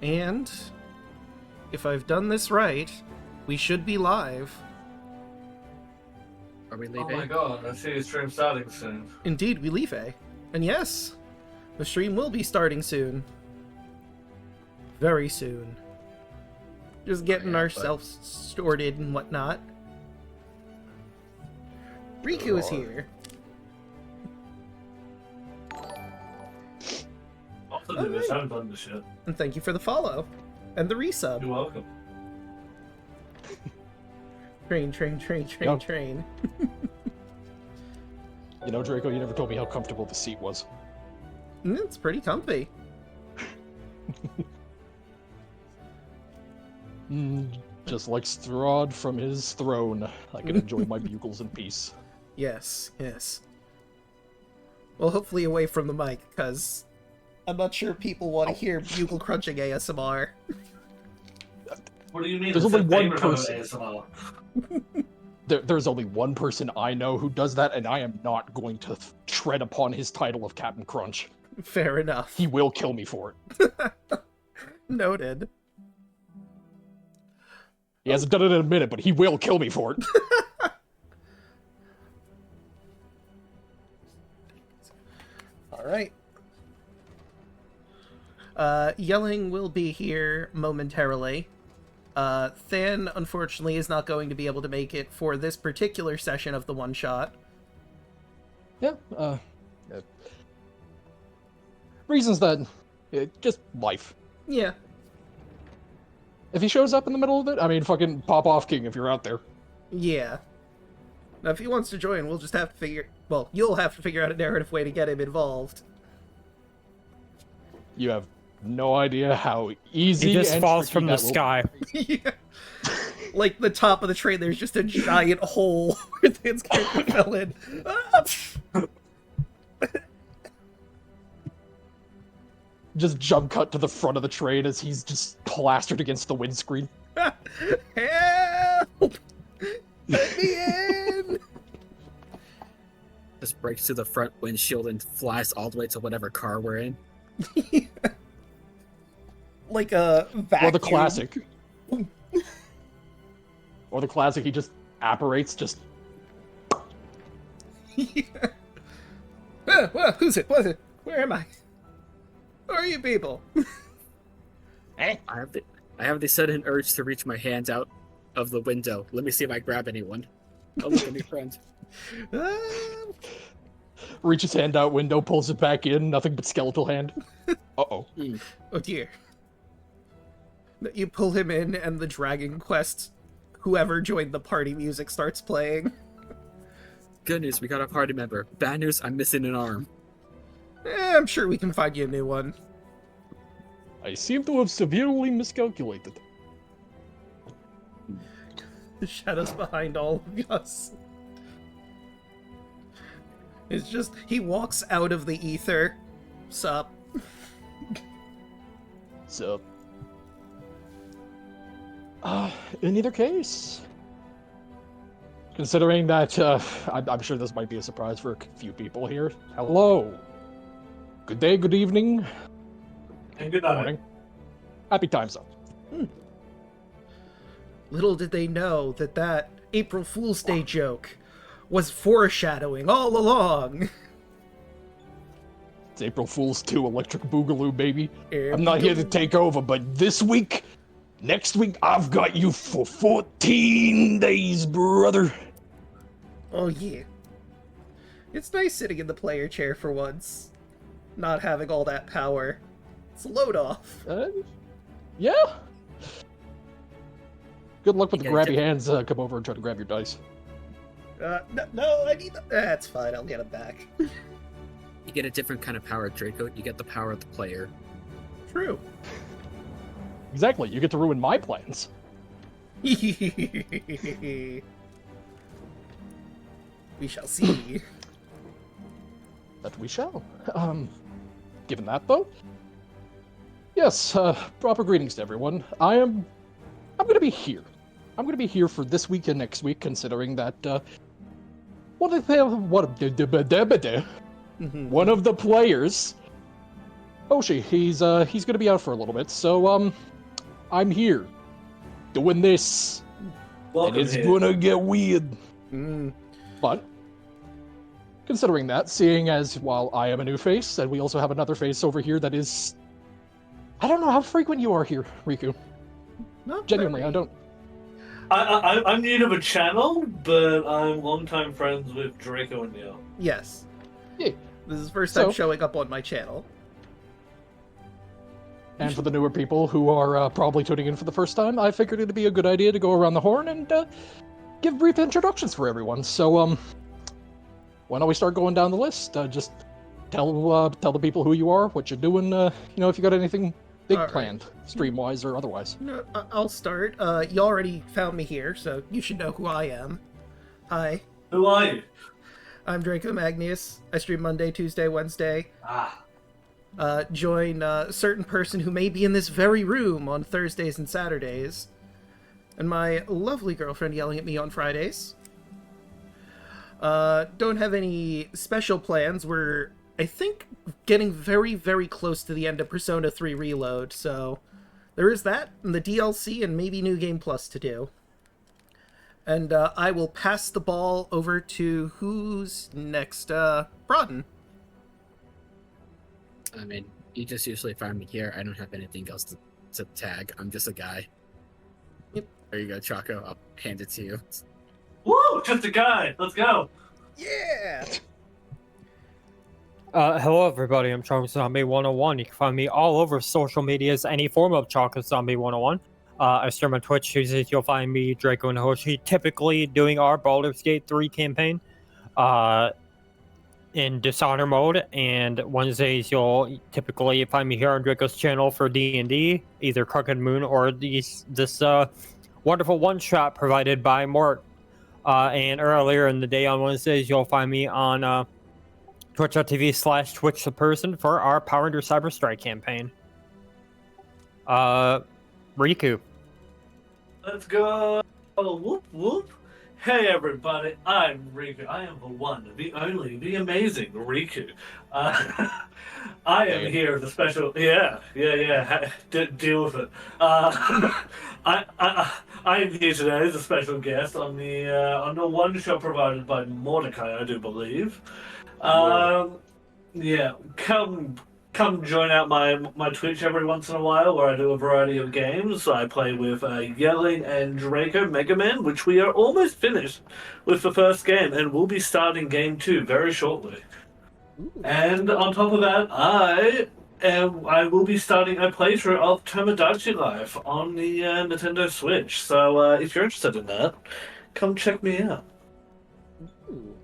And if I've done this right, we should be live. Are we leaving? Oh my god, I see the stream starting soon. Indeed, we leave. And yes, the stream will be starting soon. Very soon. Just getting ourselves sorted and whatnot. Riku is here. Often do this, I haven't done this yet. And thank you for the follow. And the resub. You're welcome. Train. You know, Draco, you never told me how comfortable the seat was. It's pretty comfy. Just like Strahd from his throne, I can enjoy my bugles in peace. Yes. Well, hopefully away from the mic, because I'm not sure people want to hear bugle crunching ASMR. What do you mean? There's only one person. ASMR? There's only one person I know who does that, and I am not going to tread upon his title of Captain Crunch. Fair enough. He will kill me for it. Noted. He hasn't done it in a minute, but he will kill me for it. Alright. Yelling will be here momentarily. Than, unfortunately, is not going to be able to make it for this particular session of the one-shot. Yeah, reasons that... just life. Yeah. If he shows up in the middle of it, I mean, fucking pop off, King, if you're out there. Yeah. Now, if he wants to join, we'll just have to figure... Well, you'll have to figure out a narrative way to get him involved. You have no idea how easy He just and falls tricky from the that will sky. Yeah. Like the top of the train, there's just a giant hole where Than's character fell in. Ah! Just jump cut to the front of the train as he's just plastered against the windscreen. Help! Let me in! Just breaks through the front windshield and flies all the way to whatever car we're in. Like a vacuum. Or the classic. Or the classic, he just apparates, just... Yeah. Well, who's it? What is it? Where am I? Who are you people? I have the sudden urge to reach my hands out of the window. Let me see if I grab anyone. Oh, look, a new friend. Reaches hand out window, pulls it back in, nothing but skeletal hand. Uh-oh. Oh dear. You pull him in and the Dragon Quest, whoever joined the party music starts playing. Good news, we got a party member. Bad news, I'm missing an arm. I'm sure we can find you a new one. I seem to have severely miscalculated. The shadows behind all of us. It's just, he walks out of the ether. Sup? So... in either case... Considering that, I'm sure this might be a surprise for a few people here. Hello! Good day, good evening, And good good night. morning. Happy times up. Little did they know that that April Fool's Day joke was foreshadowing all along. It's April Fool's 2 Electric Boogaloo, baby. Here I'm not we here go. to take over, but this week, next week, I've got you for 14 days, brother. Oh yeah. It's nice sitting in the player chair for once. Not having all that power. It's a load off. Yeah. Good luck with the You gotta grabby get- hands. Come over and try to grab your dice. No, I need that's fine, I'll get them back. You get a different kind of power, Draco. You get the power of the player. True. Exactly. You get to ruin my plans. We shall see. That we shall. Given that though, yes. Proper greetings to everyone. I'm gonna be here. I'm gonna be here for this week and next week, considering that one of the players Hoshi, he's gonna be out for a little bit, so I'm here, doing this, Welcome and it's here. gonna get weird. Mm. But considering that, seeing as while I am a new face, and we also have another face over here that is, I don't know how frequent you are here, Riku. Not Genuinely, very. I don't. I'm new to the channel, but I'm longtime friends with Draco and Neil. Yes. Yeah. This is the first time So- showing up on my channel. And for the newer people who are probably tuning in for the first time, I figured it'd be a good idea to go around the horn and give brief introductions for everyone. So, why don't we start going down the list? Just tell the people who you are, what you're doing. If you got anything big All right. planned, stream-wise or otherwise. No, I'll start. You already found me here, so you should know who I am. Hi, Who are you? I'm Draco Magnius. I stream Monday, Tuesday, Wednesday. Ah, Join a certain person who may be in this very room on Thursdays and Saturdays. And my lovely girlfriend yelling at me on Fridays. Don't have any special plans. We're, I think, getting very, very close to the end of Persona 3 Reload, so there is that, and the DLC, and maybe New Game Plus to do. And I will pass the ball over to who's next? Brodden. I mean, you just usually find me here. I don't have anything else to tag. I'm just a guy. Yep. There you go, Chaco. I'll hand it to you. woo! Just a guy. Let's go. Yeah! Hello everybody, I'm Chocolate Zombie 101. You can find me all over social media as any form of Chocolate Zombie 101. I stream on Twitch. Tuesdays you'll find me, Draco and Hoshi, typically doing our Baldur's Gate 3 campaign in Dishonor mode, and Wednesdays you'll typically find me here on Draco's channel for D&D, either Crooked Moon or this wonderful one-shot provided by Mort. And earlier in the day on Wednesdays you'll find me on twitch.tv/Twitch the person for our Power Under Cyber Strike campaign. Riku. Let's go. Whoop whoop. Hey everybody, I'm Riku. I am the one, the only, the amazing Riku. I am here as a special. Yeah. Deal with it. I am here today as a special guest on the one show provided by Mordecai, I do believe. Yeah, come join out my Twitch every once in a while, where I do a variety of games. I play with Yelling and Draco Mega Man, which we are almost finished with the first game, and we'll be starting game 2 very shortly. And on top of that, I will be starting a playthrough of Tomodachi Life on the Nintendo Switch. So if you're interested in that, come check me out. Ooh.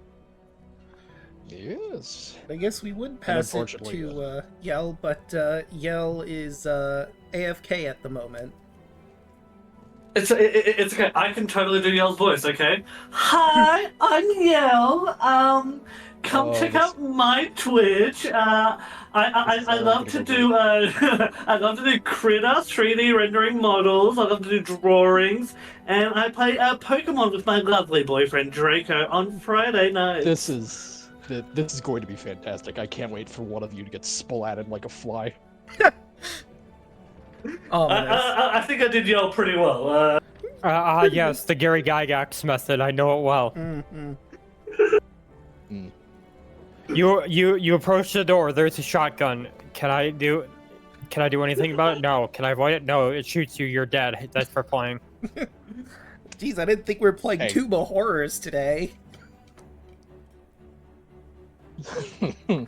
Yes. I guess we would pass it unfortunately, to Yell, but Yell is AFK at the moment. It's okay. I can totally do Yell's voice. Okay. Hi, I'm Yell. Come check out my Twitch. I love to do I love to do critter 3D rendering models. I love to do drawings, and I play Pokemon with my lovely boyfriend Draco on Friday night. This is going to be fantastic. I can't wait for one of you to get splatted like a fly. I think I did Yell pretty well. Yes, the Gary Gygax method. I know it well. You approach the door. There's a shotgun. Can I do anything about it? No. Can I avoid it? No. It shoots you. You're dead. That's for playing. Jeez, I didn't think we were playing Hey. Tuba Horrors today. I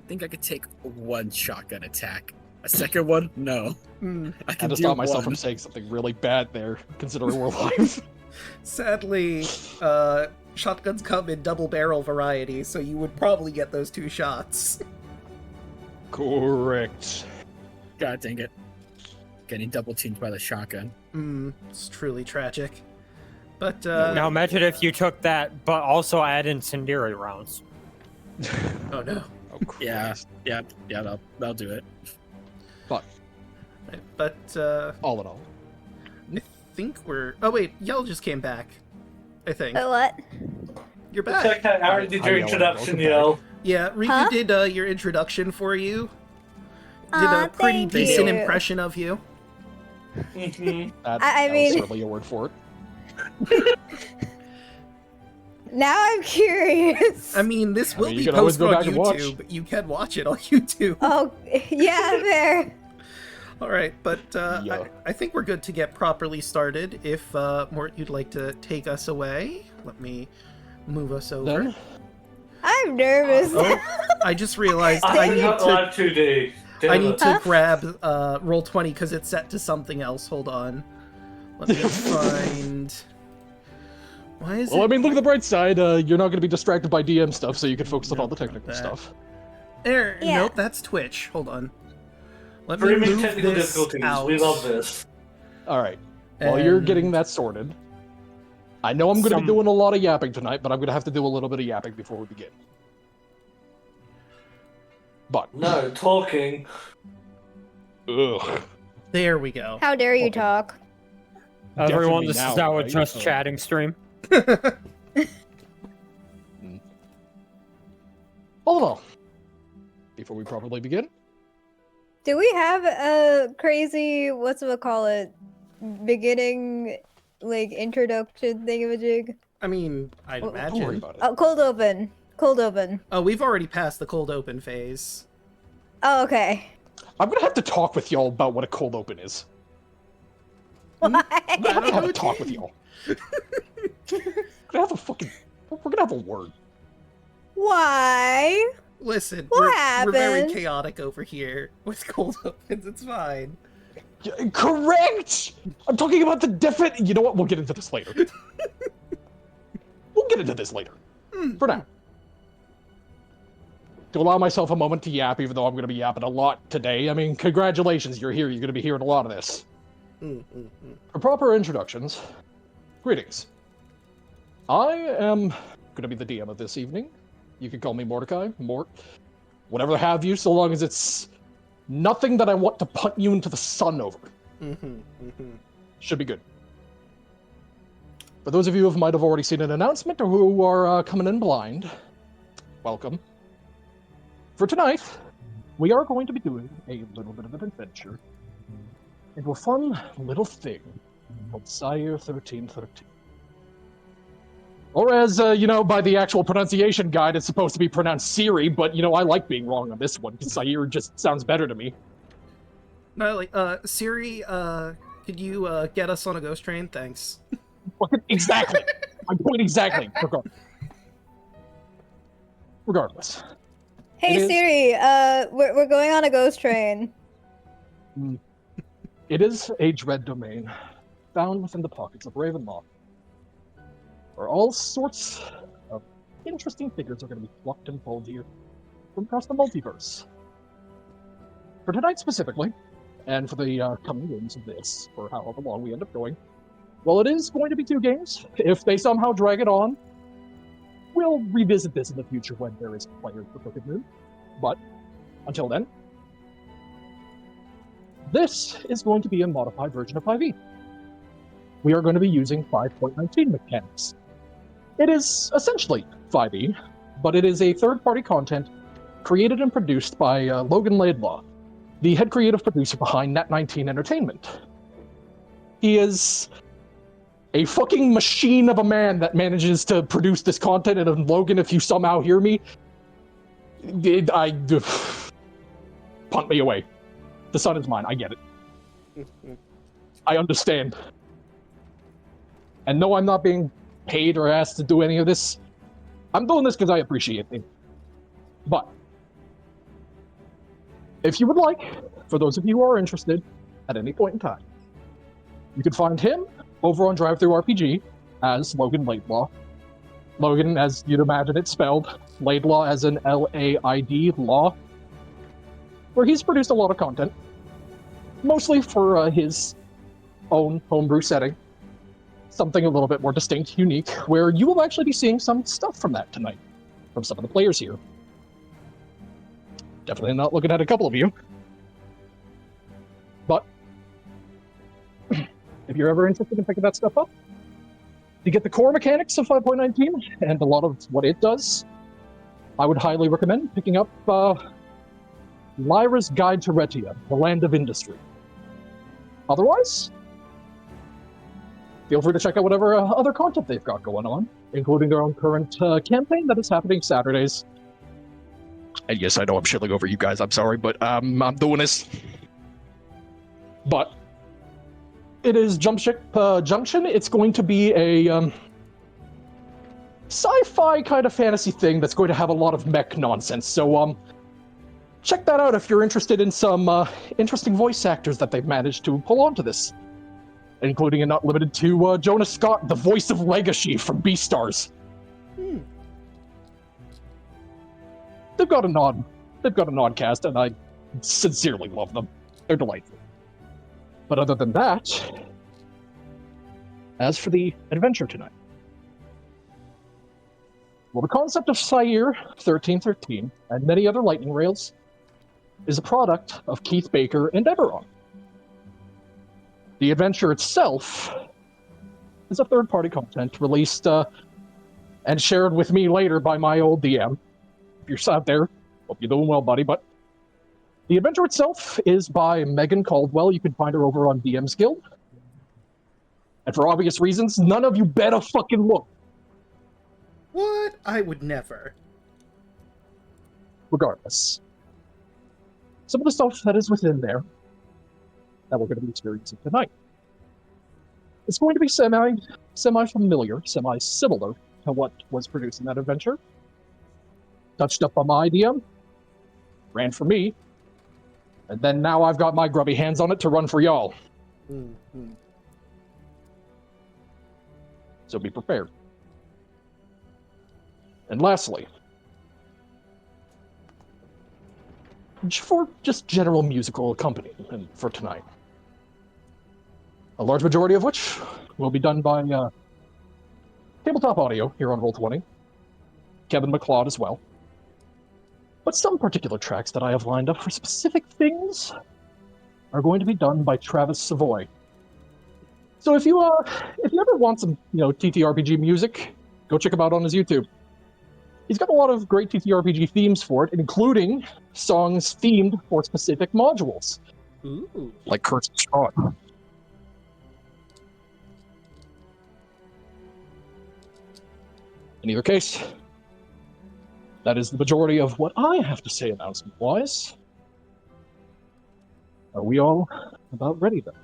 think I could take one shotgun attack. A second one? No. I I can just do stopped myself from one. saying something really bad there, considering we're live. Sadly, shotguns come in double barrel variety, so you would probably get those 2 shots. Correct. God dang it. Getting double teamed by the shotgun. It's truly tragic. But, Now imagine if you took that, but also add incendiary rounds. oh no. Oh, Yeah, Christ. yeah, that'll do it. But, All in all. I think we're... Oh wait, Yell just came back. I think. What? You're back. Okay, I already did Hi, your Yell. introduction, Welcome Yell. Yeah, Riku Huh? did your introduction for you. Did Aw, a pretty thank decent you. impression of you. Mhm. That, I that mean- was certainly a word for it. Now I'm curious. I mean, this will mean, be you can always posted go on back and watch. YouTube, but you can watch it on YouTube. Oh, yeah, fair. All right, but Yeah. I think we're good to get properly started. If Mort, you'd like to take us away, let me move us over. Then, I'm nervous. Oh, I just realized I I need can't to live 2D. Damn I need it. to grab Roll20 because it's set to something else. Hold on. Let me find. Why is well, I it? mean, look at the bright side. You're not going to be distracted by DM stuff, so you can focus on all the technical that. stuff. There. Yeah. Nope, that's Twitch. Hold on. Let me Streaming move technical this difficulties. out. We love this. All right. While you're And- getting that sorted, I know I'm going to be doing a lot of yapping tonight, but I'm going to have to do a little bit of yapping before we begin. But No, talking. ugh. There we go. How dare you Okay. talk? Everyone, Definitely this now, is now a right? just Oh. chatting stream. All in all, before we properly begin, Do we have a crazy, whatchamacallit, beginning, like, introduction thingamajig? I mean, I'd Oh, don't worry imagine. about it. Oh, cold open. Cold open. Oh, we've already passed the cold open phase. Oh, okay. I'm going to have to talk with y'all about what a cold open is. Why? I'm going to have to talk with y'all. We're going to have a word. Why? Listen, What we're very happened? chaotic over here with cold opens. It's fine. Correct! I'm talking about the different. You know what? We'll get into this later. We'll get into this later. For now. To allow myself a moment to yap, even though I'm going to be yapping a lot today. I mean, congratulations, you're here. You're going to be hearing a lot of this. For proper introductions, greetings. I am going to be the DM of this evening. You can call me Mordecai, Mort, whatever have you, so long as it's nothing that I want to punt you into the sun over. Should be good. For those of you who might have already seen an announcement or who are coming in blind, welcome. For tonight, we are going to be doing a little bit of an adventure into a fun little thing called Cyre 1313. Or as, by the actual pronunciation guide, it's supposed to be pronounced Siri, but, I like being wrong on this one, because Cyre just sounds better to me. No, like, Siri, could you get us on a ghost train? Thanks. Exactly. My point exactly. Regardless. Hey It is- Siri, we're going on a ghost train. It is a dread domain, found within the pockets of Ravenloft, where all sorts of interesting figures are going to be plucked and pulled here from across the multiverse. For tonight specifically, and for the coming games of this, or however long we end up going, well, it is going to be 2 games. If they somehow drag it on, we'll revisit this in the future when there is players for Crooked Moon. But until then, this is going to be a modified version of 5e. We are going to be using 5.19 mechanics. It is essentially 5e, but it is a third-party content created and produced by Logan Laidlaw, the head creative producer behind Net19 Entertainment. He is a fucking machine of a man that manages to produce this content, and Logan, if you somehow hear me, punt me away. The sun is mine, I get it. I understand. And no, I'm not being paid or asked to do any of this. I'm doing this because I appreciate it. But, if you would like, for those of you who are interested, at any point in time, you can find him over on DriveThruRPG as Logan Laidlaw. Logan, as you'd imagine it's spelled, Laidlaw as in L-A-I-D, law, where he's produced a lot of content, mostly for his own homebrew setting, something a little bit more distinct, unique, where you will actually be seeing some stuff from that tonight, from some of the players here. Definitely not looking at a couple of you. But, if you're ever interested in picking that stuff up, to get the core mechanics of 5.19 and a lot of what it does, I would highly recommend picking up Lyra's Guide to Retia, the Land of Industry. Otherwise, feel free to check out whatever other content they've got going on, including their own current campaign that is happening Saturdays. And yes, I know I'm shilling over you guys, I'm sorry, but I'm doing this. But it is Jumpship Junction. It's going to be a sci-fi kind of fantasy thing that's going to have a lot of mech nonsense. So check that out if you're interested in some interesting voice actors that they've managed to pull onto this, including and not limited to Jonas Scott, the voice of Legacy from Beastars. They've got an odd cast, and I sincerely love them. They're delightful. But other than that, as for the adventure tonight, well, the concept of Cyre 1313 and many other lightning rails is a product of Keith Baker and Eberron. The adventure itself is a third-party content released and shared with me later by my old DM. If you're out there, hope you're doing well, buddy. But the adventure itself is by Megan Caldwell. You can find her over on DM's Guild. And for obvious reasons, none of you better fucking look. What? I would never. Regardless, some of the stuff that is within there that we're going to be experiencing tonight, it's going to be semi-familiar, semi-similar to what was produced in that adventure. Touched up by my DM, ran for me, and then now I've got my grubby hands on it to run for y'all. Mm-hmm. So be prepared. And lastly, for just general musical accompaniment for tonight, a large majority of which will be done by Tabletop Audio here on Roll20, Kevin MacLeod as well. But some particular tracks that I have lined up for specific things are going to be done by Travis Savoie. So if you ever want some, TTRPG music, go check him out on his YouTube. He's got a lot of great TTRPG themes for it, including songs themed for specific modules. Ooh. Like Curse of Strahd. In either case, that is the majority of what I have to say announcement-wise. Are we all about ready then?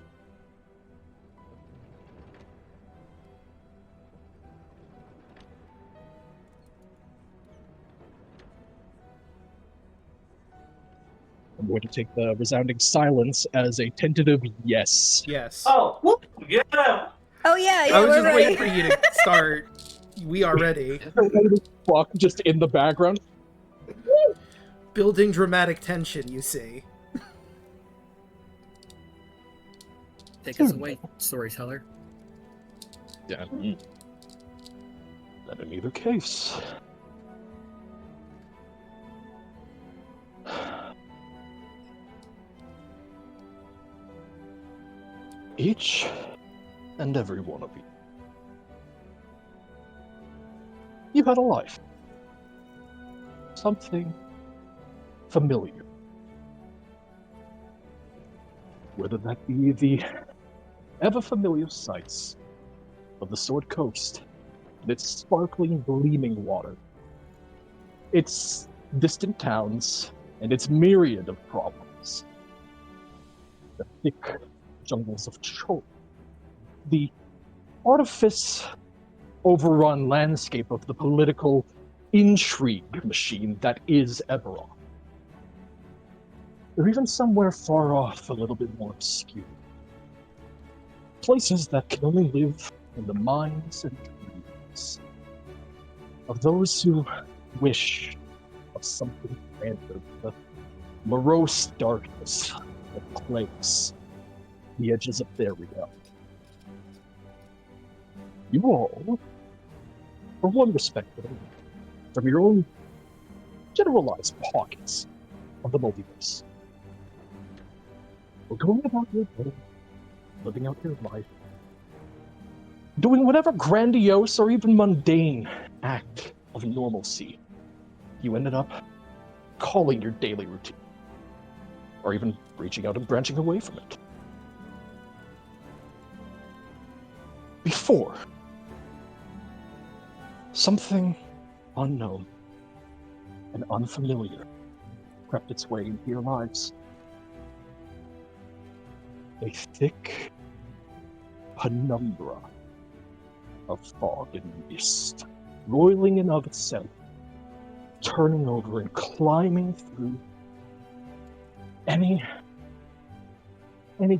I'm going to take the resounding silence as a tentative yes. Yes. Oh, whoop, yeah. Oh yeah, I was we're just ready. waiting for you to start. We are ready. Fuck, just in the background. Building dramatic tension, you see. Take us away, storyteller. Yeah. Then in either case... each and every one of you. You had a life. Something familiar. Whether that be the ever-familiar sights of the Sword Coast, and its sparkling, gleaming water, its distant towns, and its myriad of problems. The thick jungles of Chol, the artifice overrun landscape of the political intrigue machine that is Eberron. Or even somewhere far off, a little bit more obscure. Places that can only live in the minds and dreams of those who wish of something grander, the morose darkness that cloaks the edges of their reality. You all, for one respect, from your own generalized pockets of the multiverse, we're going about your day, living out your life, doing whatever grandiose or even mundane act of normalcy you ended up calling your daily routine, or even reaching out and branching away from it. Before, something unknown and unfamiliar crept its way into your lives. A thick penumbra of fog and mist, roiling in of itself, turning over and climbing through any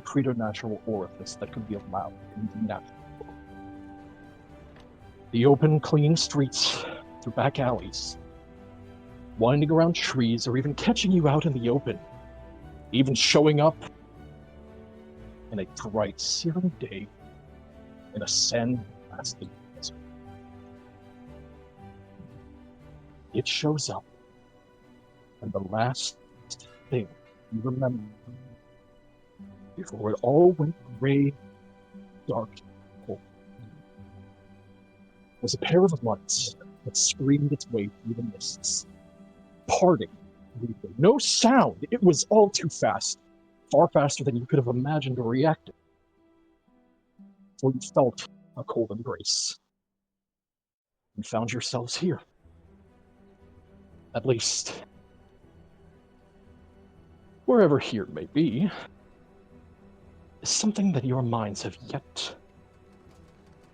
preternatural orifice that could be allowed in the natural world. The open, clean streets, through back alleys, winding around trees, or even catching you out in the open, even showing up in a bright, searing day in a sand-blasted desert. It shows up, and the last thing you remember before it all went gray, dark, cold was a pair of lights that screamed its way through the mists, parting briefly. No sound. It was all too fast, far faster than you could have imagined or reacted. For you felt a cold embrace and found yourselves here. At least, wherever here may be, is something that your minds have yet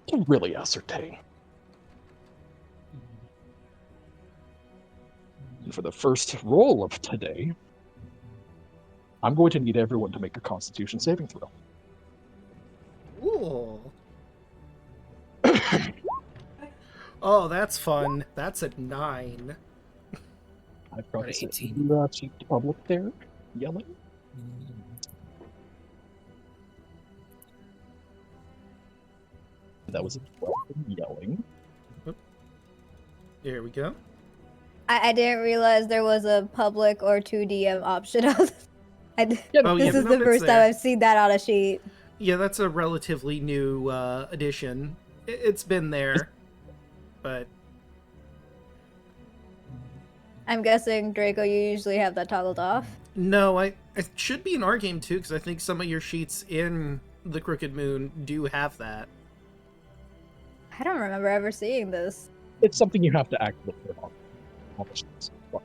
to really ascertain. And for the first roll of today, I'm going to need everyone to make a Constitution saving throw. Ooh. Oh, that's fun. That's a 9. I probably said 18. you cheap public there, yelling. That was a 12 yelling. Here we go. I didn't realize there was a public or 2DM option. Yeah, Oh, This yeah, is no, the it's first there. time I've seen that on a sheet. Yeah, that's a relatively new addition. It's been there, but I'm guessing, Draco, you usually have that toggled off. no, it should be in our game too, because I think some of your sheets in the Crooked Moon do have that. I don't remember ever seeing this. It's something you have to actively put on. But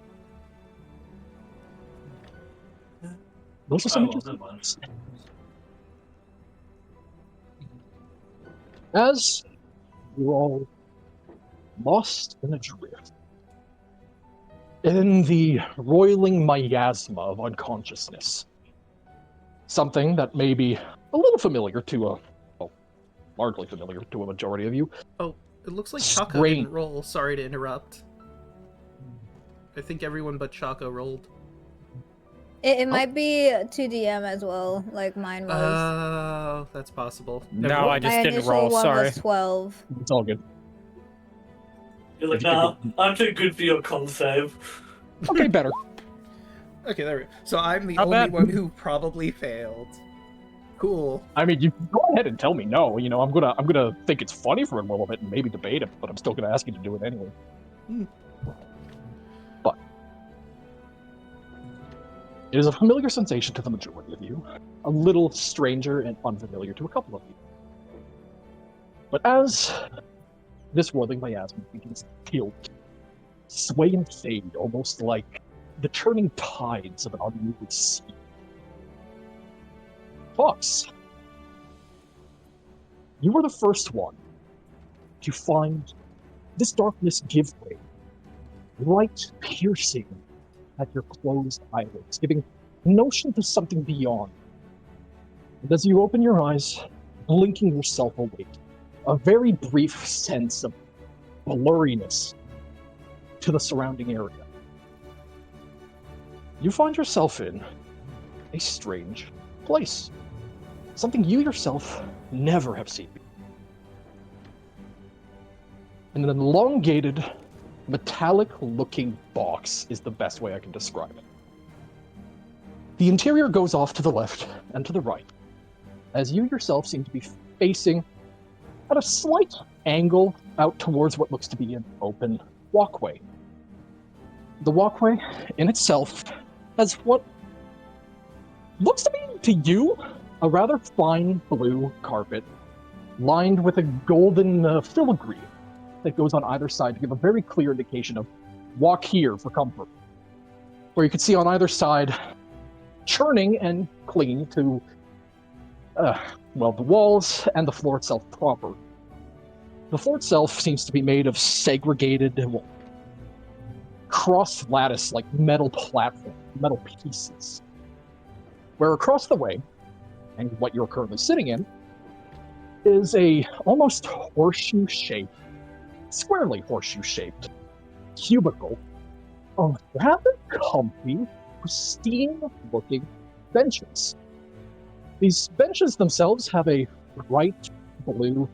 those are some Oh, well, interesting never mind. things. As you're all lost in a drift, in the roiling miasma of unconsciousness, something that may be a little familiar to largely familiar to a majority of you. Oh, it looks like Chaco Strange. didn't roll. Sorry to interrupt. I think everyone but Chaco rolled. It might be 2DM as well, like mine was. Oh, that's possible. No, I mind. just My didn't initial roll, one sorry. was 12. It's all good. You're like, nah, I'm too good for your con save. Okay, better. Okay, there we go. So I'm the Not only bad. one who probably failed. Cool. I mean, you can go ahead and tell me no. You know, I'm gonna think it's funny for a little bit and maybe debate it, but I'm still gonna ask you to do it anyway. But it is a familiar sensation to the majority of you, a little stranger and unfamiliar to a couple of you. But as this whirling miasma begins to tilt, sway and fade, almost like the churning tides of an unmoved sea, Fox, you were the first one to find this darkness give way, light piercing at your closed eyelids, giving notion to something beyond. And as you open your eyes, blinking yourself awake, a very brief sense of blurriness to the surrounding area. You find yourself in a strange place. Something you yourself never have seen. An elongated, metallic-looking box is the best way I can describe it. The interior goes off to the left and to the right, as you yourself seem to be facing at a slight angle out towards what looks to be an open walkway. The walkway in itself has what looks to be, to you, a rather fine blue carpet lined with a golden filigree that goes on either side to give a very clear indication of walk here for comfort. Where you can see on either side churning and clinging to, the walls and the floor itself proper. The floor itself seems to be made of segregated, cross-lattice, like metal platform, metal pieces. Where across the way, and what you're currently sitting in, is a almost horseshoe-shaped, squarely horseshoe-shaped cubicle of rather comfy, pristine-looking benches. These benches themselves have a bright blue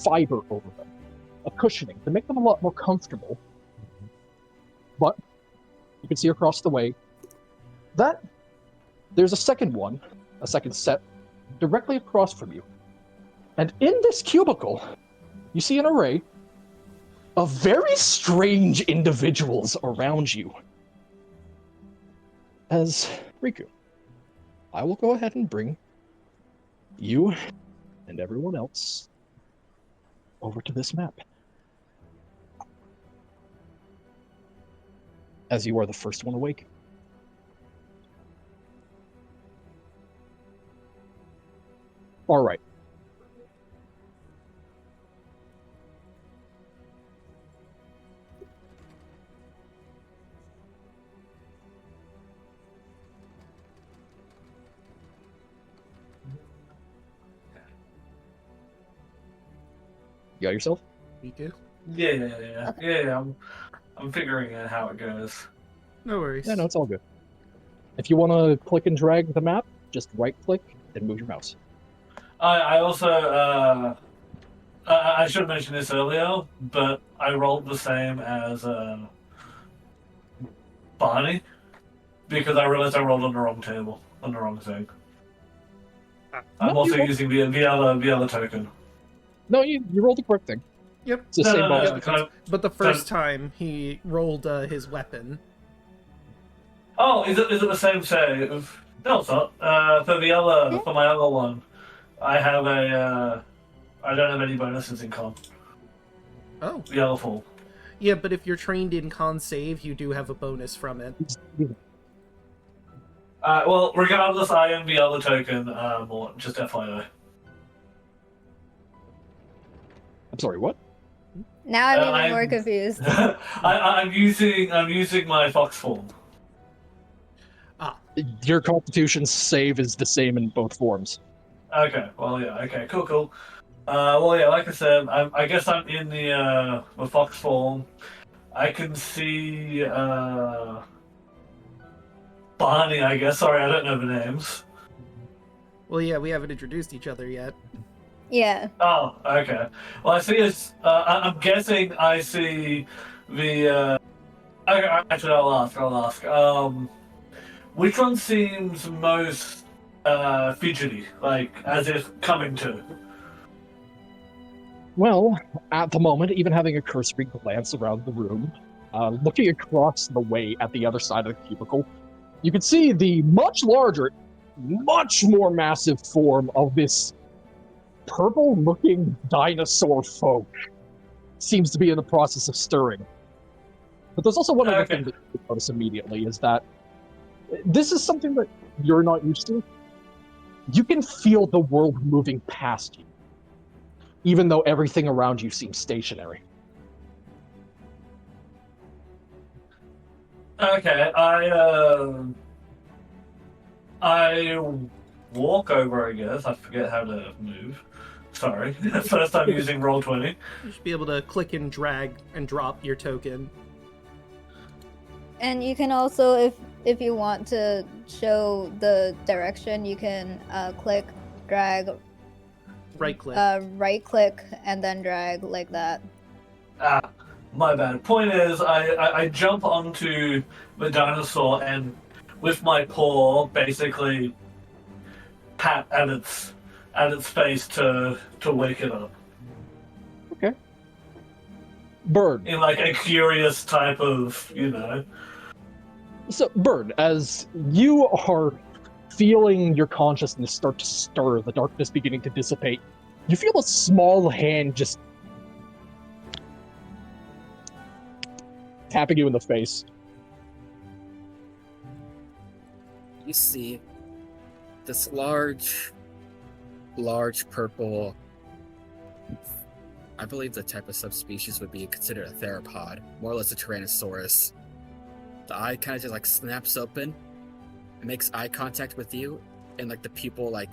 fiber over them, a cushioning to make them a lot more comfortable. But you can see across the way that there's a second one, a second set, directly across from you. And in this cubicle, you see an array of very strange individuals around you. As Riku, I will go ahead and bring you and everyone else over to this map. As you are the first one awake. All right. You got yourself? We do. Yeah. I'm figuring out how it goes. No worries. Yeah, no, it's all good. If you want to click and drag the map, just right-click and move your mouse. I also, I should have mentioned this earlier, but I rolled the same as Barney, because I realized I rolled on the wrong table, on the wrong thing. I'm also using the other token. No, you rolled the correct thing. Yep. It's the same bonus. But the first time he rolled his weapon. Oh, is it the same save? No, it's not. For my other one, I have I don't have any bonuses in con. Oh. The other fall. Yeah, but if you're trained in con save, you do have a bonus from it. Well, regardless, I am the other token. Just FYI. I'm sorry, what? Now I'm even more confused. I'm using my fox form. Your Constitution save is the same in both forms. Okay. Well, yeah. Okay. Cool. Well, yeah. Like I said, I guess I'm in the fox form. I can see Barney. I guess. Sorry, I don't know the names. Well, yeah, we haven't introduced each other yet. Yeah. Oh, okay. Well, I see. I'm guessing I see the. Actually, I'll ask. Which one seems most fidgety, like as if coming to? Well, at the moment, even having a cursory glance around the room, looking across the way at the other side of the cubicle, you can see the much larger, much more massive form of this purple-looking dinosaur folk. Seems to be in the process of stirring. But there's also one other thing that you notice immediately, is that this is something that you're not used to. You can feel the world moving past you, even though everything around you seems stationary. Okay, I walk over, I guess. I forget how to move. Sorry. First time using Roll20. You should be able to click and drag and drop your token. And you can also, if you want to show the direction, you can click, drag, Right click. right click, and then drag like that. My bad. Point is, I jump onto the dinosaur and with my paw basically pat at its face to wake it up. Okay. Bird. in like a curious type of, you know. So, Bird, as you are feeling your consciousness start to stir, the darkness beginning to dissipate, you feel a small hand just tapping you in the face. You see this large purple, I believe the type of subspecies would be considered a theropod, more or less a Tyrannosaurus. The eye kind of just like snaps open and makes eye contact with you, and like the pupil like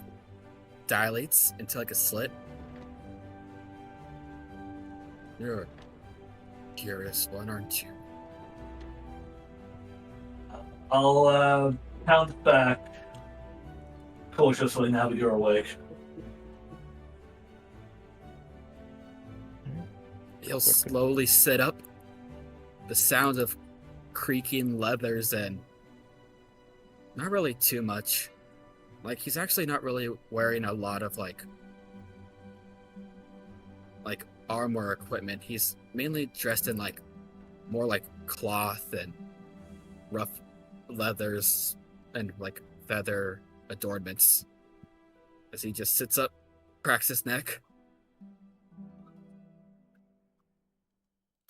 dilates into like a slit. You're a curious one, aren't you? I'll pound back cautiously now that you're awake. He'll slowly sit up. The sound of creaking leathers and not really too much. Like, he's actually not really wearing a lot of like armor equipment. He's mainly dressed in like more like cloth and rough leathers and like feather adornments. As he just sits up, cracks his neck.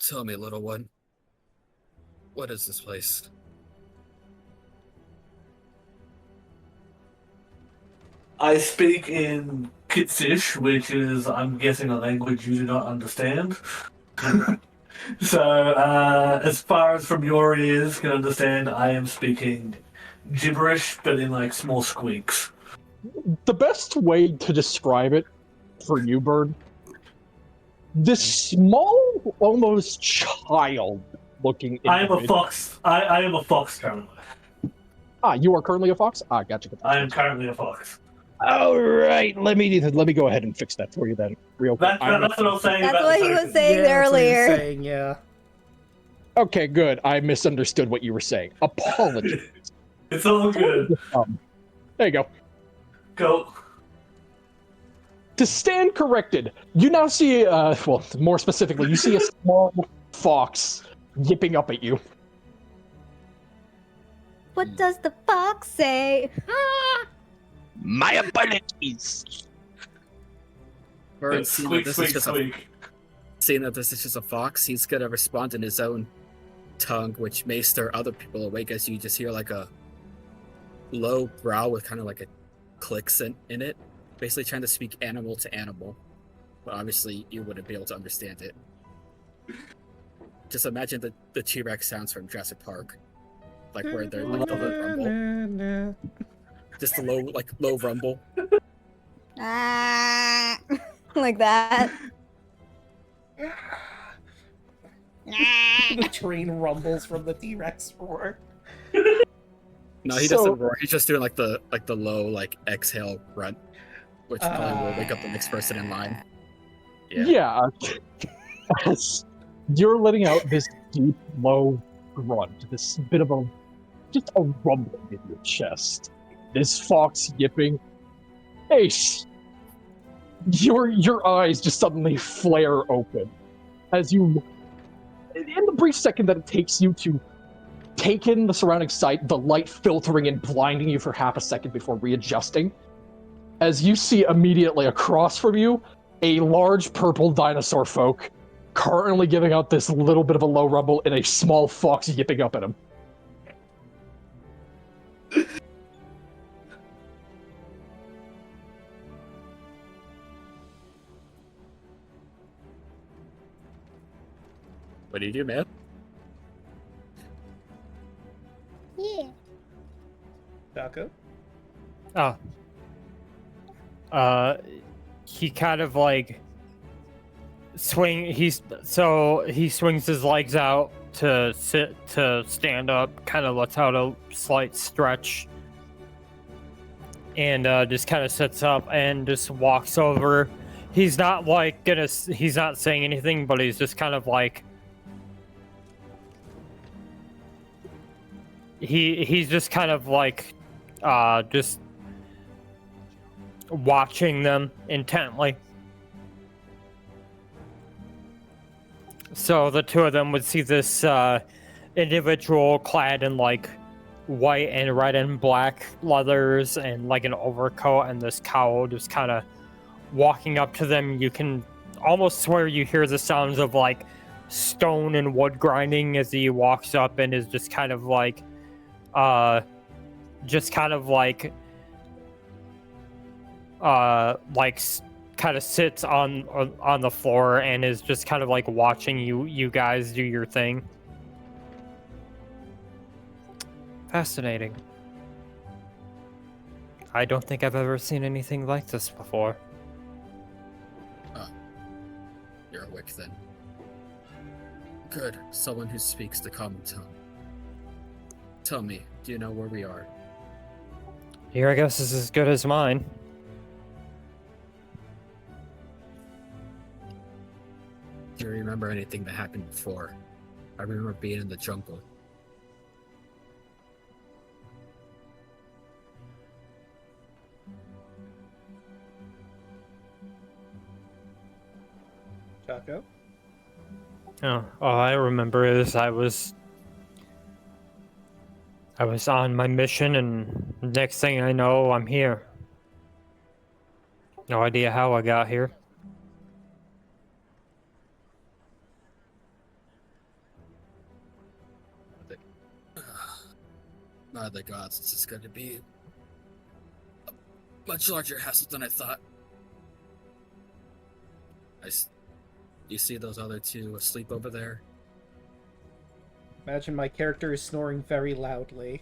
Tell me, little one, what is this place? I speak in Kitsish, which is, I'm guessing, a language you do not understand. So, as far as from your ears can understand, I am speaking gibberish, but in like small squeaks. The best way to describe it for you, Bird, this small, almost child-looking I am a individual- fox. I am a fox currently. Ah, you are currently a fox? Ah, gotcha. I am currently a fox. All right, let me go ahead and fix that for you then, real quick. That's what I was saying. That's about what the he was token. saying that's what he was earlier. saying, yeah. Okay, good. I misunderstood what you were saying. Apologies. It's all good. There you go. Go. To stand corrected, you now see, well, more specifically, you see a small fox yipping up at you. What does the fox say? My abilities! Bird, It's squeak, squeak, squeak. Seeing that this is just a fox, he's gonna respond in his own tongue, which may stir other people awake as you just hear like a low growl with kind of like a clicks in it, basically trying to speak animal to animal. But obviously, you wouldn't be able to understand it. Just imagine the T-Rex sounds from Jurassic Park, like where they're like the low rumble, just the low rumble. Ah, like that. The train rumbles from the T-Rex roar. No, he doesn't roar. He's just doing like the low like exhale grunt, which probably will wake up the next person in line. Yeah. As you're letting out this deep, low grunt, this bit of just a rumbling in your chest. This fox yipping. Ace, your eyes just suddenly flare open as you, in the brief second that it takes you to take in the surrounding sight, the light filtering and blinding you for half a second before readjusting, as you see immediately across from you a large purple dinosaur folk currently giving out this little bit of a low rumble and a small fox yipping up at him. What do you do, man? Yeah. Draco? He kind of like he swings his legs out to stand up, kind of lets out a slight stretch, and just kind of sits up and just walks over. He's not saying anything, but he's just kind of like he's just kind of like just watching them intently. So the two of them would see this individual clad in like white and red and black leathers and like an overcoat and this cowl just kind of walking up to them. You can almost swear you hear the sounds of like stone and wood grinding as he walks up and is just kind of like kind of sits on the floor and is just kind of like watching you guys do your thing. Fascinating. I don't think I've ever seen anything like this before. You're awake then. Good. Someone who speaks the common tongue. Tell me, do you know where we are? Your guess is as good as mine. Do you remember anything that happened before? I remember being in the jungle. Draco? Oh, all I remember is I was on my mission, and next thing I know, I'm here. No idea how I got here. By the gods, this is going to be a much larger hassle than I thought. You see those other two asleep over there? Imagine my character is snoring very loudly.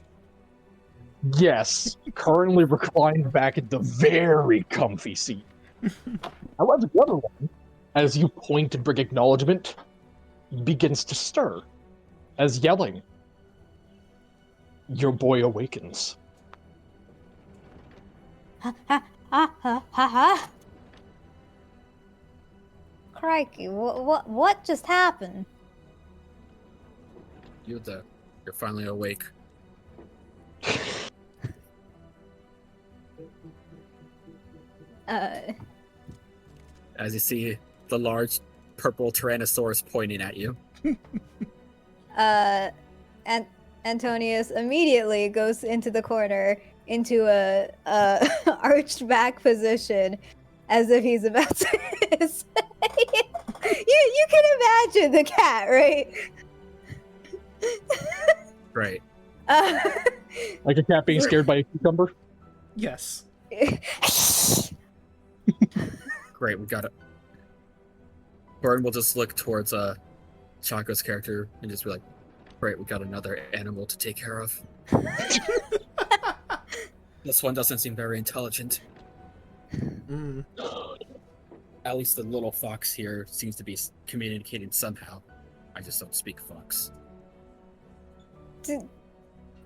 Yes, currently reclined back in the very comfy seat. However, the other one, as you point and bring acknowledgement, begins to stir, as yelling. Your boy awakens. Ha ha ha ha ha ha. Crikey, what just happened? You're finally awake. As you see the large purple Tyrannosaurus pointing at you. And Antonius immediately goes into the corner into a arched back position as if he's about to say. You can imagine the cat, right? Right. Like a cat being scared by a cucumber? Yes. Great, we got it. Burn will just look towards Chaco's character and just be like, great, we got another animal to take care of. This one doesn't seem very intelligent. Mm. At least the little fox here seems to be communicating somehow. I just don't speak fox.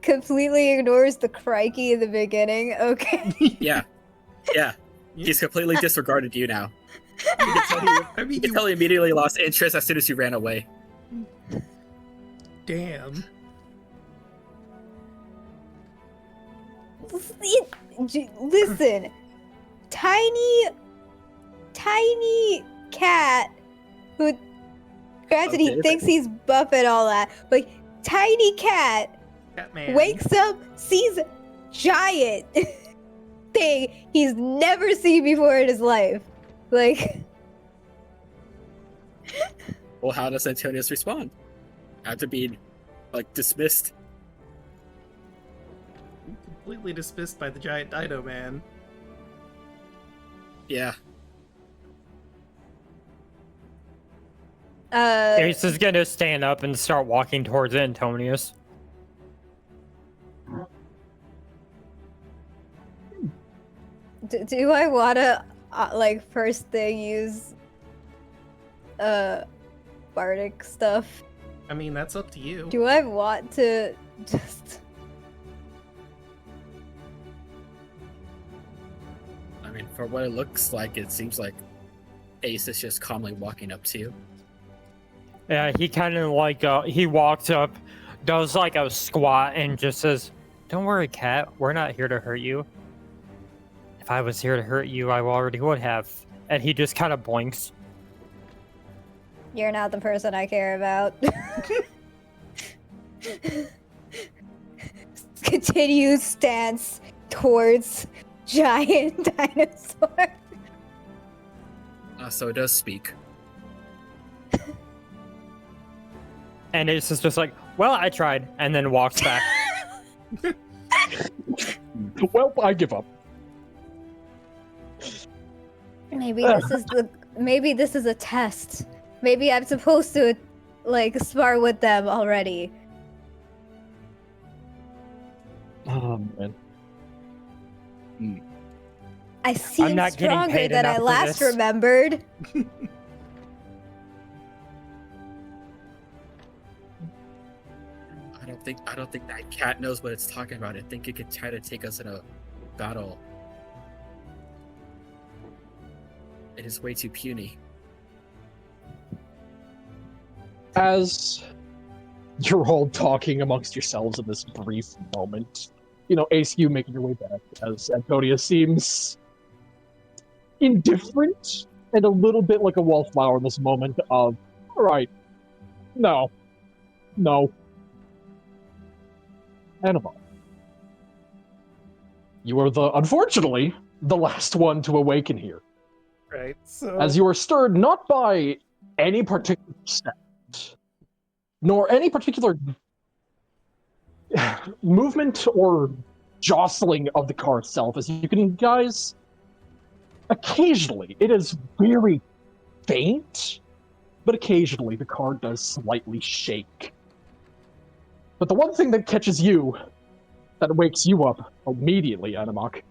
Completely ignores the crikey in the beginning. Okay. Yeah. He's completely disregarded you now. You can tell he immediately lost interest as soon as you ran away. Damn. Listen, tiny cat who, granted, Okay, he thinks he's buff and all that, but tiny cat Catman. wakes up, sees a giant thing he's never seen before in his life. Like, Well, how does Antonius respond? After being, dismissed? Completely dismissed by the giant dino man. Yeah. Ace is gonna stand up and start walking towards Antonius. do I wanna, first thing use, bardic stuff? I mean, that's up to you. Do I want to just... I mean, for what it looks like, it seems like Ace is just calmly walking up to you. Yeah, he kind of he walks up, does like a squat, and just says, "Don't worry, cat. We're not here to hurt you. If I was here to hurt you, I already would have." And he just kind of blinks. You're not the person I care about. Continues stance towards giant dinosaur. So it does speak. And it's just like, well, I tried, and then walks back. Well, I give up. Maybe this is a test. Maybe I'm supposed to like spar with them already. Oh man. I seem not getting stronger paid than I enough for last this. remembered. I don't think that cat knows what it's talking about. I think it could try to take us in a battle. It is way too puny. As you're all talking amongst yourselves in this brief moment, you know, Ace, you making your way back as Antonia seems indifferent and a little bit like a wallflower in this moment of, all right, no. Annabelle. You are unfortunately, the last one to awaken here. Right. So As you are stirred not by any particular step, nor any particular movement or jostling of the car itself, as you can guys, occasionally, it is very faint, but occasionally the car does slightly shake. But the one thing that catches you, that wakes you up immediately, Animok,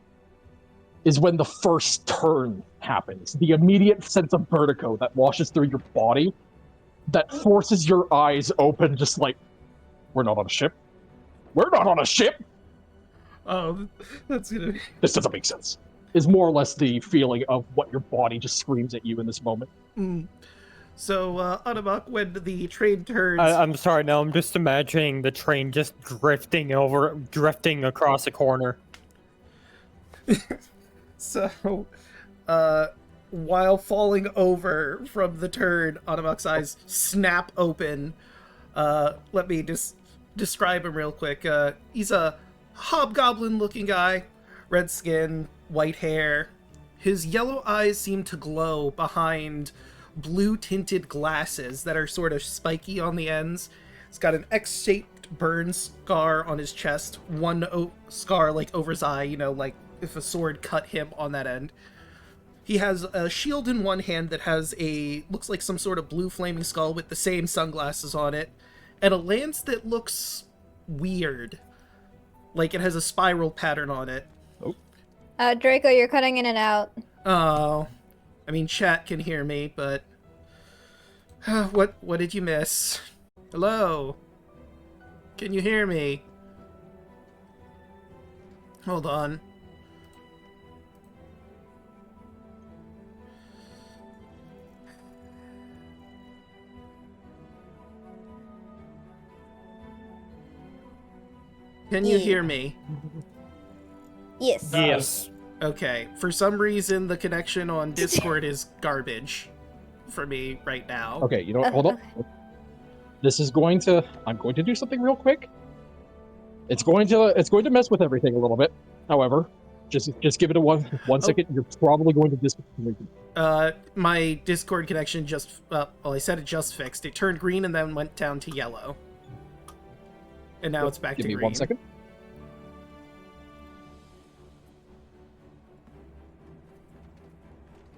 is when the first turn happens. The immediate sense of vertigo that washes through your body, that forces your eyes open, just like, we're not on a ship. We're not on a ship! oh, that's gonna be This doesn't make sense. Is more or less the feeling of what your body just screams at you in this moment. So, Anabak, when the train turns... I'm sorry, no, I'm just imagining the train just drifting across a corner. So, while falling over from the turn, Anabak's eyes snap open. Let me just describe him real quick. He's a hobgoblin-looking guy, red skin, white hair. His yellow eyes seem to glow behind blue-tinted glasses that are sort of spiky on the ends. He's got an X-shaped burn scar on his chest, one scar like over his eye, you know, like if a sword cut him on that end. He has a shield in one hand that has looks like some sort of blue flaming skull with the same sunglasses on it, and a lance that looks weird. Like it has a spiral pattern on it. Draco, you're cutting in and out. Oh, I mean, chat can hear me, but what did you miss? Hello? Can you hear me? Hold on. Can you hear me? Yes. Yes. Okay, for some reason the connection on Discord is garbage for me right now. Okay, you know what? Hold on. I'm going to do something real quick. It's going to mess with everything a little bit. However, just give it a one second. You're probably going to disconnect. My Discord connection just, I said it just fixed. It turned green and then went down to yellow. And now it's back to Give me green. 1 second.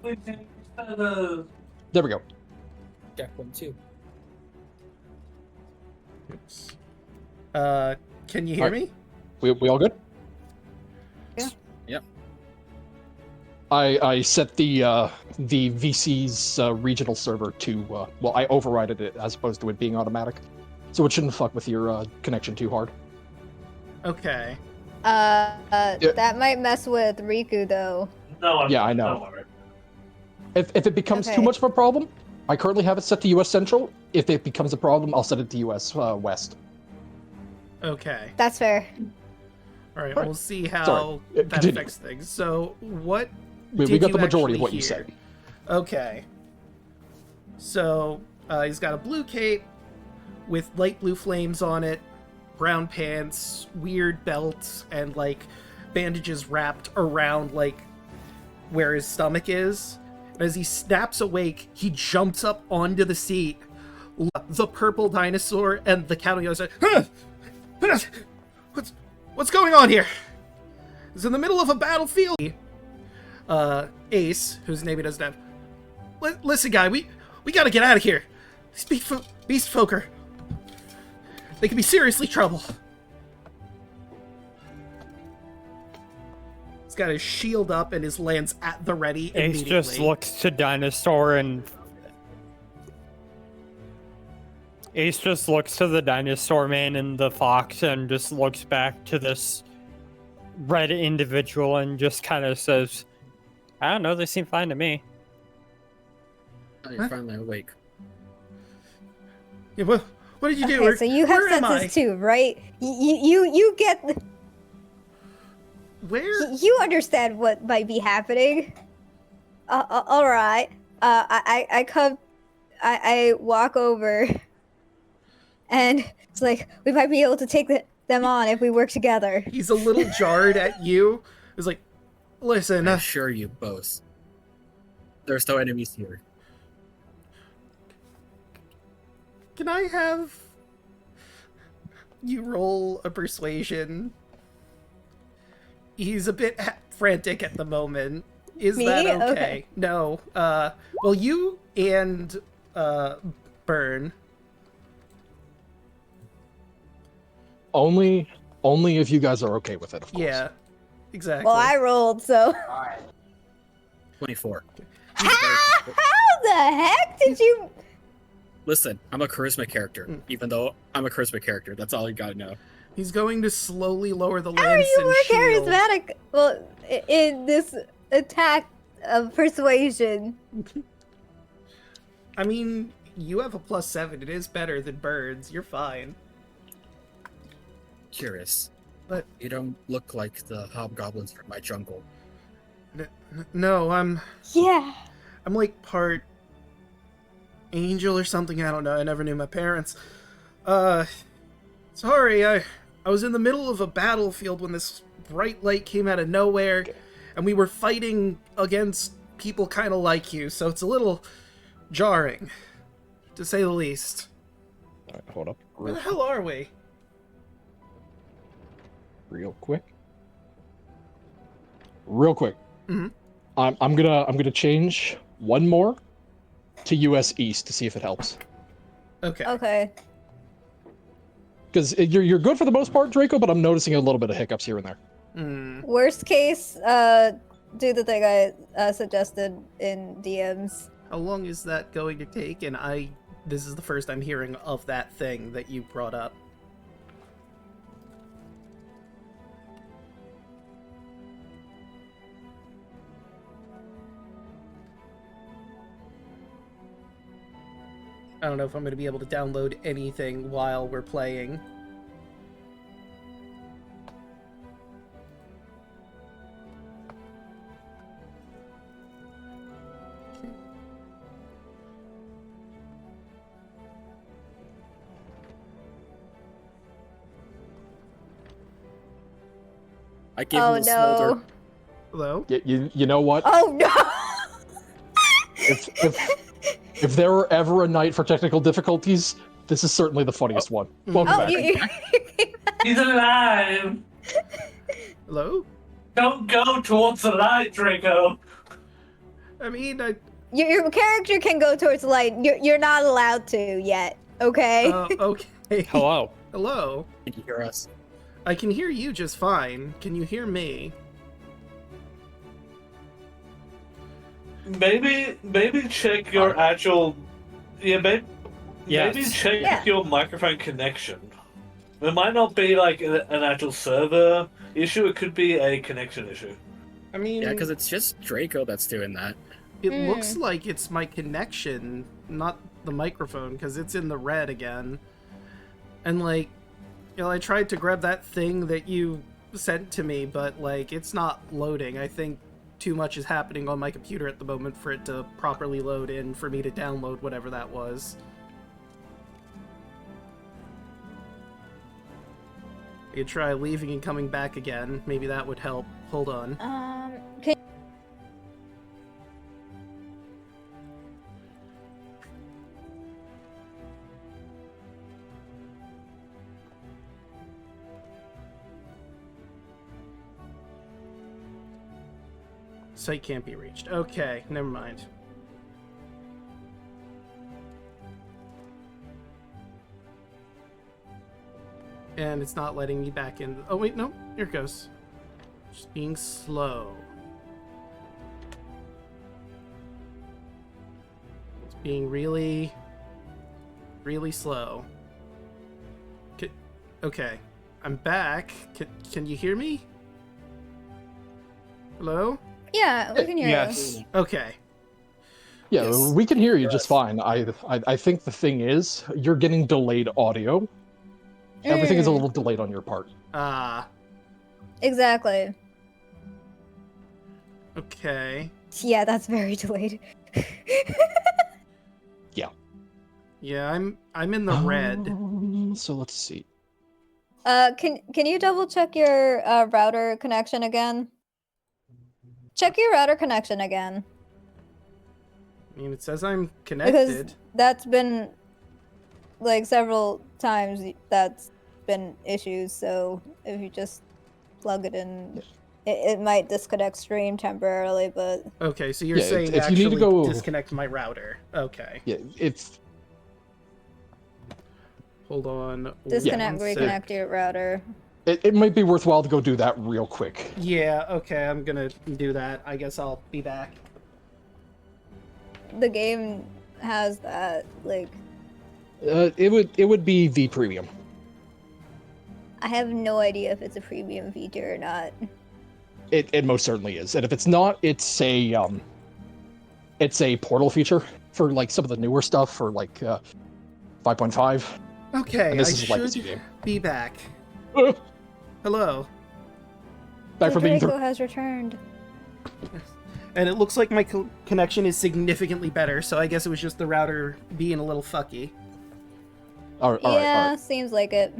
There we go. Jack 1, 2. Oops. Can you hear me? We all good? Yeah. Yep. I set the VC's regional server to I overrided it as opposed to it being automatic, so it shouldn't fuck with your connection too hard. Okay. That might mess with Riku though. No, I know. Don't worry. If it becomes Okay. too much of a problem, I currently have it set to US Central. If it becomes a problem, I'll set it to US West. Okay. That's fair. Alright, Alright. we'll see how Sorry. that Continue. affects things. So, We did got you the majority actually of what you hear? said. Okay. So, He's got a blue cape with light blue flames on it, brown pants, weird belt, and like bandages wrapped around like where his stomach is. And as he snaps awake, he jumps up onto the seat. The purple dinosaur and the counting goes, what's going on here? He's in the middle of a battlefield. Ace, whose name he doesn't have. Listen, guy, we gotta get out of here. These beast folk are... They could be seriously trouble. He's got his shield up and his lance at the ready Ace immediately. just looks to Dinosaur and... Ace just looks to the Dinosaur Man and the Fox and just looks back to this red individual and just kind of says, I don't know, they seem fine to me. Oh, you're finally awake. Yeah, what did you do? Okay, so you have Where am I? senses too, right? You get... Where? You understand what might be happening. All right. I walk over, and it's like we might be able to take them on if we work together. He's a little jarred at you. He's like, listen, I assure you both. There's no enemies here. can I have you roll a persuasion? He's a bit frantic at the moment. Is Me? that okay? Okay. No. Well, you and Burn. Only if you guys are okay with it, of course. Yeah, exactly. Well, I rolled, so 24. how the heck did you? Listen, I'm a charisma character. Even though I'm a charisma character, that's all you gotta know. He's going to slowly lower the How are lance you and more shield. charismatic? Well, in this attack of persuasion. I mean, you have a +7. It is better than Bird's. You're fine. Curious. But You don't look like the hobgoblins from my jungle. no, I'm Yeah. like part angel or something. I don't know. I never knew my parents. Sorry, I was in the middle of a battlefield when this bright light came out of nowhere, and we were fighting against people kind of like you, so it's a little jarring, to say the least. All right, hold up. Where the hell are we? Real quick. Mhm. I'm gonna change one more to US East to see if it helps. Okay. Okay. Because you're good for the most part, Draco, but I'm noticing a little bit of hiccups here and there. Worst case, do the thing I suggested in DMs. How long is that going to take? And this is the first I'm hearing of that thing that you brought up. I don't know if I'm going to be able to download anything while we're playing. I gave Oh him a smolder. no. Hello? You know what? Oh no. If there were ever a night for technical difficulties, this is certainly the funniest one. Welcome Oh, back. you. He's alive! Hello? Don't go towards the light, Draco! I mean, Your character can go towards the light. You're not allowed to yet. Okay. okay. Hello. Hello? Can you hear us? I can hear you just fine. Can you hear me? Maybe check your actual. Yeah, maybe Yes. check Yeah. your microphone connection. It might not be like an actual server issue. It could be a connection issue. I mean, Yeah, because it's just Draco that's doing that. it looks like it's my connection, not the microphone, because it's in the red again. And, like, I tried to grab that thing that you sent to me, but, like, it's not loading. I think too much is happening on my computer at the moment for it to properly load in for me to download whatever that was. You try leaving and coming back again. Maybe that would help. Hold on. Can Site can't be reached. Okay, never mind. And it's not letting me back in. Oh, wait, no. Here it goes. Just being slow. It's being really, really slow. Okay. I'm back. Can you hear me? Hello? Yeah, we can hear Yes. you. Okay. Yeah, Yes. we can hear you just fine. I think the thing is, you're getting delayed audio. Everything is a little delayed on your part. Exactly. Okay. Yeah, that's very delayed. Yeah, I'm in the red. So let's see. Can you double check your router connection again? Check your router connection again. I mean, it says I'm Because connected. that's been like several times that's been issues, so if you just plug it in, it might disconnect stream temporarily, but Okay, so you're Yeah, saying if you need to actually go- disconnect my router. Okay. Yeah, it's Hold on. disconnect, one sec. reconnect your router. it might be worthwhile to go do that real quick. Yeah, okay, I'm gonna do that. I guess I'll be back. The game has that, like, It would be the premium. I have no idea if it's a premium feature or not. It most certainly is, and if it's not, it's a portal feature for like some of the newer stuff for like 5.5. Okay, And this I is a legacy should game. be back. Uh, Hello. Back The from the Draco has returned. And it looks like my connection is significantly better, so I guess it was just the router being a little fucky. All right, all Yeah, right. seems like it.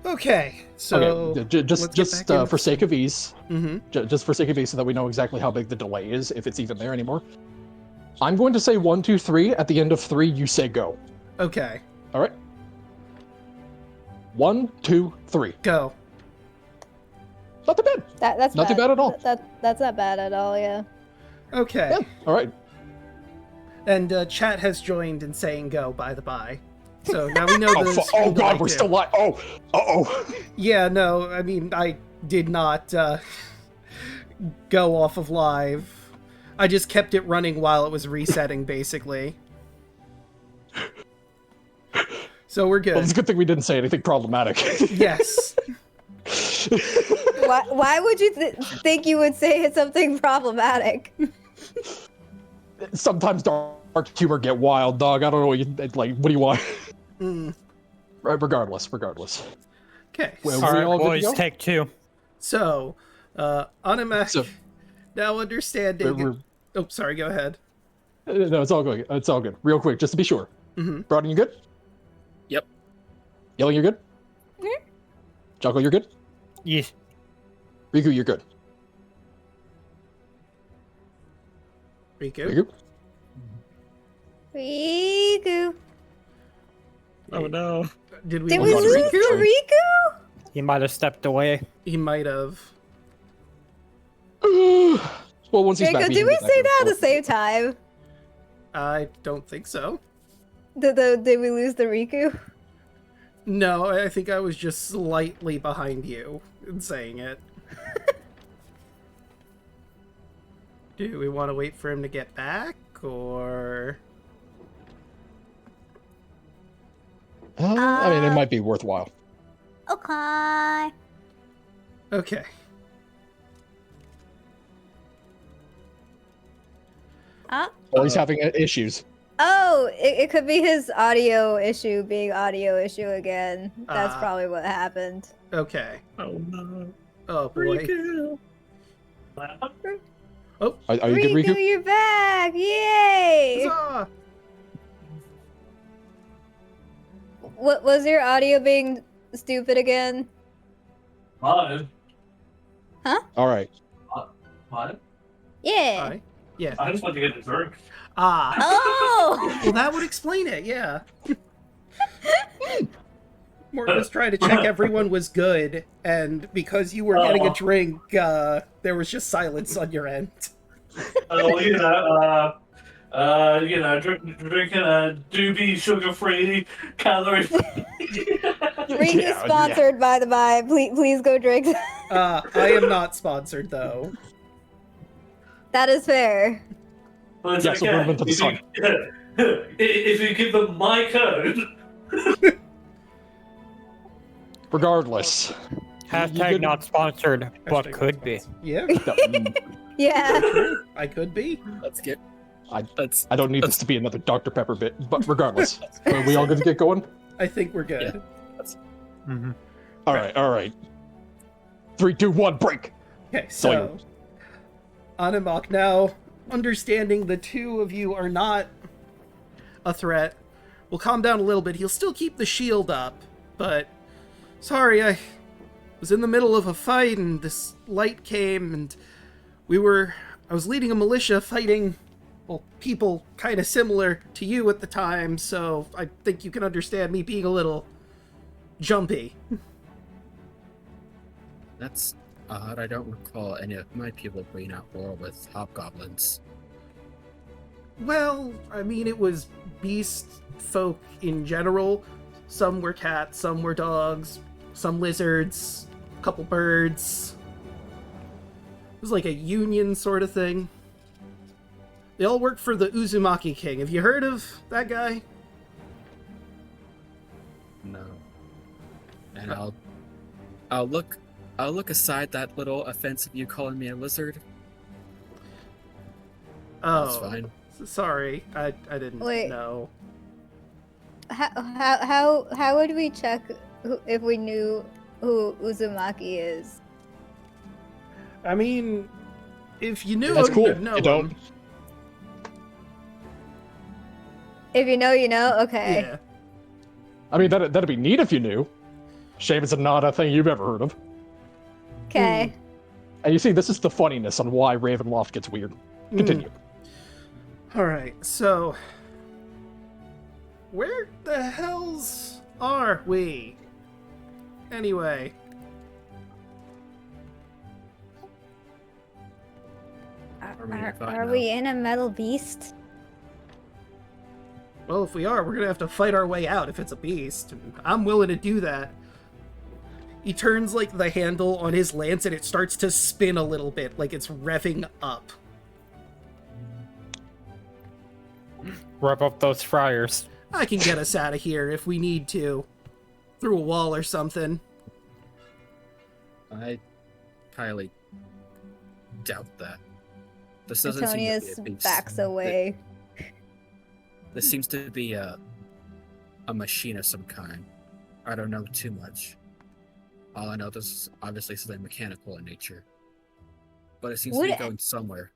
Okay, so... Okay, let's get just back in. for sake of ease, Mm-hmm. just for sake of ease, so that we know exactly how big the delay is, if it's even there anymore. I'm going to say 1, 2, 3. At the end of 3, you say go. Okay, All right. 1, 2, 3. go. Not too bad. That's Not too bad at all. That's not bad at all. Yeah. Okay. Yeah. All right. And chat has joined in saying go, by the by. So now we know Oh, the oh screen delay God, we're too. still live. Oh, oh. Yeah, no, I mean, I did not go off of live. I just kept it running while it was resetting, basically. So we're Well, good. it's a good thing we didn't say anything problematic. Yes. Why would you think you would say something problematic? Sometimes dark humor get wild, dog. I don't know what you like. What do you want? Mm. Right, regardless. Okay. Well, All we right, all good to boys, go? take 2. So, Animac, So- now understanding... Oh, sorry, go ahead. No, it's all good. It's all good. Real quick, just to be sure. Mm-hmm. Broaden, you good? Yep. Yelling, you're good? Mhm. Jocko, you're good? Yes. Riku, you're good. Riku? Riku? Riku. Oh no. Did we Did lose we lose Riku? the Riku? He might have stepped away. He might have. Well, once he's Draco, back, did we can get say back that to at the same time? I don't think so. Did we lose the Riku? No, I think I was just slightly behind you in saying it. Do we want to wait for him to get back, or... I mean, it might be worthwhile. Okay. Okay. Well, he's having issues. Oh, it could be his audio issue being audio issue again. That's Ah. probably what happened. Okay. Oh no. Oh, boy. Riku. Are you good, Riku? You're back! Yay! Huzzah! What was your audio being stupid again? What? All right. What? Yeah. Hi. Yeah. I just want to get a drink. Ah. Oh! Well, that would explain it, yeah. Mort was trying to check everyone was good, and because you were getting a drink, there was just silence on your end. Oh, drinking a doobie sugar-free, calorie-free. Drink is sponsored, by the by. Please go drink. I am not sponsored, though. That is fair. Well, it's Yes, we'll move into the sun. If you give them my code. Regardless. Hashtag could- not sponsored, but Hashtag could be. Yeah, Yeah. true. I could be. Let's get. I- Let's. I don't need this to be another Dr. Pepper bit, but regardless, are we all going to get going? I think we're good. Mm-hmm. All right. 3, 2, 1, break. Okay, So so Animok, now understanding the two of you are not a threat, will calm down a little bit. He'll still keep the shield up, but sorry, I was in the middle of a fight and this light came and I was leading a militia fighting, well, people kind of similar to you at the time, so I think you can understand me being a little jumpy. That's odd. I don't recall any of my people being at war with hobgoblins. Well, I mean, it was beast folk in general. Some were cats, some were dogs, some lizards, a couple birds. It was like a union sort of thing. They all work for the Uzumaki King. Have you heard of that guy? No. And I'll look aside that little offense of you calling me a lizard. That's Oh, fine. sorry, I didn't Wait. know. How would we check if we knew who Uzumaki is? I mean, if you knew That's him, cool. you'd know You don't. him. If you know, you know. Okay. Yeah. I mean, that'd be neat if you knew. Shame it's not a thing you've ever heard of. Okay. And you see, this is the funniness on why Ravenloft gets weird. Continue. Alright, so... where the hells are we? Anyway. Are we in a metal beast? Well, if we are, we're gonna have to fight our way out if it's a beast. I'm willing to do that. He turns, like, the handle on his lance and it starts to spin a little bit, like it's revving up. Rev up those fryers. I can get us out of here if we need to. Through a wall or something. I highly doubt that. This doesn't seem to Antonius be a beast. backs away. This seems to be a machine of some kind. I don't know too much. All I know, this is obviously something mechanical in nature. But it seems to be Would- going somewhere.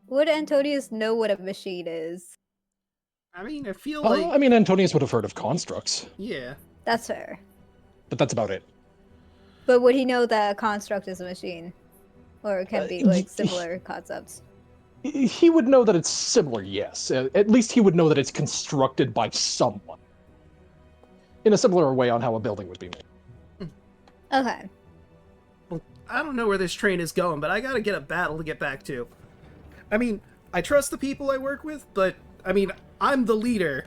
Would Antonius know what a machine is? I mean, I feel like... I mean, Antonius would have heard of constructs, yeah. That's fair. but that's about it. But would he know that a construct is a machine? Or it can be, like, similar concepts? He would know that it's similar, yes. At least he would know that it's constructed by someone. In a similar way on how a building would be made. Okay. Well, I don't know where this train is going, but I gotta get a battle to get back to. I mean, I trust the people I work with, but, I mean, I'm the leader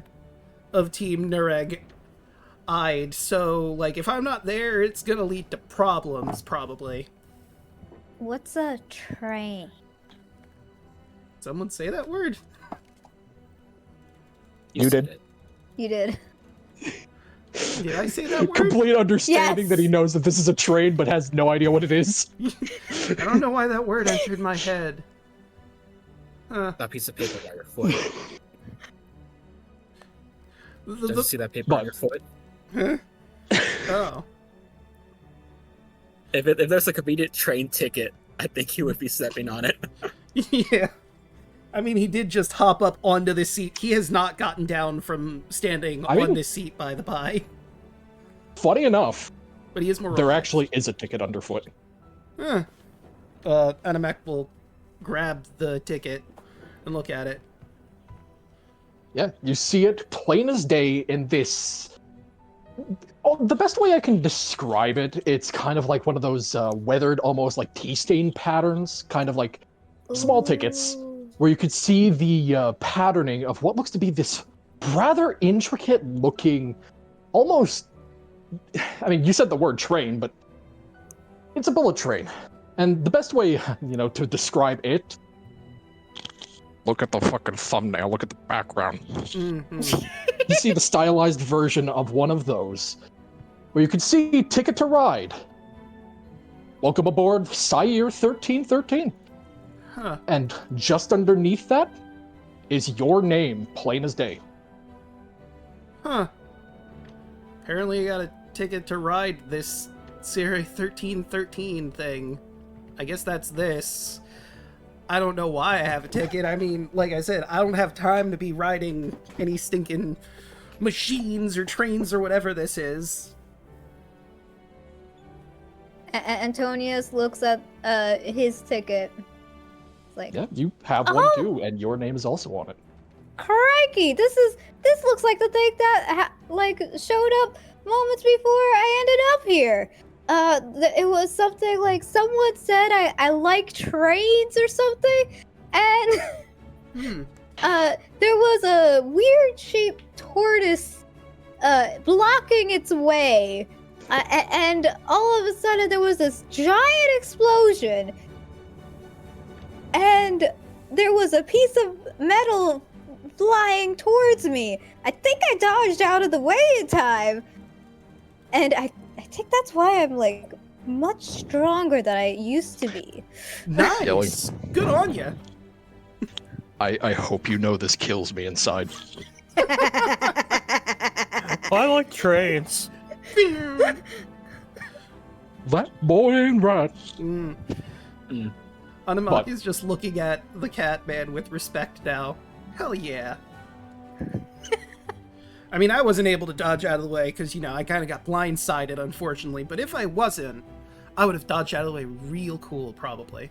of Team Nureg-Eyed, so, like, if I'm not there, it's gonna lead to problems, probably. What's a train? Someone say that word? You did. said it. You did. Did I say that word? Complete understanding that he Yes! knows that this is a train, but has no idea what it is. I don't know why that word entered my head. That piece of paper by your foot. Don't you see that paper But- on your foot? Oh. If there's a convenient train ticket, I think he would be stepping on it. Yeah. I mean, he did just hop up onto the seat. He has not gotten down from standing I mean- on this seat, by the by. funny enough, But he is more there relaxed. actually is a ticket underfoot. Huh. Animek will grab the ticket and look at it. Yeah, you see it plain as day in this. Oh, the best way I can describe it, it's kind of like one of those weathered, almost like tea stain patterns, kind of like small tickets, Ooh. where you could see the patterning of what looks to be this rather intricate looking, almost. I mean, you said the word train, but it's a bullet train. And the best way, to describe it. Look at the fucking thumbnail, look at the background. Mm-hmm. You see the stylized version of one of those, where you can see Ticket to Ride. Welcome aboard Cyre 1313. Huh. And just underneath that is your name, plain as day. Huh. Apparently you got a ticket to ride this Cyre 1313 thing. I guess that's this. I don't know why I have a ticket. I mean, like I said, I don't have time to be riding any stinking machines or trains or whatever this is. Antonius looks at his ticket. It's like, Yeah, you have one too, and your name is also on it. crikey, this looks like the thing that showed up moments before I ended up here. It was something like someone said I like trains or something, and there was a weird shaped tortoise blocking its way, and all of a sudden there was this giant explosion, and there was a piece of metal flying towards me. I think I dodged out of the way in time, and I think that's why I'm like much stronger than I used to be. Nice. Good on you. I hope you know this kills me inside. I like trains. That boy ain't right. Anamaki's just looking at the cat man with respect now. Hell yeah. I mean, I wasn't able to dodge out of the way because, I kind of got blindsided, unfortunately. But if I wasn't, I would have dodged out of the way real cool, probably.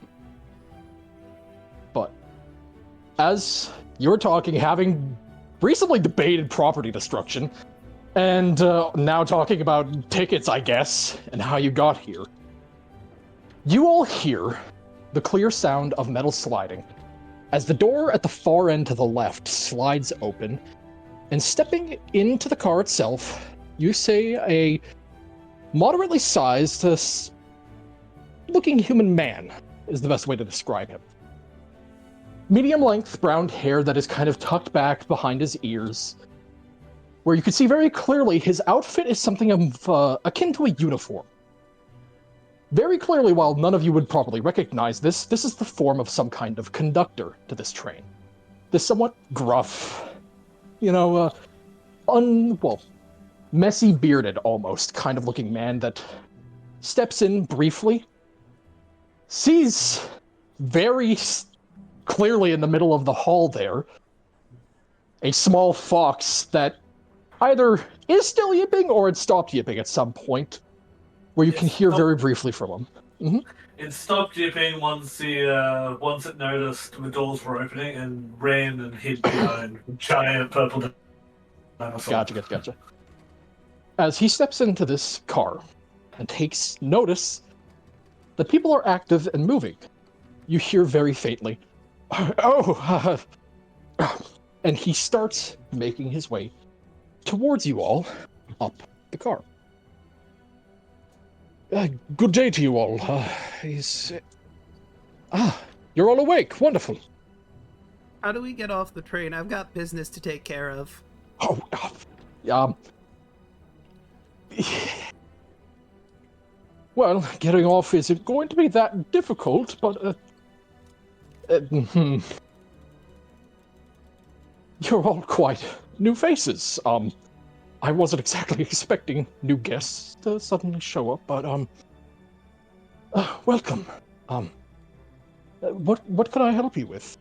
But as you're talking, having recently debated property destruction, and now talking about tickets, I guess, and how you got here, you all hear the clear sound of metal sliding as the door at the far end to the left slides open, and stepping into the car itself, you see a moderately sized looking human man is the best way to describe him. Medium length brown hair that is kind of tucked back behind his ears, where you can see very clearly his outfit is something of akin to a uniform. Very clearly, while none of you would probably recognize this is the form of some kind of conductor to this train. This somewhat gruff, messy bearded almost kind of looking man that steps in briefly, sees very clearly in the middle of the hall there a small fox that either is still yipping or had stopped yipping at some point, where you can hear very briefly from him. It stopped yipping once it noticed the doors were opening and ran and hid behind a giant purple dinosaur. Gotcha. As he steps into this car and takes notice that people are active and moving, you hear very faintly, and he starts making his way towards you all up the car. Good day to you all. You're all awake. Wonderful. How do we get off the train? I've got business to take care of. Well, getting off isn't going to be that difficult, but you're all quite new faces. I wasn't exactly expecting new guests to suddenly show up, but welcome. What can I help you with?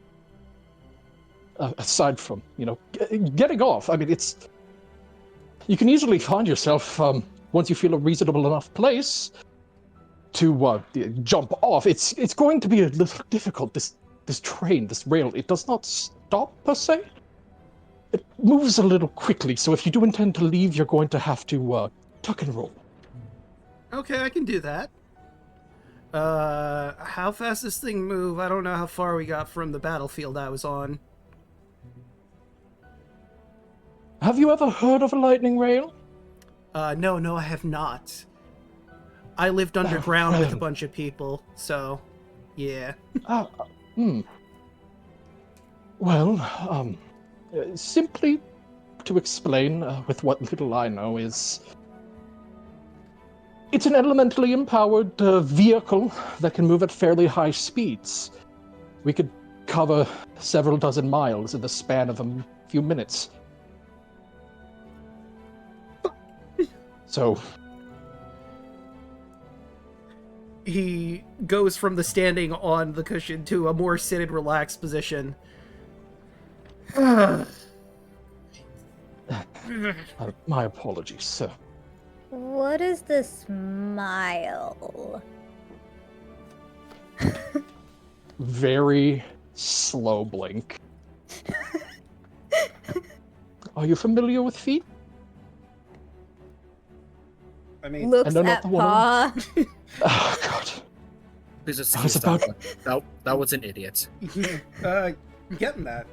Aside from, getting off. I mean, you can easily find yourself once you feel a reasonable enough place to jump off, it's going to be a little difficult. This train, this rail, it does not stop per se. It moves a little quickly, so if you do intend to leave, you're going to have to tuck and roll. Okay, I can do that. How fast this thing move? I don't know how far we got from the battlefield I was on. Have you ever heard of a lightning rail? No, I have not. I lived underground with a bunch of people, so yeah. Well, simply to explain with what little I know is it's an elementally empowered vehicle that can move at fairly high speeds. We could cover several dozen miles in the span of a few minutes. So he goes from the standing on the cushion to a more seated, relaxed position. My apologies, sir. What is this smile? Very slow blink. Are you familiar with feet? I mean, Looks not at the one- paw. Oh god. Please just I was stop. about- That was an idiot. getting that.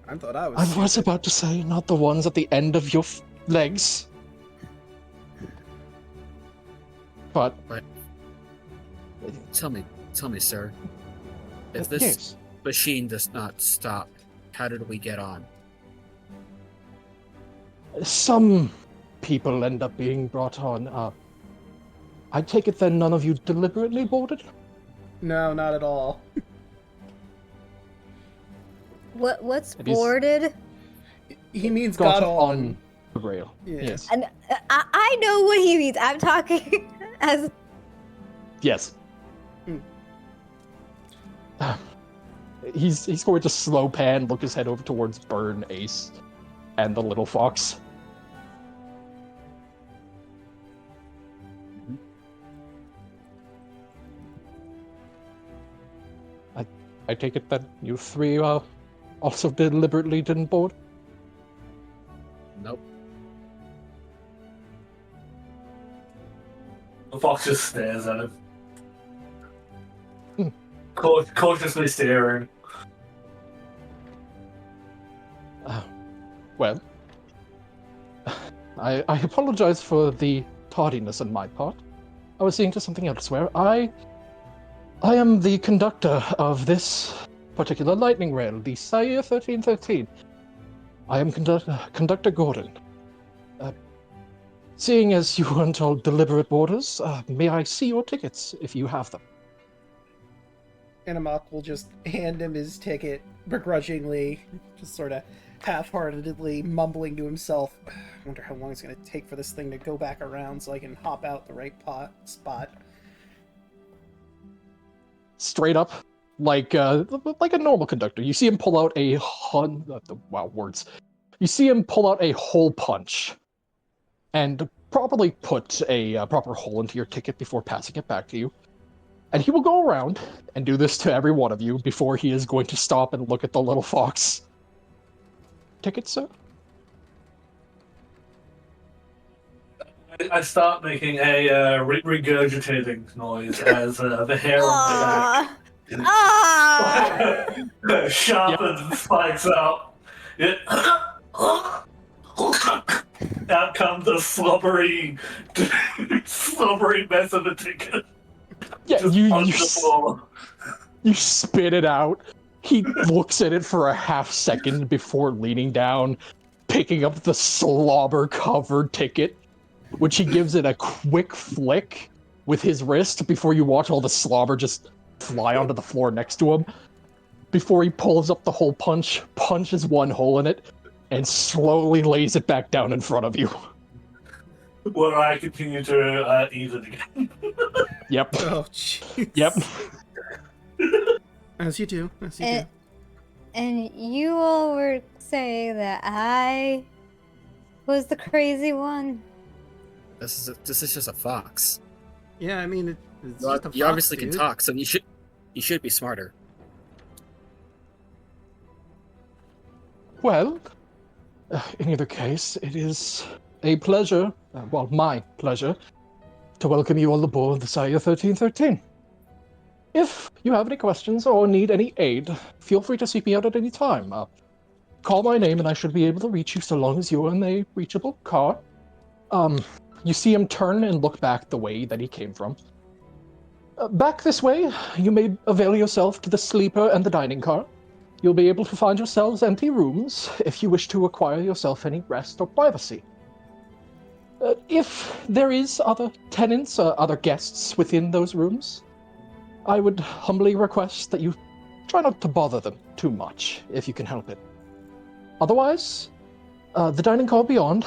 I thought I was. I was about to say, not the ones at the end of your legs. But Tell me, sir. If this yes. machine does not stop, how did we get on? Some people end up being brought on. I take it then none of you deliberately boarded? No, not at all. What's It is- boarded? He means got on. the rail. Yeah. Yes. And I know what he means. I'm talking as Yes. Hmm. He's going to slow pan, look his head over towards Burn, Ace, and the little fox. I take it that you three also deliberately didn't board? Nope. The fox just stares at him. Hmm. Cautiously staring. Well, I apologize for the tardiness on my part. I was seeing to something elsewhere. I am the conductor of this particular lightning rail, the Cyre 1313. I am Conductor Gordon. Seeing as you weren't all deliberate boarders, may I see your tickets if you have them? Animok will just hand him his ticket begrudgingly, just sort of half-heartedly mumbling to himself. I wonder how long it's going to take for this thing to go back around so I can hop out the right spot. Straight up, like a normal conductor. You see him pull out a You see him pull out a hole punch, and properly put a proper hole into your ticket before passing it back to you. And he will go around and do this to every one of you before he is going to stop and look at the little fox. Ticket, sir? I start making a regurgitating noise as the hair on my back sharpens and spikes out. Out comes a slobbery mess of a ticket. Yeah, Just on the floor. you spit it out. He looks at it for a half second before leaning down, picking up the slobber-covered ticket, which he gives it a quick flick with his wrist before you watch all the slobber just fly onto the floor next to him. Before he pulls up the hole punch, punches one hole in it, and slowly lays it back down in front of you. Where I continue to eat it again. Yep. Oh, jeez. Yep. As you do. As you do. and you all were saying that I was the crazy one. This is just a fox. Yeah, I mean, it's You, just a you fox, obviously can dude. talk, so you should be smarter. Well, in either case, it is a pleasure, well, my pleasure, to welcome you all aboard the Cyre 1313. If you have any questions or need any aid, feel free to seek me out at any time. Call my name and I should be able to reach you so long as you're in a reachable car. You see him turn and look back the way that he came from. Back this way, you may avail yourself to the sleeper and the dining car. You'll be able to find yourselves empty rooms if you wish to acquire yourself any rest or privacy. If there is other tenants or other guests within those rooms, I would humbly request that you try not to bother them too much, if you can help it. Otherwise, the dining car beyond,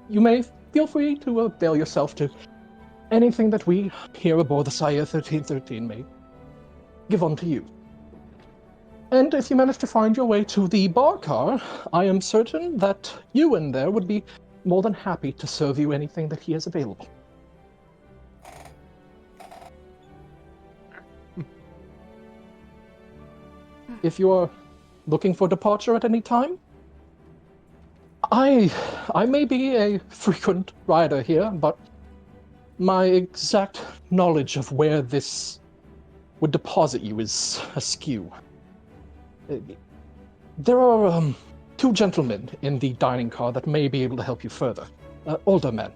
you may feel free to avail yourself to anything that we here aboard the Cyre 1313 may give unto you. And if you manage to find your way to the bar car, I am certain that you in there would be more than happy to serve you anything that he has available. If you are looking for departure at any time, I may be a frequent rider here, but my exact knowledge of where this would deposit you is askew. There are two gentlemen in the dining car that may be able to help you further. Older men.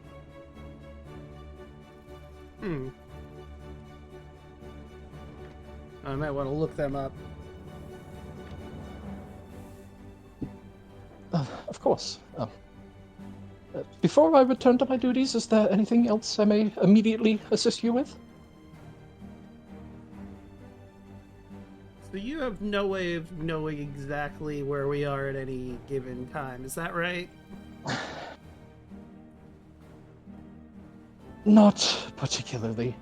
I might want to look them up. Of course. Before I return to my duties, is there anything else I may immediately assist you with? So you have no way of knowing exactly where we are at any given time, is that right? Not particularly.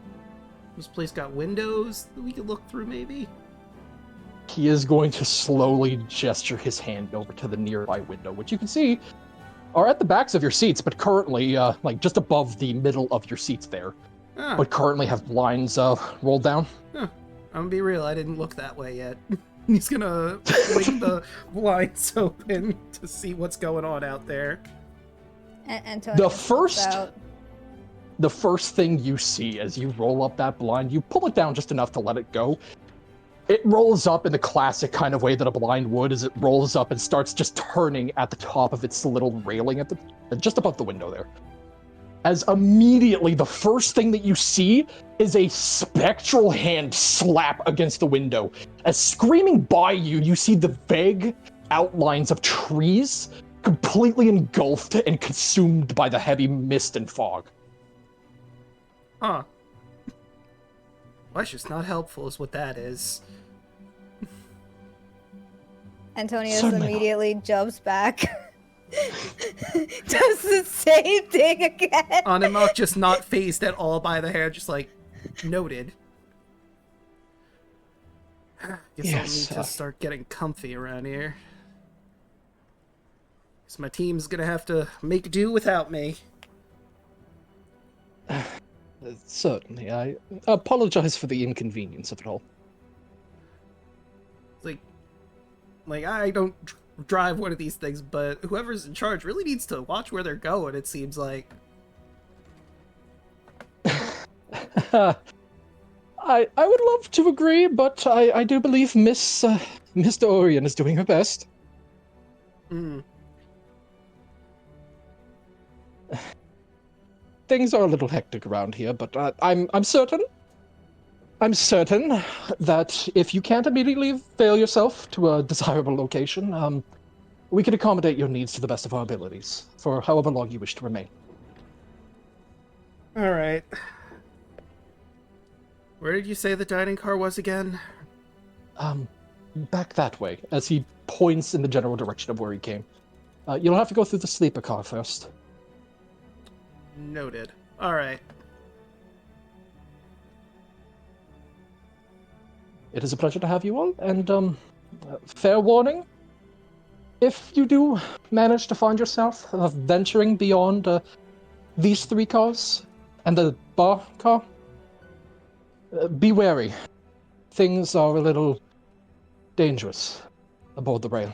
This place got windows that we could look through, maybe? He is going to slowly gesture his hand over to the nearby window, which you can see are at the backs of your seats, but currently, like just above the middle of your seats there. Ah, But currently have blinds rolled down. I'm gonna be real, I didn't look that way yet. He's gonna wing the blinds open to see what's going on out there. Antonio The first thing you see as you roll up that blind, you pull it down just enough to let it go. It rolls up in the classic kind of way that a blind would, as it rolls up and starts just turning at the top of its little railing at the just above the window there. As immediately the first thing that you see is a spectral hand slap against the window. As screaming by you, you see the vague outlines of trees completely engulfed and consumed by the heavy mist and fog. Huh. Well, that's just not helpful is what that is. Antonius Certainly not. immediately jumps back. Does the same thing again. Animok just not phased at all by the hair, just like, noted. Guess Yes, I'll need to start getting comfy around here. Guess my team's gonna have to make do without me. Certainly, I apologize for the inconvenience of it all. Like I don't drive one of these things, but whoever's in charge really needs to watch where they're going, it seems like. I would love to agree, but I do believe Miss Dorian is doing her best. Things are a little hectic around here, but I'm certain that if you can't immediately avail yourself to a desirable location, we can accommodate your needs to the best of our abilities for however long you wish to remain. Alright. Where did you say the dining car was again? Back that way, as he points in the general direction of where he came. You'll have to go through the sleeper car first. Noted. Alright. It is a pleasure to have you all, and fair warning, if you do manage to find yourself venturing beyond these 3 cars and the bar car, be wary. Things are a little dangerous aboard the rail.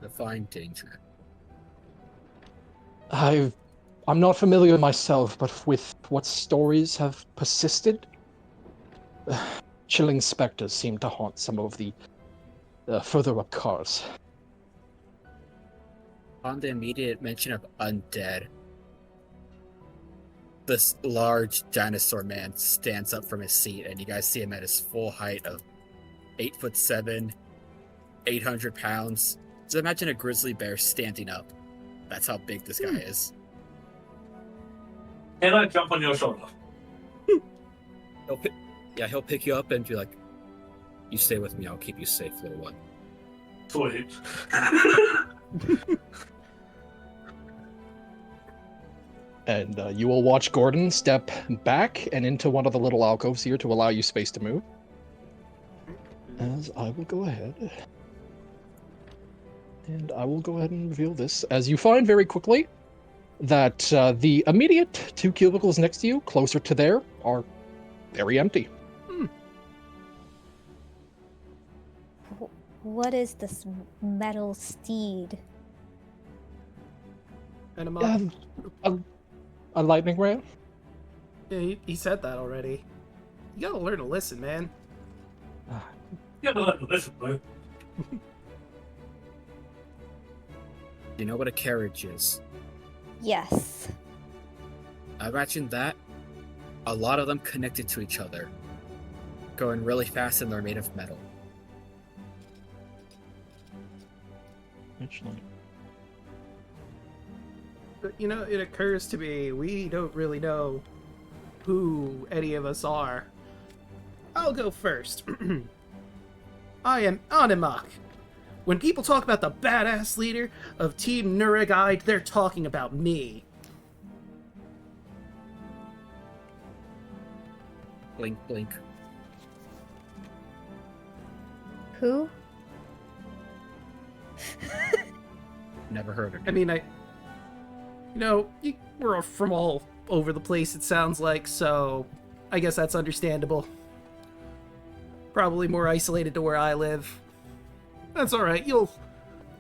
Define danger. I'm not familiar myself, but with what stories have persisted, chilling specters seem to haunt some of the further up cars. On the immediate mention of undead, this large dinosaur man stands up from his seat, and you guys see him at his full height of 8'7", 800 pounds. So imagine a grizzly bear standing up. That's how big this guy is. Can I jump on your shoulder? He'll pick you up and be like, "You stay with me. I'll keep you safe, little one." Sweet. And you will watch Gordon step back and into one of the little alcoves here to allow you space to move. As I will go ahead. And I will go ahead and reveal this. As you find very quickly that the immediate 2 cubicles next to you, closer to there, are very empty. What is this metal steed? Enema. A lightning ray? Yeah, he said that already. You gotta learn to listen, man. Yeah, but listen, bro. You know what a carriage is? Yes. I imagine that. A lot of them connected to each other. Going really fast, and they're made of metal. Actually. But, you know, it occurs to me, we don't really know who any of us are. I'll go first. I am Animak. When people talk about the badass leader of Team Nuragide, they're talking about me. Blink, blink. Who? Never heard of it. I mean, we're from all over the place, it sounds like, so I guess that's understandable. Probably more isolated to where I live. That's alright, you'll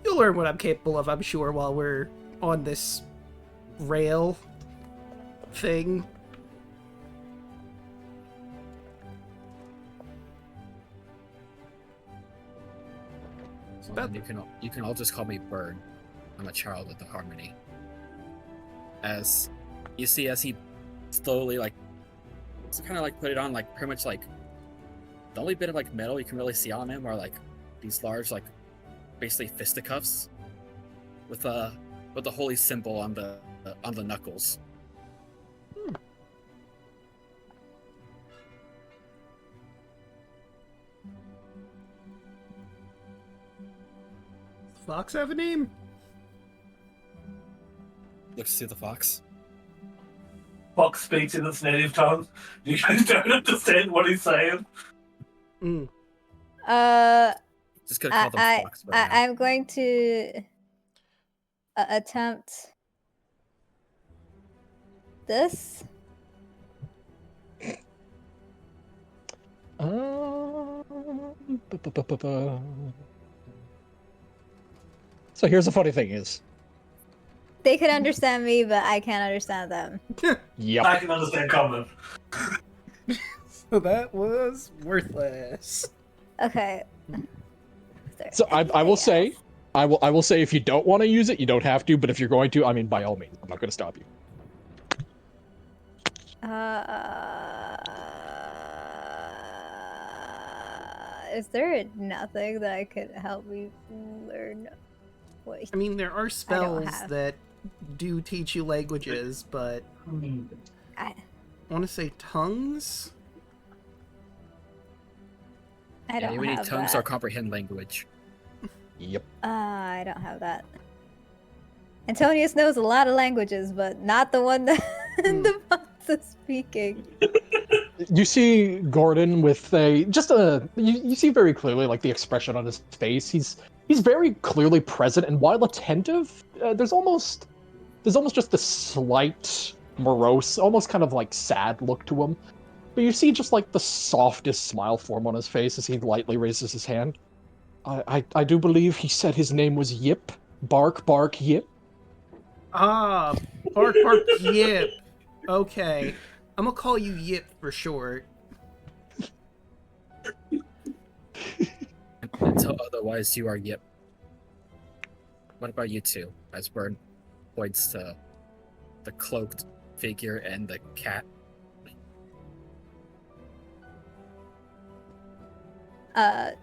learn what I'm capable of, I'm sure, while we're on this rail thing. So then you can all just call me Bird. I'm a child of the harmony. As you see, as he slowly kind of put it on, pretty much the only bit of metal you can really see on him are these large basically fisticuffs with the holy symbol on the knuckles. Fox have a name? Looks to the fox. Fox speaks in its native tongue. You guys don't understand what he's saying. Just gonna call them fox. I'm going to attempt this. So here's the funny thing is. They can understand me, but I can't understand them. Yep. I can understand common. So that was worthless. Okay. So I will say, I will say if you don't want to use it, you don't have to. But if you're going to, I mean, by all means, I'm not going to stop you. Is there nothing that could help me learn? I mean, there are spells that do teach you languages, but I want to say tongues? I don't we need have tongues that. or comprehend language. Yep. I don't have that. Antonius knows a lot of languages, but not the one that the monks are speaking. You see Gordon with you see very clearly the expression on his face. He's very clearly present, and while attentive, there's almost there's almost just this slight morose, almost kind of like sad look to him. But you see just like the softest smile form on his face as he lightly raises his hand. I do believe he said his name was Yip. Bark, bark, Yip. Ah, bark, bark, Yip. Okay. I'm gonna call you Yip for short. Until otherwise, you are Yip. What about you two? As Burn points to the cloaked figure and the cat.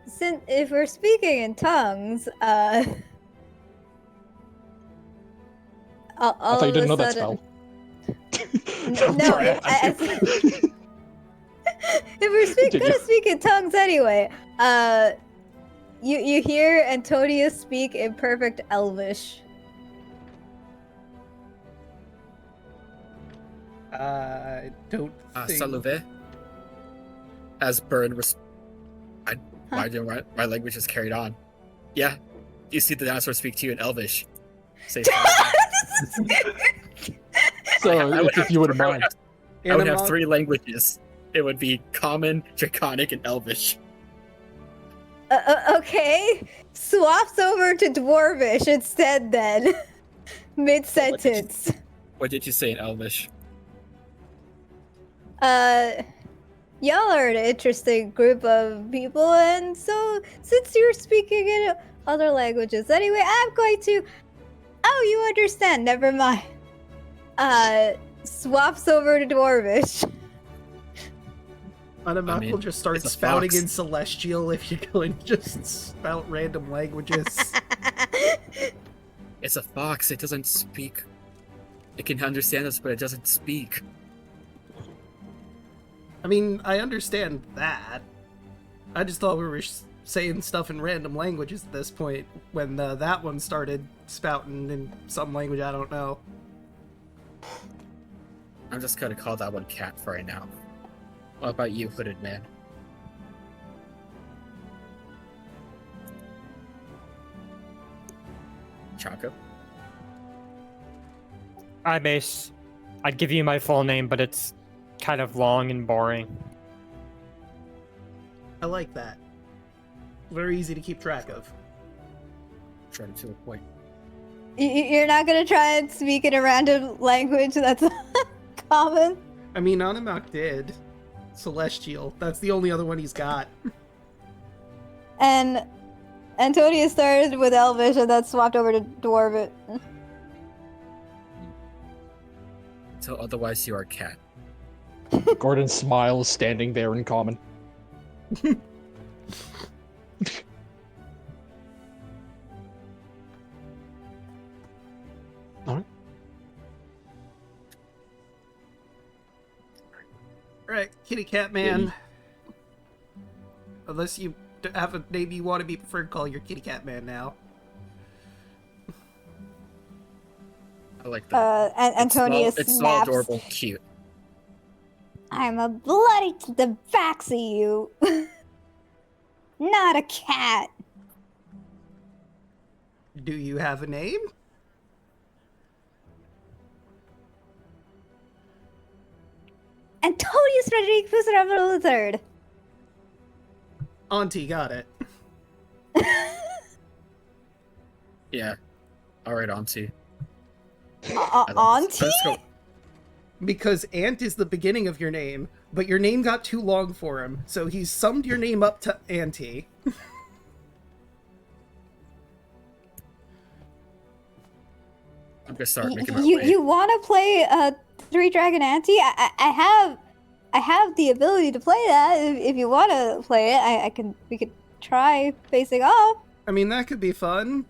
Since if we're speaking in tongues, I thought you didn't know that spell. No, if we're gonna speak in tongues anyway, you hear Antonius speak in perfect Elvish. I don't think... Saluve. As Burn my language is carried on. Yeah, you see the dinosaur speak to you in Elvish. Say So, if you wouldn't mind. I would have 3 languages. It would be Common, Draconic, and Elvish. Okay. Swaps over to Dwarvish instead then. Mid-sentence. What did you say in Elvish? Y'all are an interesting group of people, and so since you're speaking in other languages anyway, I'm going to... Oh, you understand, never mind. Swaps over to Dwarvish. Will just start spouting in Celestial if you're going to just spout random languages. It's a fox, it doesn't speak. It can understand us, but it doesn't speak. I mean, I understand that. I just thought we were saying stuff in random languages at this point when that one started spouting in some language I don't know. I'm just gonna call that one cat for right now. What about you, hooded man? Chaco? Hi, Mace. I'd give you my full name, but it's kind of long and boring. I like that. Very easy to keep track of. Trying to a point. You're not gonna try and speak in a random language that's common? I mean, Animak did. Celestial. That's the only other one he's got. And Antonius started with Elvish and then swapped over to Dwarvish. So otherwise you are cat. Gordon smiles, standing there in common. Alright. Alright, Kitty Cat Man. Unless you have a name you want to be preferred, call your Kitty Cat Man now. I like that. Antonius It's so snaps. adorable, cute. I'm a bloody to the backs of you. Not a cat. Do you have a name? Antonius Rodriguez Ravelo III. Auntie, got it. Yeah. Alright, auntie. Auntie? Let's go. Because Ant is the beginning of your name, but your name got too long for him, so he's summed your name up to Auntie. I'm gonna start making my way. You want to play Three Dragon Auntie? I have the ability to play that. If you want to play it, we could try facing off. I mean, that could be fun,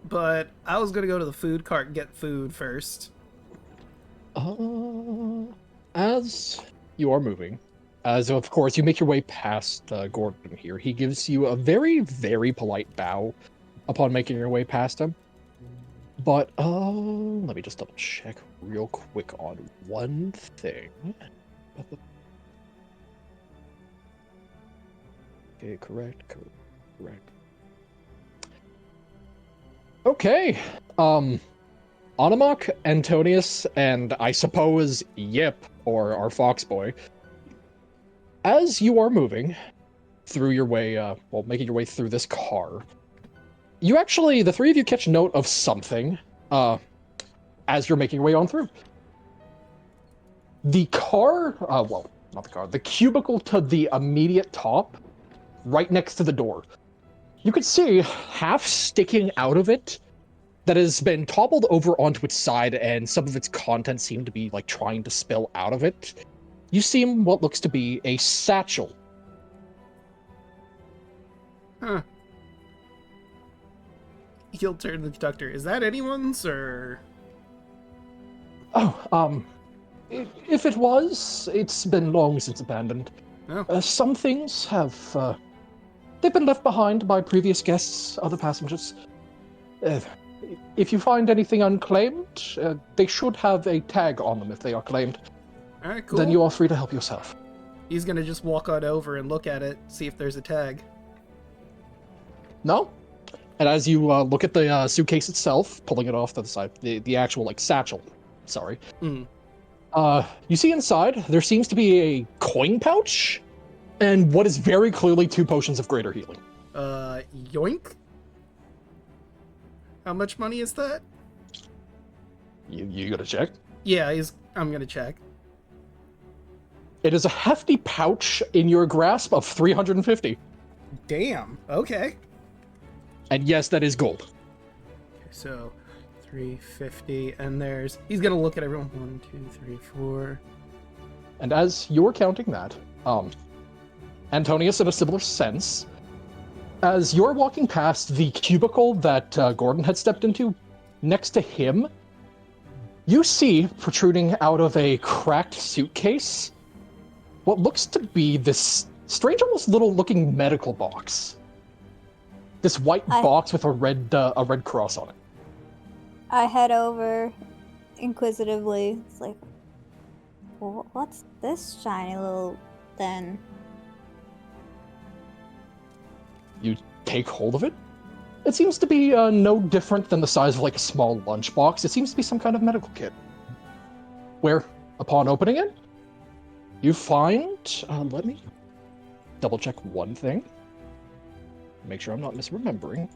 but I was gonna go to the food cart and get food first. As you are moving, as of course you make your way past Gordon here, he gives you a very, very polite bow upon making your way past him. But, let me just double check real quick on one thing. Okay, correct. Okay, Anamak, Antonius, and I suppose Yip, or our fox boy, as you are moving through your way, making your way through this car, the three of you catch note of something, as you're making your way on through. The car, not the car, the cubicle to the immediate top, right next to the door. You could see half sticking out of it that has been toppled over onto its side, and some of its contents seem to be like trying to spill out of it. You see what looks to be a satchel. Huh. He'll turn to the conductor. Is that anyone's, or...? Oh, if it was, it's been long since abandoned. Oh. Some things have, they've been left behind by previous guests, other passengers. If you find anything unclaimed, they should have a tag on them if they are claimed. Alright, cool. Then you are free to help yourself. He's gonna just walk on over and look at it, see if there's a tag. No? And as you look at the suitcase itself, pulling it off to the side, the actual, like, satchel, sorry. Mm. You see inside, there seems to be a coin pouch, and what is very clearly 2 potions of greater healing. Yoink? How much money is that? You gotta check? Yeah, I'm gonna check. It is a hefty pouch in your grasp of 350. Damn, okay. And yes, that is gold. Okay, so 350, and he's gonna look at everyone. 1, 2, 3, 4. And as you're counting that, Antonius, in a similar sense, as you're walking past the cubicle that Gordon had stepped into, next to him, you see protruding out of a cracked suitcase what looks to be this strange, almost little-looking medical box. This white box with a red cross on it. I head over inquisitively. It's like, well, what's this shiny little thing? You take hold of it. It seems to be no different than the size of like a small lunchbox. It seems to be some kind of medical kit. Where, upon opening it, you find... let me double check one thing. Make sure I'm not misremembering.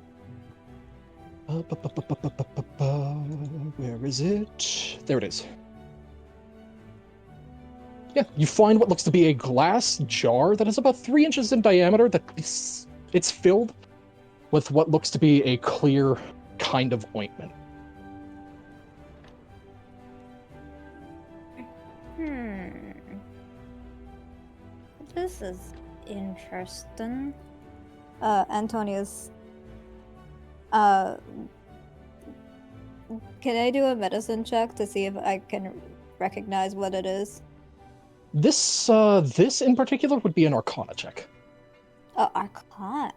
Where is it? There it is. Yeah, you find what looks to be a glass jar that is about 3 inches in diameter. It's filled with what looks to be a clear kind of ointment. This is interesting. Antonius, can I do a medicine check to see if I can recognize what it is? This in particular would be an Arcana check. Oh, Arcana.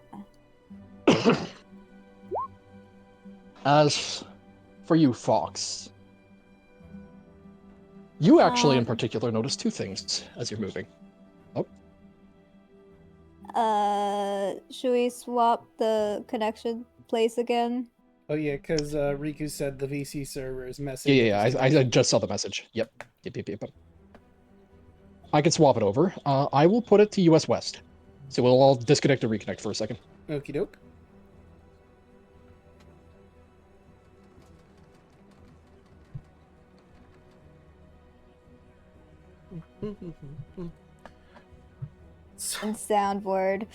As for you, Fox, you actually in particular notice 2 things as you're moving. Should we swap the connection place again? Oh yeah, because Riku said the VC server is messing. Yeah, I just saw the message. Yep. I can swap it over. I will put it to US West. So we'll all disconnect and reconnect for a second. Okie doke. And soundboard.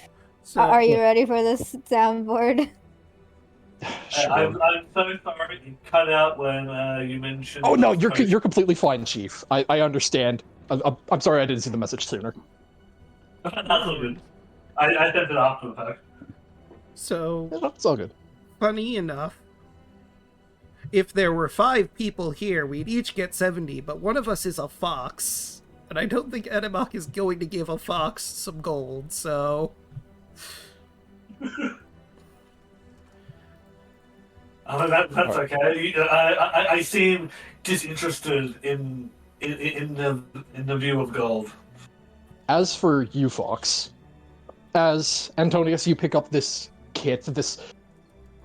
So, Are you ready for this soundboard? Sure. I'm so sorry it cut out when you mentioned... Oh no, you're completely fine, Chief. I understand. I'm sorry I didn't see the message sooner. That's all good. I sent it after the fact. So, It's all good. funny enough, if there were 5 people here, we'd each get 70, but one of us is a fox. And I don't think Edemak is going to give a fox some gold, so... That's okay. I seem disinterested in the view of gold. As for you, Fox, as Antonius, you pick up this kit, this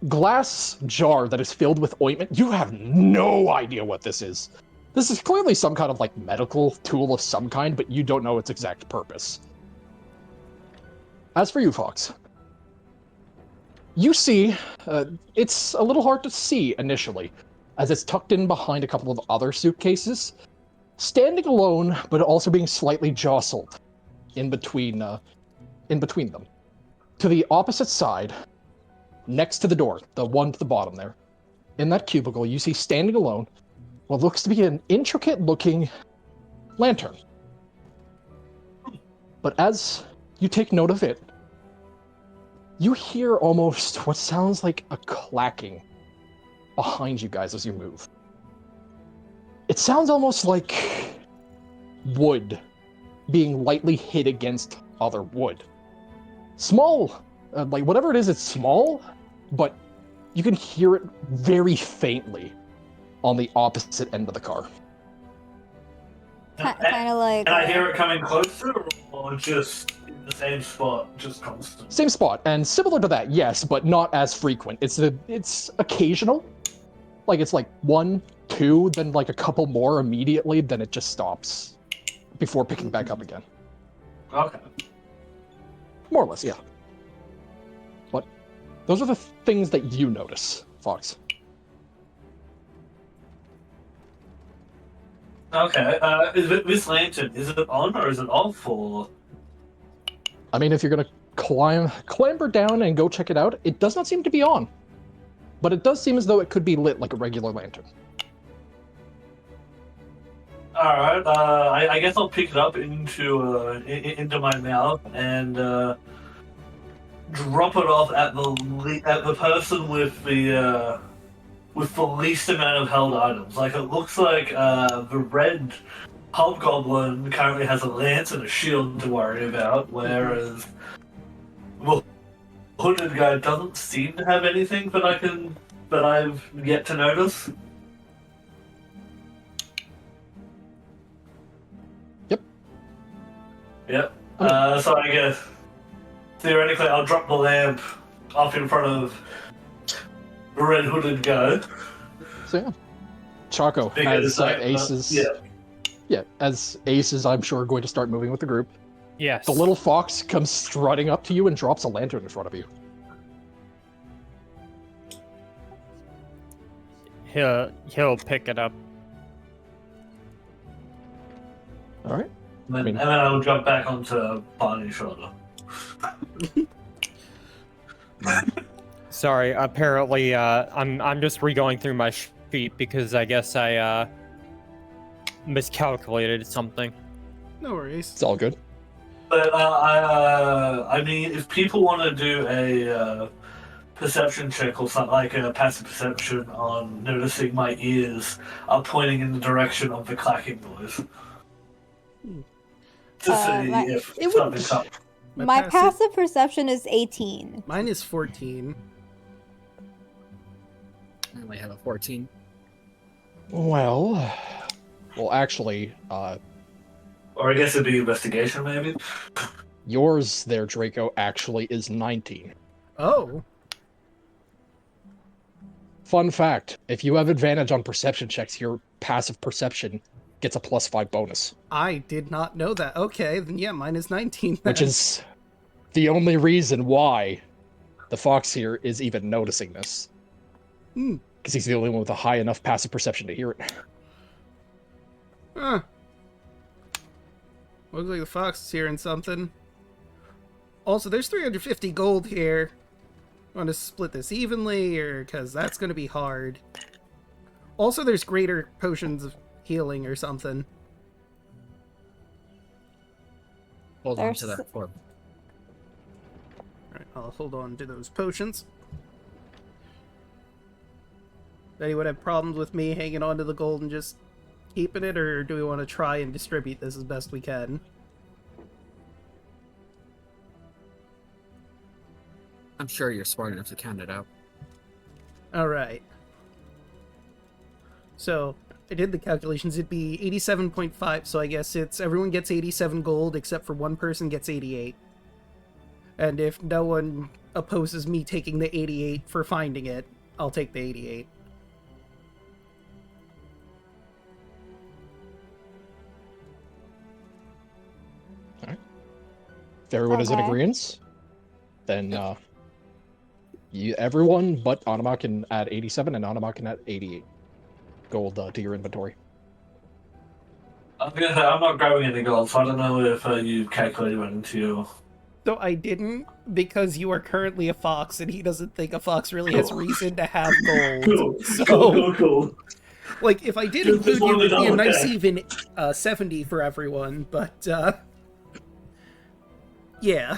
glass jar that is filled with ointment. You have no idea what this is. This is clearly some kind of like medical tool of some kind, but you don't know its exact purpose. As for you, Fox, you see, it's a little hard to see initially, as it's tucked in behind a couple of other suitcases, standing alone, but also being slightly jostled in between them. To the opposite side, next to the door, the one to the bottom there, in that cubicle, you see standing alone what looks to be an intricate-looking lantern. But as you take note of it, you hear almost what sounds like a clacking behind you guys as you move. It sounds almost like wood being lightly hit against other wood. Small, like whatever it is, it's small, but you can hear it very faintly on the opposite end of the car. Kind of like. Can I hear it coming closer, or just in the same spot, just constant? Same spot, and similar to that, yes, but not as frequent. It's occasional. Like it's like 1, 2, then like a couple more immediately, then it just stops before picking back up again. Okay. More or less, yeah. But those are the things that you notice, Fox. Okay. This lantern, is it on or is it off, or? I mean, if you're gonna clamber down and go check it out, it does not seem to be on. But it does seem as though it could be lit like a regular lantern. Alright, I guess I'll pick it up into my mouth and drop it off at the person with the least amount of held items. Like, it looks like the red hobgoblin currently has a lance and a shield to worry about, whereas the hooded guy doesn't seem to have anything that I've yet to notice. Yep. So I guess theoretically I'll drop the lamp off in front of the red hooded guy. So yeah. Choco, Because, as Ace is... Yeah, as Ace is, I'm sure, going to start moving with the group. Yes. The little fox comes strutting up to you and drops a lantern in front of you. He'll pick it up. Alright. And then I'll jump back onto Barney's shoulder. Sorry, apparently I'm just re-going through my sheet because I guess I miscalculated something. No worries. It's all good. But I mean, if people want to do a perception check or something, like a passive perception on noticing my ears are pointing in the direction of the clacking noise. To see if something's up. My passive perception is 18. Mine is 14. I only have a 14. Well, actually, Or I guess it'd be investigation, maybe? yours there, Draco, actually is 19. Oh. Fun fact, if you have advantage on perception checks, your passive perception gets a +5 bonus. I did not know that. Okay, then yeah, mine is 19. Then. Which is the only reason why the fox here is even noticing this. Because he's the only one with a high enough passive perception to hear it. Huh. Looks like the fox is hearing something. Also, there's 350 gold here. Want to split this evenly, or because that's going to be hard. Also, there's greater potions of healing or something. Hold on to that for. Alright, I'll hold on to those potions. Does anyone have problems with me hanging on to the gold and just keeping it, or do we want to try and distribute this as best we can? I'm sure you're smart enough to count it out. Alright. So, I did the calculations. It'd be 87.5, so I guess it's everyone gets 87 gold except for one person gets 88. And if no one opposes me taking the 88 for finding it, I'll take the 88. Alright. If everyone is in Okay. agreement, then everyone but Anima can add 87 and Anima can add 88 gold to your inventory. I'm gonna say, I'm not grabbing any gold, so I don't know if you calculated it into your... So I didn't, because you are currently a fox, and he doesn't think a fox really has reason to have gold. Cool. So, Cool. like, if I did Just include you, wanted it to would be a know, nice okay. even 70 for everyone, but, yeah.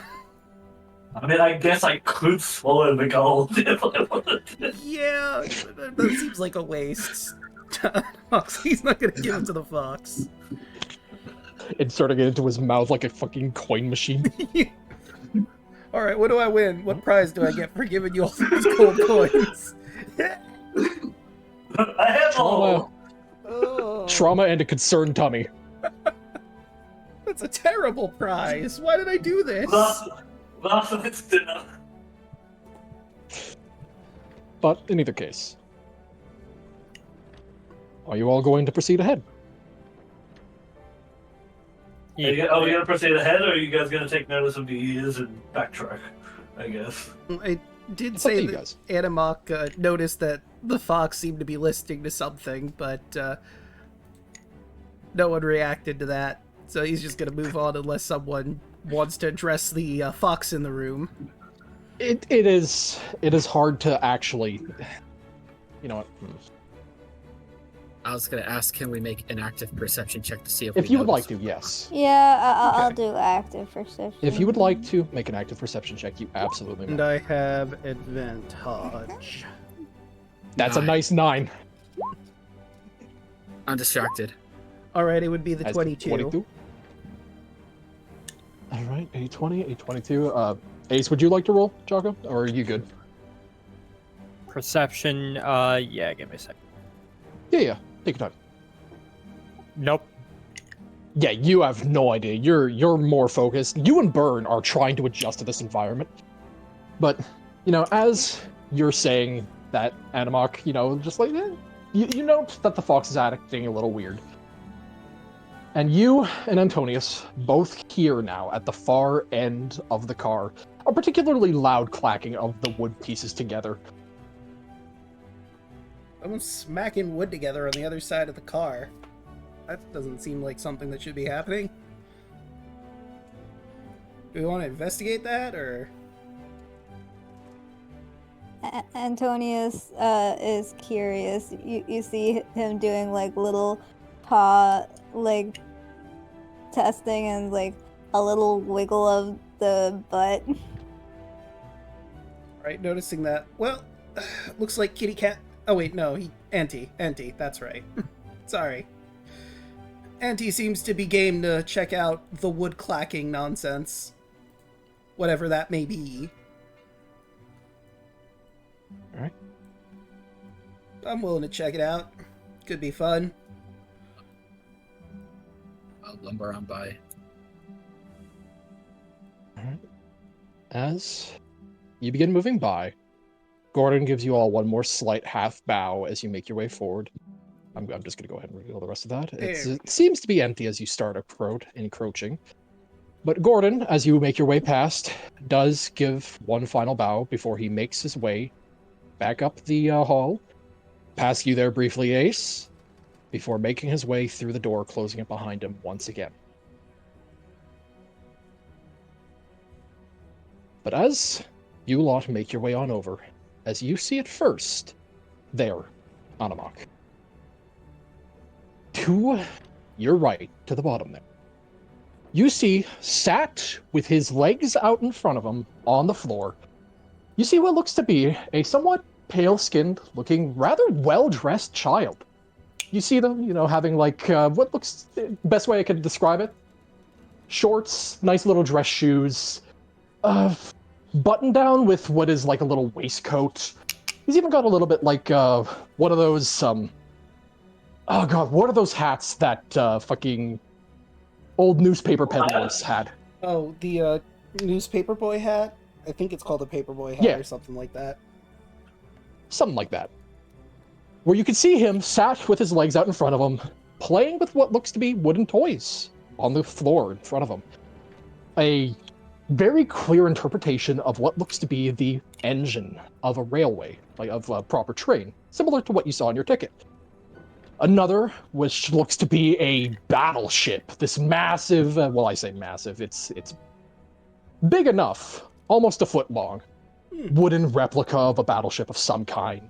I mean, I guess I could swallow the gold if I wanted to. Yeah, that seems like a waste. Fox, he's not gonna give it to the fox. Inserting it into his mouth like a fucking coin machine. Alright, what do I win? What prize do I get for giving you all these gold coins? I have all. Oh, Trauma and a concerned tummy. that's a terrible prize. Why did I do this? Last night's dinner. But in either case, are you all going to proceed ahead? Are we going to proceed ahead, or are you guys going to take notice of the years and backtrack, I guess? I did It's up to say you that guys. Animok noticed that the fox seemed to be listening to something, but no one reacted to that. So he's just going to move on unless someone wants to address the fox in the room. It is hard to actually, you know what? I was gonna ask, can we make an active perception check to see if If we you would like notice? to, yes. Yeah, I'll Okay. do active perception. If you would like to make an active perception check, you absolutely And may. I have advantage. That's a 9. nice 9. I'm distracted. Alright, it would be the That's 22. All right, a 20, a 22. Ace, would you like to roll, Jaco, or are you good? Perception, yeah, give me a sec. Yeah, take your time. Nope. Yeah, you have no idea. You're more focused. You and Burn are trying to adjust to this environment. But, as you're saying that, Animok, just like, you note that the fox is acting a little weird. And you and Antonius, both here now at the far end of the car, a particularly loud clacking of the wood pieces together. I'm smacking wood together on the other side of the car. That doesn't seem like something that should be happening. Do we want to investigate that, or...? Antonius is curious. You see him doing like little paw like testing and like a little wiggle of the butt. Right, noticing that. Well, looks like kitty cat... Oh wait, no, Auntie, that's right. Sorry. Auntie seems to be game to check out the wood clacking nonsense. Whatever that may be. Alright. I'm willing to check it out. Could be fun. I'll lumber on by. Alright. As you begin moving by, Gordon gives you all one more slight half bow as you make your way forward. I'm just going to go ahead and reveal the rest of that. It seems to be empty as you start encroaching. But Gordon, as you make your way past, does give one final bow before he makes his way back up the hall, past you there briefly, Ace, before making his way through the door, closing it behind him once again. But as you lot make your way on over, as you see it first, there, Anamok. To your right, to the bottom there, you see, sat with his legs out in front of him on the floor, you see what looks to be a somewhat pale-skinned, looking rather well-dressed child. You see them, having like, what looks, best way I could describe it? Shorts, nice little dress shoes, button down with what is like a little waistcoat. He's even got a little bit like, one of those, oh god, what are those hats that, fucking old newspaper peddlers had? Oh, the newspaper boy hat. I think it's called a paperboy hat Yeah. or something like that. Something like that. Where you can see him sat with his legs out in front of him, playing with what looks to be wooden toys on the floor in front of him. A very clear interpretation of what looks to be the engine of a railway, like of a proper train, similar to what you saw on your ticket. Another, which looks to be a battleship, this massive, well, I say massive, it's big enough, almost a foot long, wooden replica of a battleship of some kind.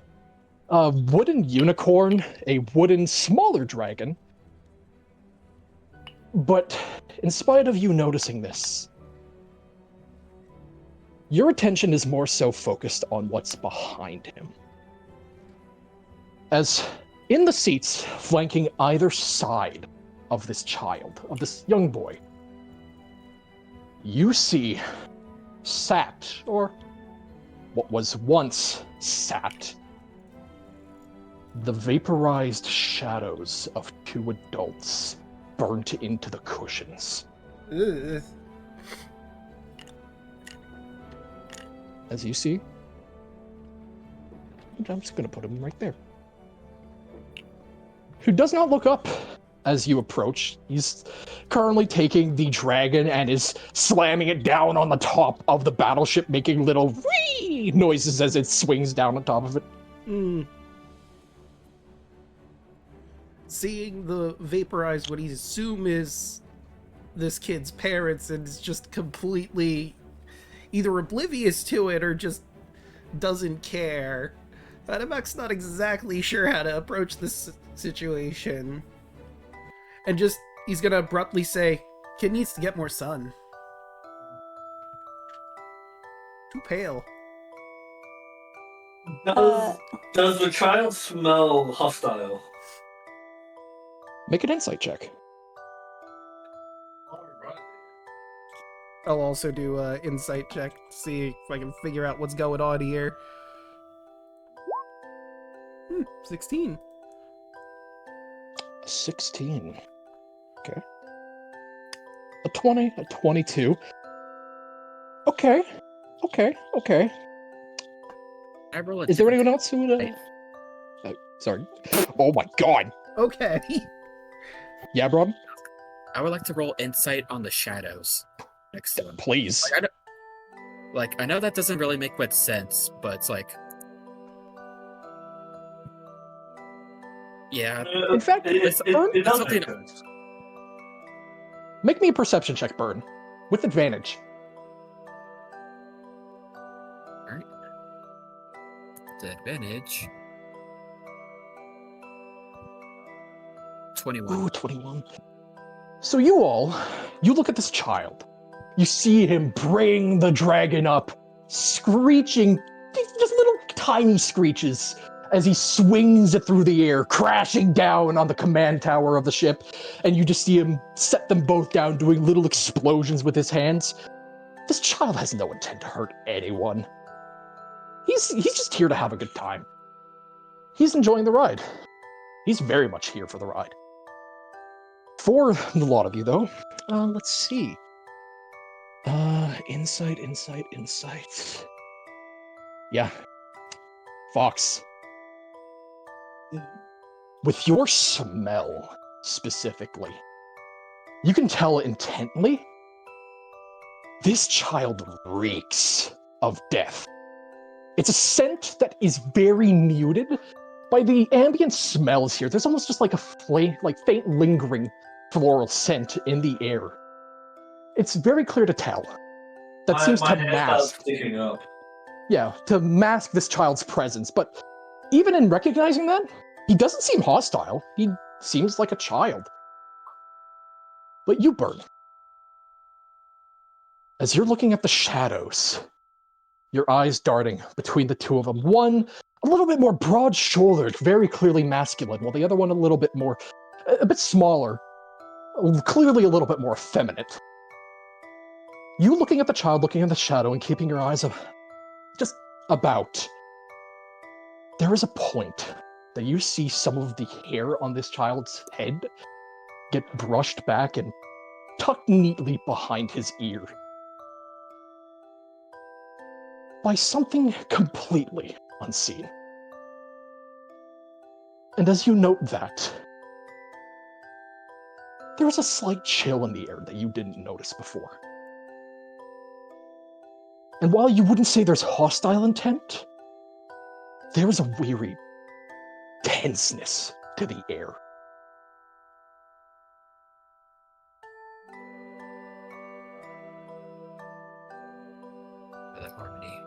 A wooden unicorn, a wooden smaller dragon. But in spite of you noticing this, your attention is more so focused on what's behind him. As in the seats flanking either side of this child, of this young boy, you see sat, or what was once sat, the vaporized shadows of two adults burnt into the cushions. Ugh. As you see, I'm just going to put him right there. Who does not look up as you approach. He's currently taking the dragon and is slamming it down on the top of the battleship, making little whee noises as it swings down on top of it. Seeing the vaporized what he assume is this kid's parents and is just completely either oblivious to it or just doesn't care. Adamac's not exactly sure how to approach this situation. And just, he's gonna abruptly say, kid needs to get more sun. Too pale. Does the child smell hostile? Make an insight check. I'll also do an insight check to see if I can figure out what's going on here. 16. 16. Okay. A 20, a 22. Okay. I roll a Is there different- anyone else who would... sorry. Oh my god. Okay. Yeah, Bron? I would like to roll insight on the shadows next to him. Please. I know that doesn't really make much sense, but it's like, yeah, In fact, it does something- make sense. Make me a perception check, Burn. With advantage. alright. The advantage. 21. Ooh, 21. So you look at this child. You see him bring the dragon up, screeching, just little tiny screeches as he swings it through the air, crashing down on the command tower of the ship. And you just see him set them both down, doing little explosions with his hands. This child has no intent to hurt anyone. He's just here to have a good time. He's enjoying the ride. He's very much here for the ride. For the lot of you, though, let's see. Insight. Yeah. Fox. With your smell, specifically, you can tell intently, this child reeks of death. It's a scent that is very muted by the ambient smells here. There's almost just like a faint lingering floral scent in the air. It's very clear to tell. That seems to my hair starts mask. sticking up. Yeah, to mask this child's presence. But even in recognizing that, he doesn't seem hostile. He seems like a child. But you, Bird, as you're looking at the shadows, your eyes darting between the two of them, one a little bit more broad-shouldered, very clearly masculine, while the other one a bit smaller, clearly a little bit more effeminate. You looking at the child, looking at the shadow, and keeping your eyes just about. There is a point that you see some of the hair on this child's head get brushed back and tucked neatly behind his ear. by something completely unseen. And as you note that, there is a slight chill in the air that you didn't notice before. And while you wouldn't say there's hostile intent, there is a weary tenseness to the air. That harmony.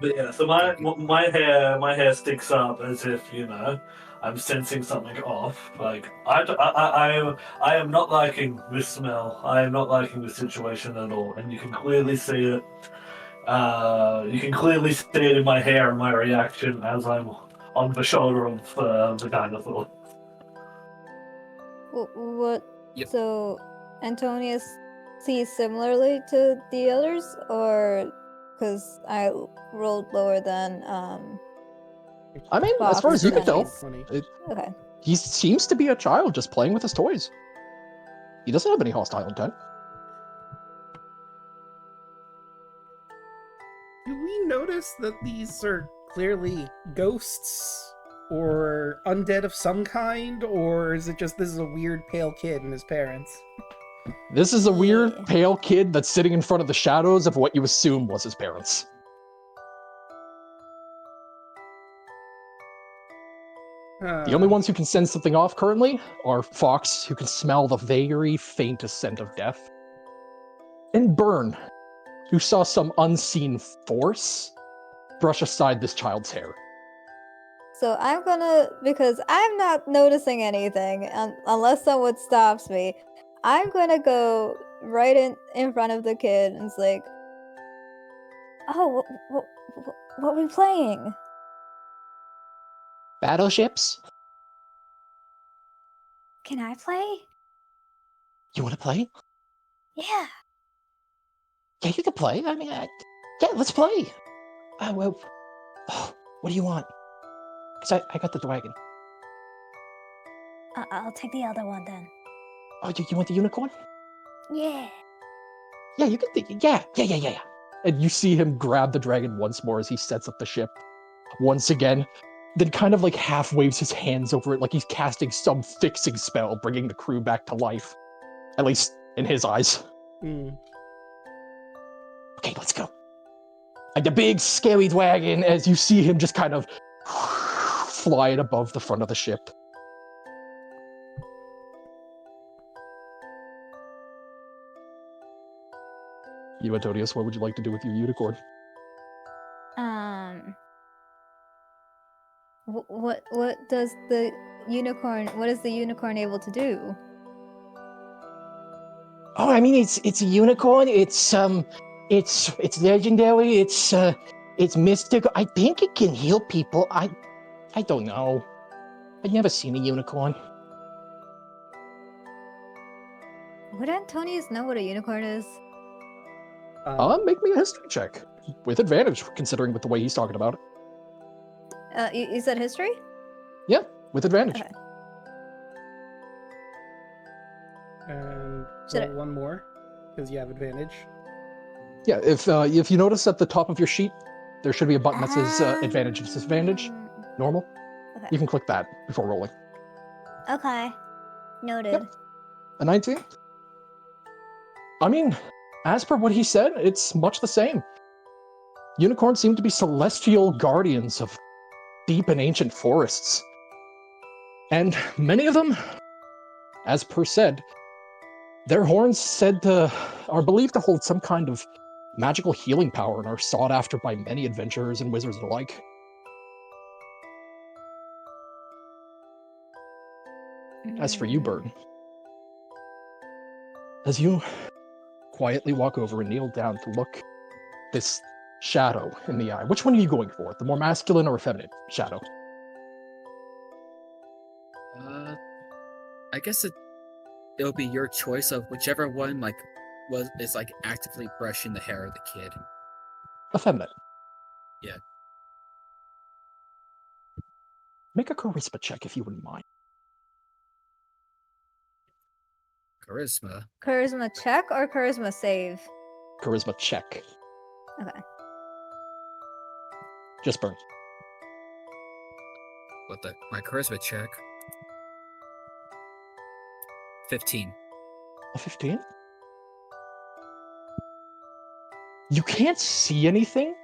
But yeah, so my hair sticks up as if, you know, I'm sensing something off. Like I am not liking this smell. I am not liking this situation at all, and you can clearly see it. You can clearly see it in my hair and my reaction as I'm on the shoulder of the dinosaur. What? Yep. So, Antonius sees similarly to the others, or because I rolled lower than I mean, as far as you can tell, 20. Okay. he seems to be a child just playing with his toys. He doesn't have any hostile intent. Do we notice that these are clearly ghosts or undead of some kind, or is it just this is a weird pale kid and his parents? This is a weird, Yeah. pale kid that's sitting in front of the shadows of what you assume was his parents. The only ones who can send something off currently are Fox, who can smell the very faintest scent of death, and Burn, who saw some unseen force brush aside this child's hair. So I'm gonna, because I'm not noticing anything unless someone stops me, I'm gonna go right in front of the kid and it's like, oh, what are we playing? Battleships? Can I play? You want to play? Yeah. Yeah, you can play. I mean, yeah, let's play. Well, what do you want? Because I got the dragon. I'll take the other one then. Oh, you want the unicorn? Yeah. Yeah, you can think. Yeah. And you see him grab the dragon once more as he sets up the ship once again, then kind of like half waves his hands over it like he's casting some fixing spell, bringing the crew back to life. At least in his eyes. Hmm. Okay, let's go. And the big scary dragon, as you see him just kind of flying above the front of the ship. You, Antonius, what would you like to do with your unicorn? What does the unicorn? What is the unicorn able to do? Oh, I mean, it's a unicorn. It's legendary. It's mystical. I think it can heal people. I don't know. I've never seen a unicorn. Would Antonius know what a unicorn is? Make me a history check with advantage, considering with the way he's talking about it. You said history? Yeah, with advantage. Okay. And Should roll one more, because you have advantage. Yeah, if you notice at the top of your sheet, there should be a button that says advantage and disadvantage, normal. Okay. You can click that before rolling. Okay. Noted. Yep. A 19? I mean, as per what he said, it's much the same. Unicorns seem to be celestial guardians of deep and ancient forests. And many of them, as per said, their horns are believed to hold some kind of magical healing power and are sought after by many adventurers and wizards alike. As for you, Bird, as you quietly walk over and kneel down to look this shadow in the eye, which one are you going for? The more masculine or feminine shadow? I guess it'll be your choice of whichever one is actively brushing the hair of the kid. Effeminate. Yeah. Make a charisma check if you wouldn't mind. Charisma. Charisma check or charisma save? Charisma check. Okay. Just Burn. What my charisma check? 15. A 15? You can't see anything,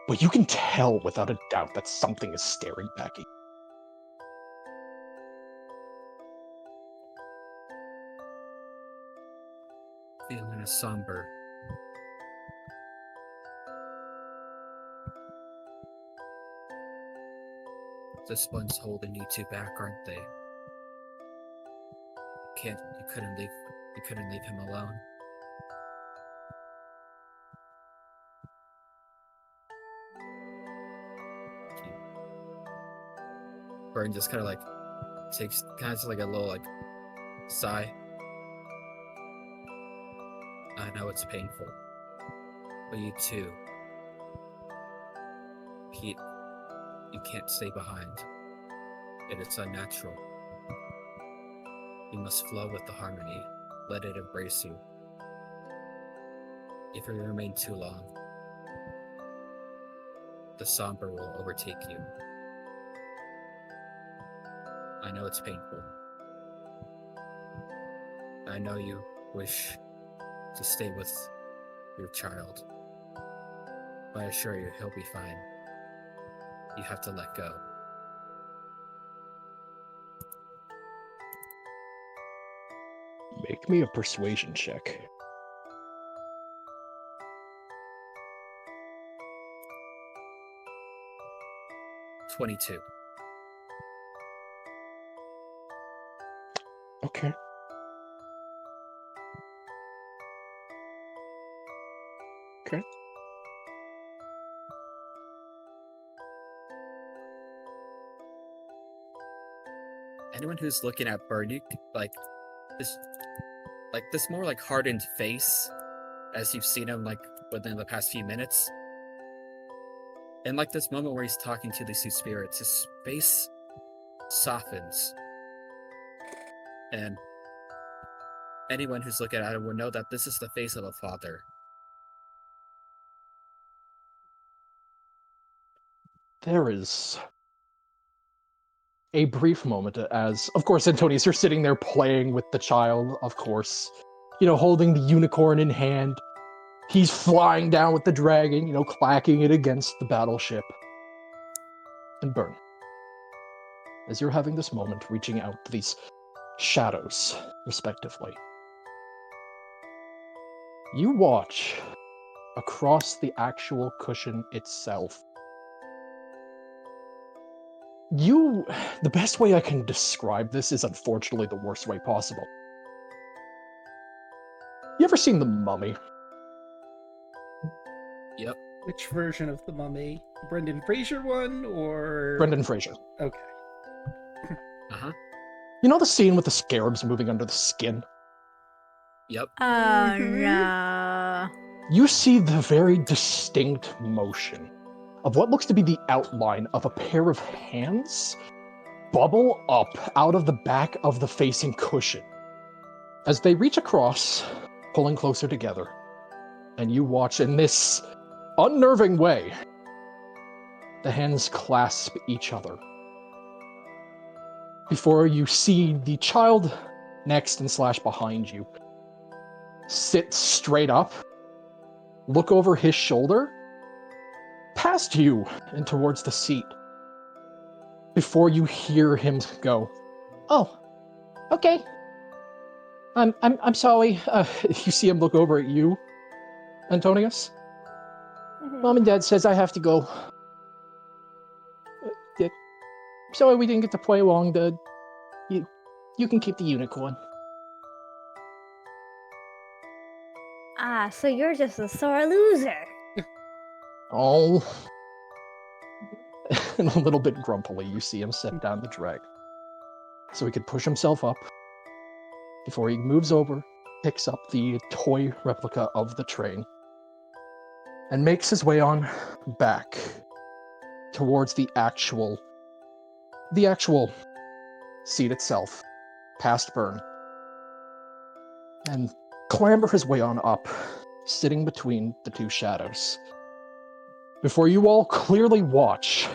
but you can tell without a doubt that something is staring back at you. Feeling a somber. This one's holding you two back, aren't they? You couldn't leave him alone. Burn just kind of like takes kind of like a little like sigh. I know it's painful, but you too. You can't stay behind. It is unnatural. You must flow with the harmony. Let it embrace you. If you remain too long, the somber will overtake you. I know it's painful. I know you wish to stay with your child, but I assure you he'll be fine. You have to let go. Make me a persuasion check. "22. Okay. Okay. Anyone who's looking at Burn, you this more like hardened face, as you've seen him like within the past few minutes. And like this moment where he's talking to these two spirits, his face softens. And anyone who's looking at it will know that this is the face of a father. There is a brief moment as, of course, Antonius, you're sitting there playing with the child, of course, holding the unicorn in hand. He's flying down with the dragon, clacking it against the battleship. And Burn, as you're having this moment, reaching out to these shadows, respectively, you watch across the actual cushion itself. The best way I can describe this is unfortunately the worst way possible. You ever seen The Mummy? Yep. Which version of the Mummy? Brendan Fraser one or Brendan Fraser. Okay. Uh-huh. You know the scene with the scarabs moving under the skin? Yep. Oh no. You see the very distinct motion of what looks to be the outline of a pair of hands bubble up out of the back of the facing cushion as they reach across, pulling closer together, and you watch in this unnerving way the hands clasp each other before you see the child next and / behind you sit straight up, look over his shoulder, past you and towards the seat, before you hear him go, "Oh, okay. I'm sorry." You see him look over at you, Antonius. "Mom and Dad says I have to go. Sorry we didn't get to play along. You can keep the unicorn." Ah, so you're just a sore loser. Oh. And a little bit grumpily, you see him set down the drag so he could push himself up before he moves over, picks up the toy replica of the train, and makes his way on back towards the actual seat itself, past Burn, and clamber his way on up sitting between the two shadows. Before you all clearly watch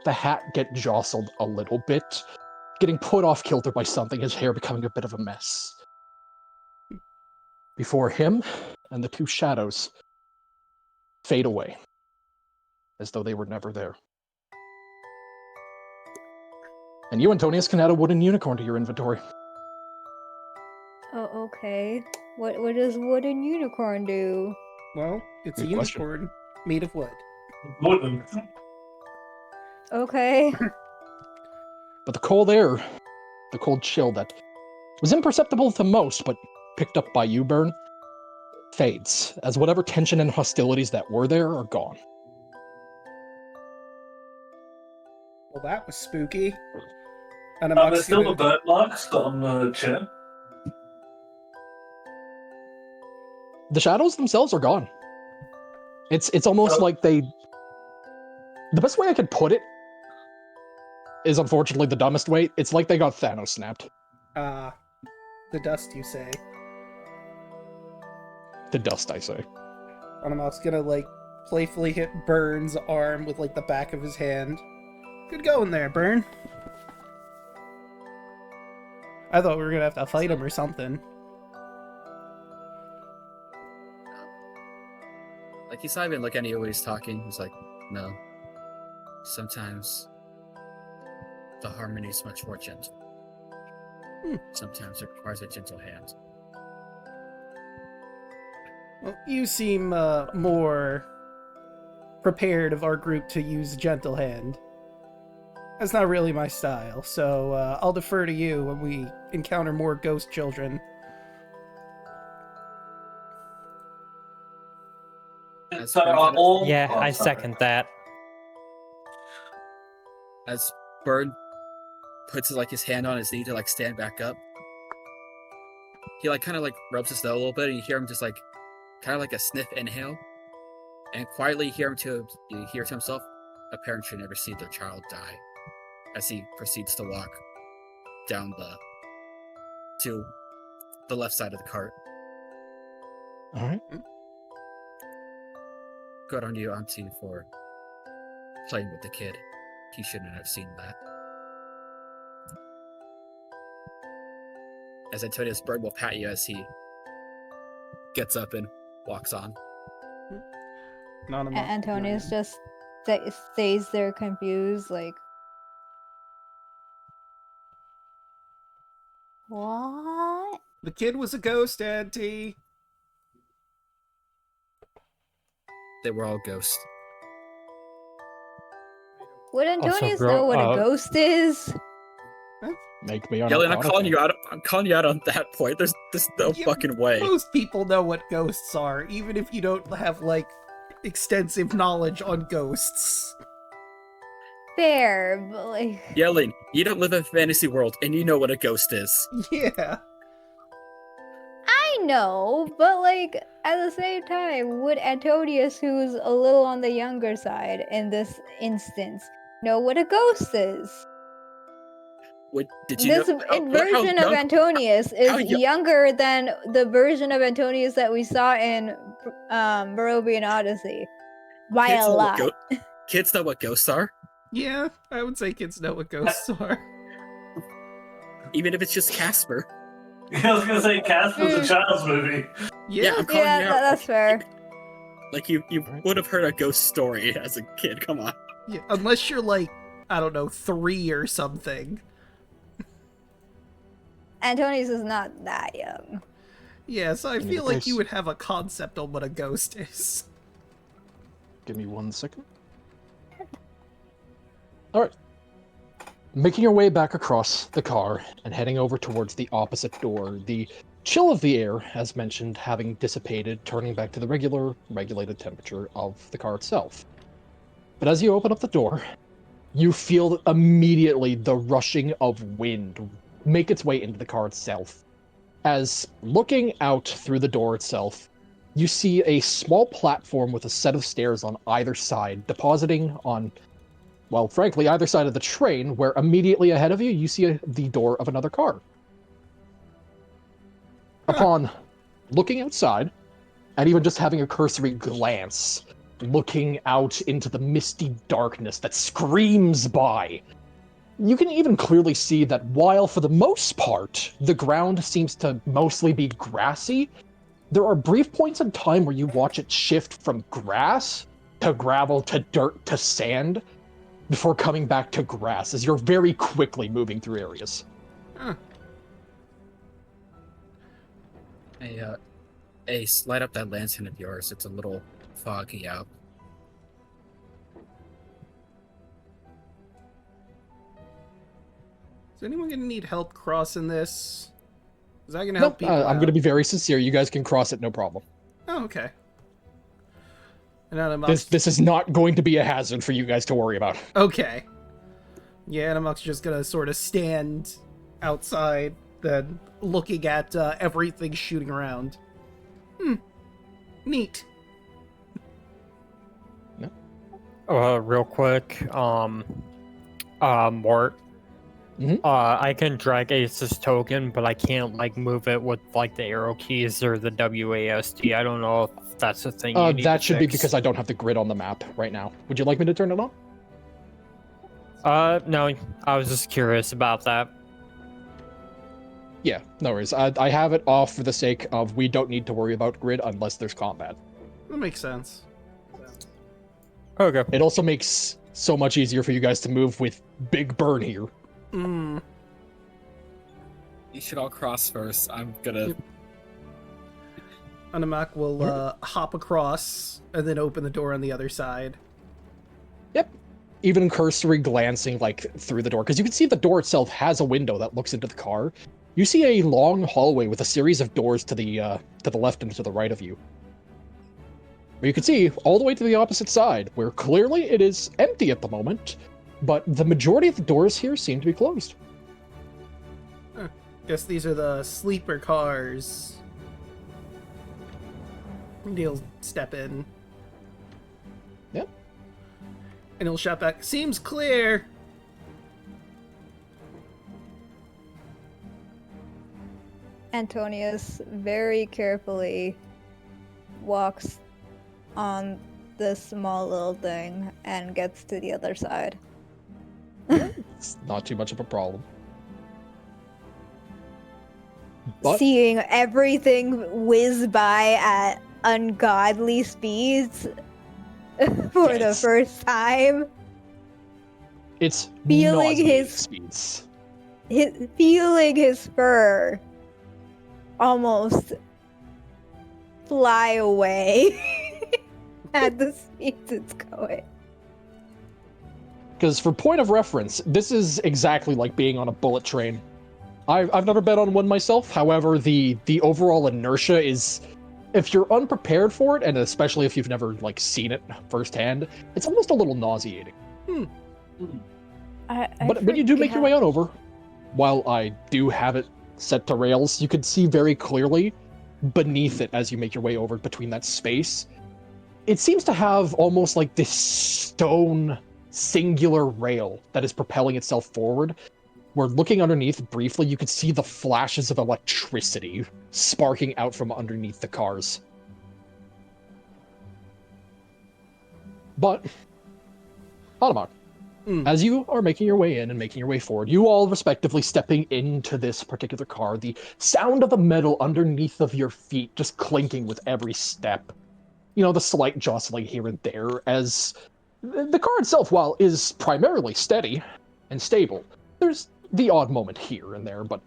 the hat get jostled a little bit, getting put off kilter by something, his hair becoming a bit of a mess. Before him and the two shadows fade away, as though they were never there. And you, Antonius, can add a wooden unicorn to your inventory. Oh, okay. What does wooden unicorn do? Well, it's Good a question. unicorn made of wood. Wooden. Okay. But the cold air, the cold chill that was imperceptible to most, but picked up by you, Burn, fades, as whatever tension and hostilities that were there are gone. Well, that was spooky. And There's still the burn marks on the chin. The shadows themselves are gone. It's almost like they... The best way I could put it is unfortunately the dumbest way. It's like they got Thanos snapped. The dust, you say. The dust, I say. Anamok's gonna, like, playfully hit Burn's arm with, like, the back of his hand. Good going there, Burn. I thought we were gonna have to fight him or something. Like, he's not even looking at you when he's talking. He's like, no. Sometimes the harmony is much more gentle. Sometimes it requires a gentle hand. Well, you seem more prepared of our group to use gentle hand. That's not really my style, so I'll defer to you when we encounter more ghost children. So are all... Yeah, oh, I sorry. second that. As Bird puts his hand on his knee to stand back up, he kind of rubs his nose a little bit, and you hear him just kind of a sniff inhale, and quietly you hear to himself, a parent should never see their child die, as he proceeds to walk down to the left side of the cart. All right. Good on you, Auntie, for playing with the kid. He shouldn't have seen that. As Antonius, Bird will pat you as he gets up and walks on. Antonius just stays there confused, like, what? The kid was a ghost, Auntie. They were all ghosts. Would Antonius bro, know what a ghost is? Make me on Yelling, I'm calling you out. I'm calling you out on that point. There's no Yeah, fucking way. Most people know what ghosts are, even if you don't have, extensive knowledge on ghosts. Fair, but like... Yelling, you don't live in a fantasy world, and you know what a ghost is. Yeah. I know, but at the same time, would Antonius, who's a little on the younger side in this instance, know what a ghost is? Did you This know version of Antonius is younger than the version of Antonius that we saw in Barobian Odyssey. By a lot. Kids know what ghosts are, Yeah, I would say kids know what ghosts are. even if it's just Casper. I was gonna say Casper's a child's movie. Yeah, I'm calling you out. That's fair. You would have heard a ghost story as a kid. Come on. yeah, unless you're I don't know, 3 or something. Antonius is not that young. Yeah, so I Give me feel the like you face. would have a concept on what a ghost is. Give me 1 second. All right. Making your way back across the car and heading over towards the opposite door, the chill of the air, as mentioned, having dissipated, turning back to the regulated temperature of the car itself. But as you open up the door, you feel immediately the rushing of wind make its way into the car itself. As looking out through the door itself, you see a small platform with a set of stairs on either side, depositing on, well, frankly, either side of the train, where immediately ahead of you, you see the door of another car. Upon looking outside, and even just having a cursory glance, looking out into the misty darkness that screams by, you can even clearly see that while for the most part, the ground seems to mostly be grassy, there are brief points in time where you watch it shift from grass to gravel to dirt to sand before coming back to grass as you're very quickly moving through areas. Huh. Hey, Ace, light up that lantern of yours. It's a little foggy out. Is anyone gonna need help crossing this? Is that gonna help people I'm out? going to be very sincere. You guys can cross it, no problem. Oh, okay. And then This is not going to be a hazard for you guys to worry about. Okay. Yeah, Animuck's just gonna sort of stand outside, then looking at everything shooting around. Neat. Real quick, Mort. Mhm. I can drag Ace's token, but I can't like move it with like the arrow keys or the WASD. I don't know if that's a thing. You need That to should be fix. because I don't have the grid on the map right now. Would you like me to turn it on? No, I was just curious about that. Yeah, no worries. I have it off for the sake of we don't need to worry about grid unless there's combat. That makes sense. Okay. It also makes so much easier for you guys to move with Big Burn here. Hmm. You should all cross first. I'm gonna... Animuck will hop across and then open the door on the other side. Yep. Even cursory glancing like through the door, because you can see the door itself has a window that looks into the car. You see a long hallway with a series of doors to the left and to the right of you. Where you can see all the way to the opposite side, where clearly it is empty at the moment, but the majority of the doors here seem to be closed. Guess these are the sleeper cars. And he'll step in. Yep. And he'll shout back, "Seems clear!" Antonius very carefully walks on this small little thing and gets to the other side. It's not too much of a problem. But Seeing everything whiz by at ungodly speeds for the Yes. first time, it's feeling nauseating his- speeds. feeling his fur almost fly away at the speeds it's going. Because for point of reference, this is exactly like being on a bullet train. I've never been on one myself. However, the overall inertia is, if you're unprepared for it, and especially if you've never like seen it firsthand, it's almost a little nauseating. But when you do make your way on over, while I do have it set to rails, you can see very clearly beneath it as you make your way over between that space. It seems to have almost like this stone singular rail that is propelling itself forward, where looking underneath briefly, you could see the flashes of electricity sparking out from underneath the cars. But, Automac, as you are making your way in and making your way forward, you all respectively stepping into this particular car, the sound of the metal underneath of your feet just clinking with every step. You know, the slight jostling here and there, as the car itself, while is primarily steady and stable, there's the odd moment here and there, but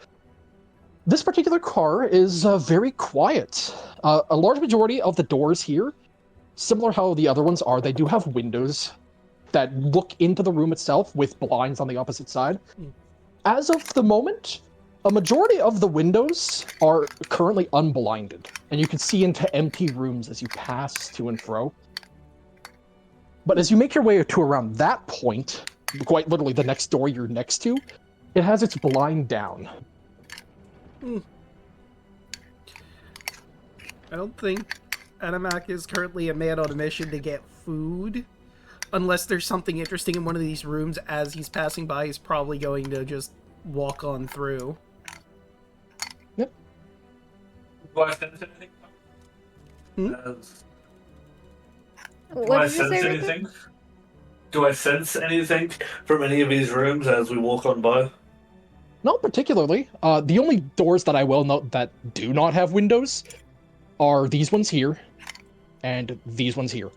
this particular car is very quiet. A large majority of the doors here, similar how the other ones are, they do have windows that look into the room itself with blinds on the opposite side. As of the moment, a majority of the windows are currently unblinded, and you can see into empty rooms as you pass to and fro. But as you make your way to around that point, quite literally the next door you're next to, it has its blind down. I don't think Animuck is currently a man on a mission to get food. Unless there's something interesting in one of these rooms as he's passing by, he's probably going to just walk on through. Do I sense anything? As- Do What I did you sense say, Rico? anything? Do I sense anything from any of these rooms as we walk on by? Not particularly. The only doors that I will note that do not have windows are these ones here and these ones here.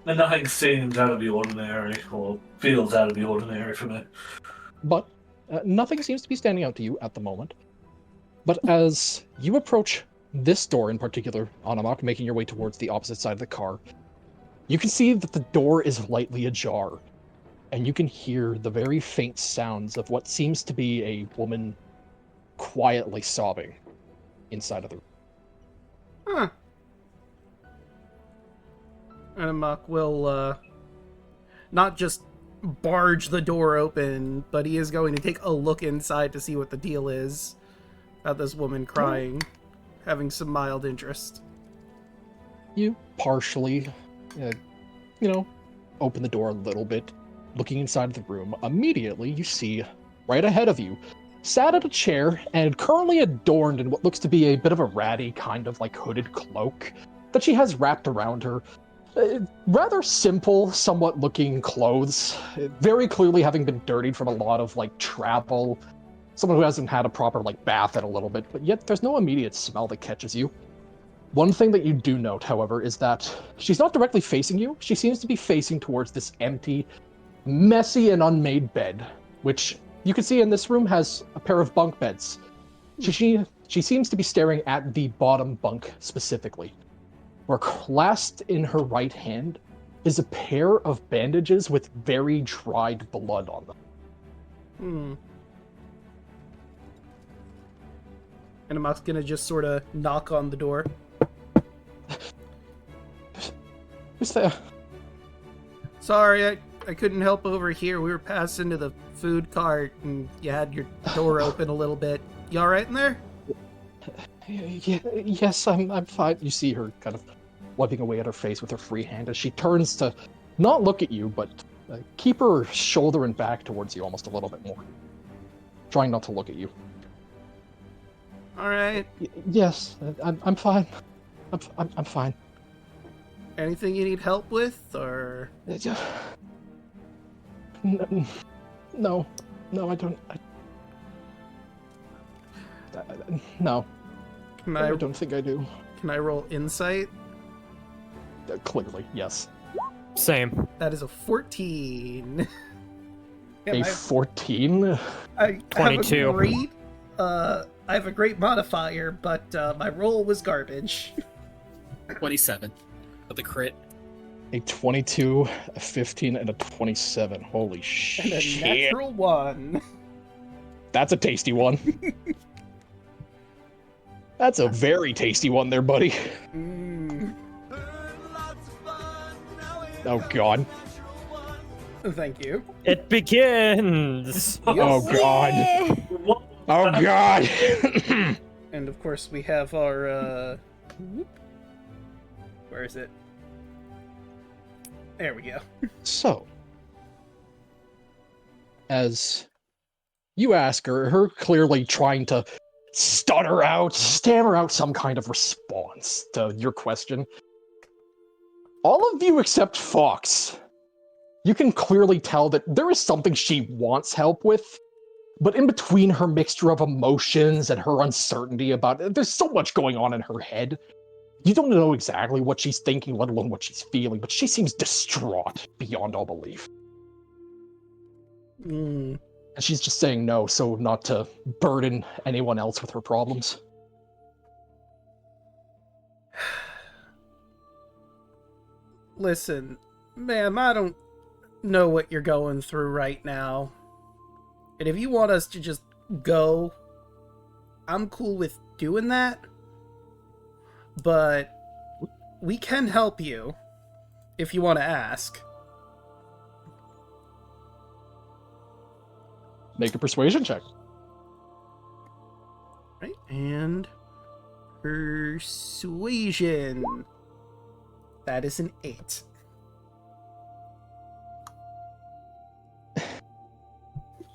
And nothing seems out of the ordinary, or feels out of the ordinary for me. But nothing seems to be standing out to you at the moment. But as you approach this door in particular, Anamak, making your way towards the opposite side of the car, you can see that the door is lightly ajar, and you can hear the very faint sounds of what seems to be a woman quietly sobbing inside of the room. Huh. Anamak will, not just barge the door open, but he is going to take a look inside to see what the deal is about this woman crying, having some mild interest. You partially, open the door a little bit, looking inside of the room. Immediately, you see, right ahead of you, sat at a chair and currently adorned in what looks to be a bit of a ratty kind of like hooded cloak that she has wrapped around her. Rather simple, somewhat looking clothes, very clearly having been dirtied from a lot of like travel. Someone who hasn't had a proper like bath in a little bit, but yet there's no immediate smell that catches you. One thing that you do note, however, is that she's not directly facing you. She seems to be facing towards this empty, messy, and unmade bed, which you can see in this room has a pair of bunk beds. She seems to be staring at the bottom bunk specifically, where clasped in her right hand is a pair of bandages with very dried blood on them. And Amak's gonna just sort of knock on the door. Who's there? Sorry, I couldn't help over here. We were passing to the food cart, and you had your door open a little bit. You alright in there? Yes, I'm fine. You see her kind of wiping away at her face with her free hand as she turns to not look at you, but keep her shoulder and back towards you almost a little bit more. Trying not to look at you. Alright. Yes, I'm fine. I'm fine. Anything you need help with, or? No, I don't. No. I don't think I do. Can I roll insight? Clearly, yes. Same. That is a 14. A 14? I 22. I have a great modifier, but my roll was garbage. 27 with the crit. A 22, a 15, and a 27. Holy And a shit. natural 1. That's a tasty one. That's a very tasty one there, buddy. Oh, God. Thank you. It begins! Oh, God. What? Oh, God. And of course we have our, where is it? There we go. So, as you ask her clearly trying to stammer out some kind of response to your question, all of you except Fox, you can clearly tell that there is something she wants help with, but in between her mixture of emotions and her uncertainty about it, there's so much going on in her head. You don't know exactly what she's thinking, let alone what she's feeling, but she seems distraught beyond all belief. And she's just saying no, so not to burden anyone else with her problems. Listen, ma'am, I don't know what you're going through right now. And if you want us to just go, I'm cool with doing that. But we can help you if you want to ask. Make a persuasion check. Right, and persuasion. That is an 8.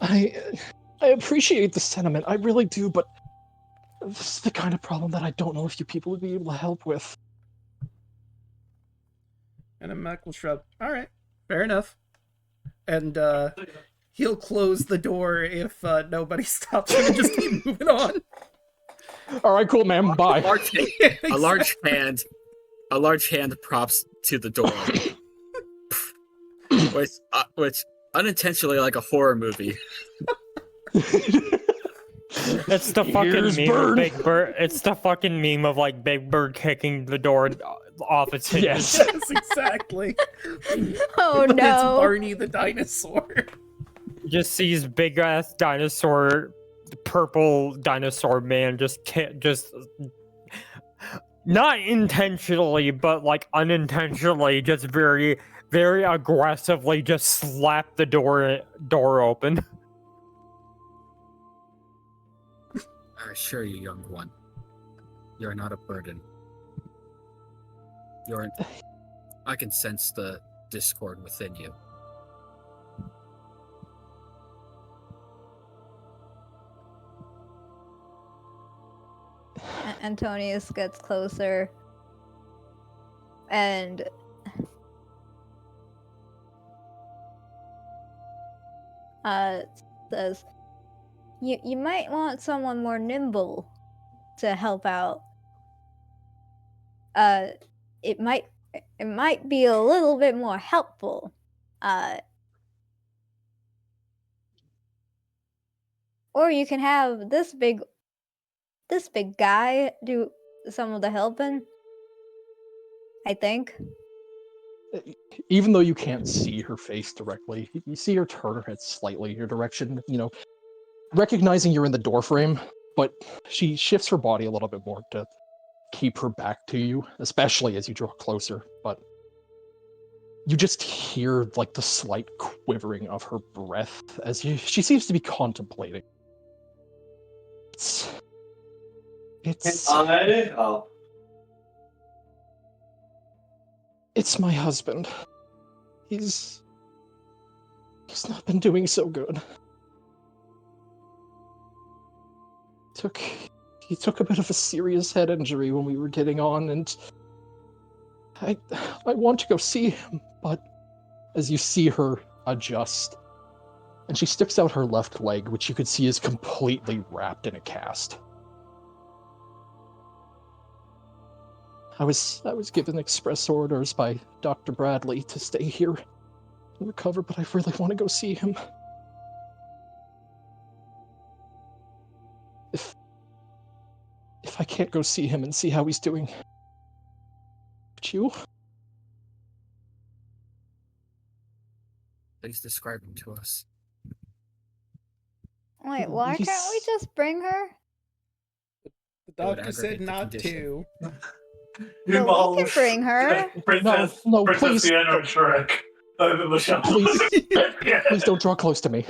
I appreciate the sentiment, I really do, but This is the kind of problem that I don't know if you people would be able to help with. And a Mac will shrug. All right, fair enough. And he'll close the door if nobody stops him and just keep moving on. All right, cool, ma'am. Bye. A large hand props to the door, which unintentionally like a horror movie. It's the fucking Here's meme Bird. of Big Bird. It's the fucking meme of like Big Bird kicking the door off its hinges. Yes, exactly. Oh But It's no. Barney the dinosaur. Just sees big ass dinosaur, purple dinosaur man just not intentionally, but like unintentionally, just very, very aggressively just slap the door open. I assure you, young one, you're not a burden. I can sense the discord within you. Antonius gets closer and says, You might want someone more nimble to help out. It might be a little bit more helpful. Or you can have this big guy do some of the helping. I think. Even though you can't see her face directly, you see her turn her head slightly in your direction, recognizing you're in the doorframe, but she shifts her body a little bit more to keep her back to you, especially as you draw closer, but you just hear like the slight quivering of her breath as she seems to be contemplating. It's my husband. He's not been doing so good. He took a bit of a serious head injury when we were getting on, and I want to go see him, but as you see her adjust, and she sticks out her left leg, which you could see is completely wrapped in a cast. I was given express orders by Dr. Bradley to stay here and recover, but I really want to go see him. If I can't go see him and see how he's doing, would you? Please describe him to us. Wait, why can't we just bring her? The It would doctor said aggravate the not condition. to. Well, we can bring her. Princess please. Fiona and Shrek over the shoulder. Please don't draw close to me.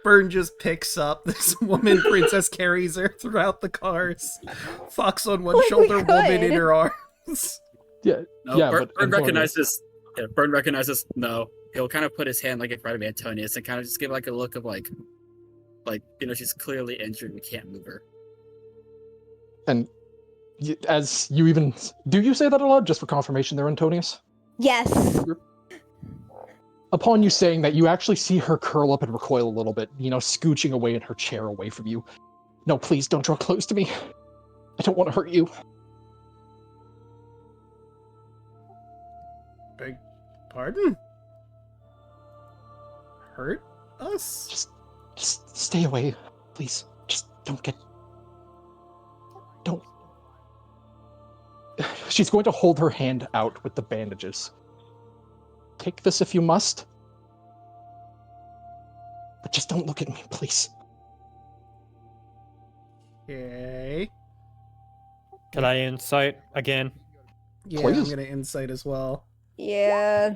Byrne just picks up this woman. Princess carries her throughout the cars. Fox on one Like we shoulder, woman in could. her arms. Yeah, No, yeah, Byrne but Antonio- recognizes. Yeah, Byrne recognizes. No, he'll kind of put his hand like in front of Antonius and kind of just give like a look of like she's clearly injured. We can't move her. And as you even do, you say that aloud just for confirmation, there, Antonius? Yes. Upon you saying that, you actually see her curl up and recoil a little bit, scooching away in her chair away from you. No, please don't draw close to me. I don't want to hurt you. Beg pardon? Hurt us? Just stay away, please. Just don't. She's going to hold her hand out with the bandages. Take this if you must. But just don't look at me, please. Okay. Can I insight again? Yeah, Please. I'm gonna insight as well. Yeah.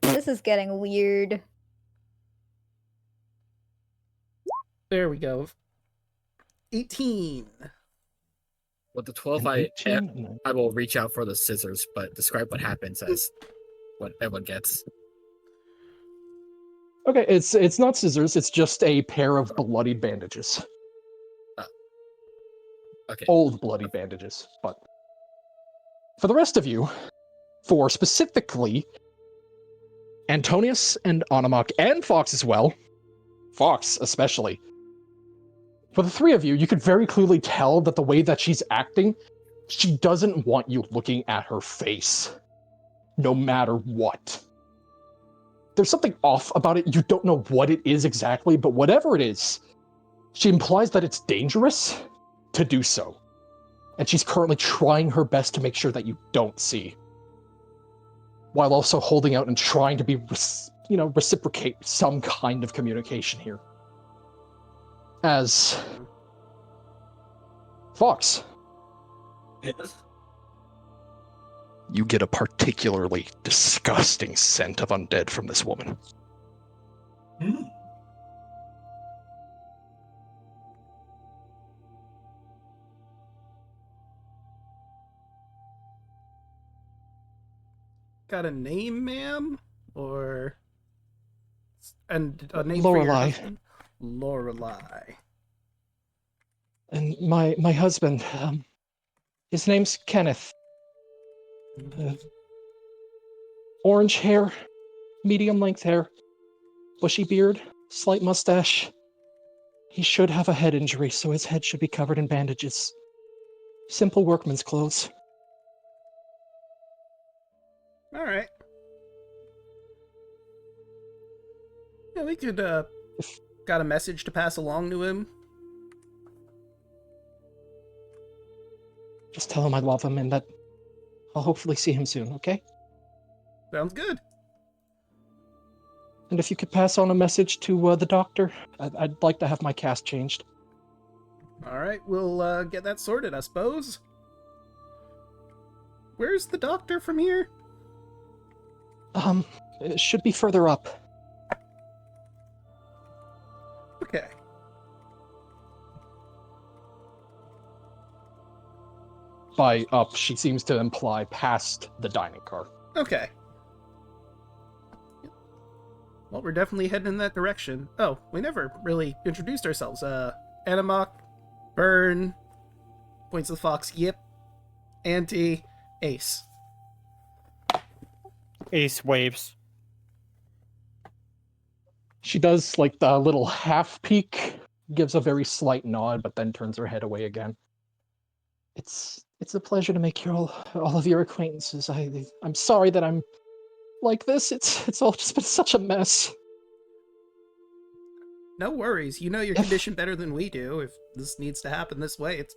This is getting weird. There we go. 18. With the 12, An I 18? will reach out for the scissors, but describe what happens as what everyone gets. Okay, it's not scissors, it's just a pair of bloodied bandages. Okay. old bloody bandages. But for the rest of you, for specifically Antonius and Onomok and Fox as well, Fox especially, for the three of you, you could very clearly tell that the way that she's acting, she doesn't want you looking at her face, no matter what. There's something off about it. You don't know what it is exactly, but whatever it is, she implies that it's dangerous to do so. And she's currently trying her best to make sure that you don't see, while also holding out and trying to be, reciprocate some kind of communication here. As Fox, Yes. you get a particularly disgusting scent of undead from this woman. Hmm. Got a name, ma'am? Or... And a name for your Lorelei. husband? Lorelei. And my husband, his name's Kenneth. Orange hair, medium-length hair, bushy beard, slight mustache. He should have a head injury, so his head should be covered in bandages. Simple workman's clothes. Alright. Yeah, we could, got a message to pass along to him. Just tell him I love him and that I'll hopefully see him soon, okay? Sounds good. And if you could pass on a message to the doctor, I'd like to have my cast changed. Alright, we'll, get that sorted, I suppose. Where's the doctor from here? It should be further up. Okay. By up, she seems to imply past the dining car. Okay. Well, we're definitely heading in that direction. Oh, we never really introduced ourselves. Anamok, Burn, points to the fox, Yip, Auntie, Ace. Ace waves. She does like the little half peek, gives a very slight nod, but then turns her head away again. It's a pleasure to make all of your acquaintances. I'm sorry that I'm like this. It's all just been such a mess. No worries. You know your condition better than we do. If this needs to happen this way, it's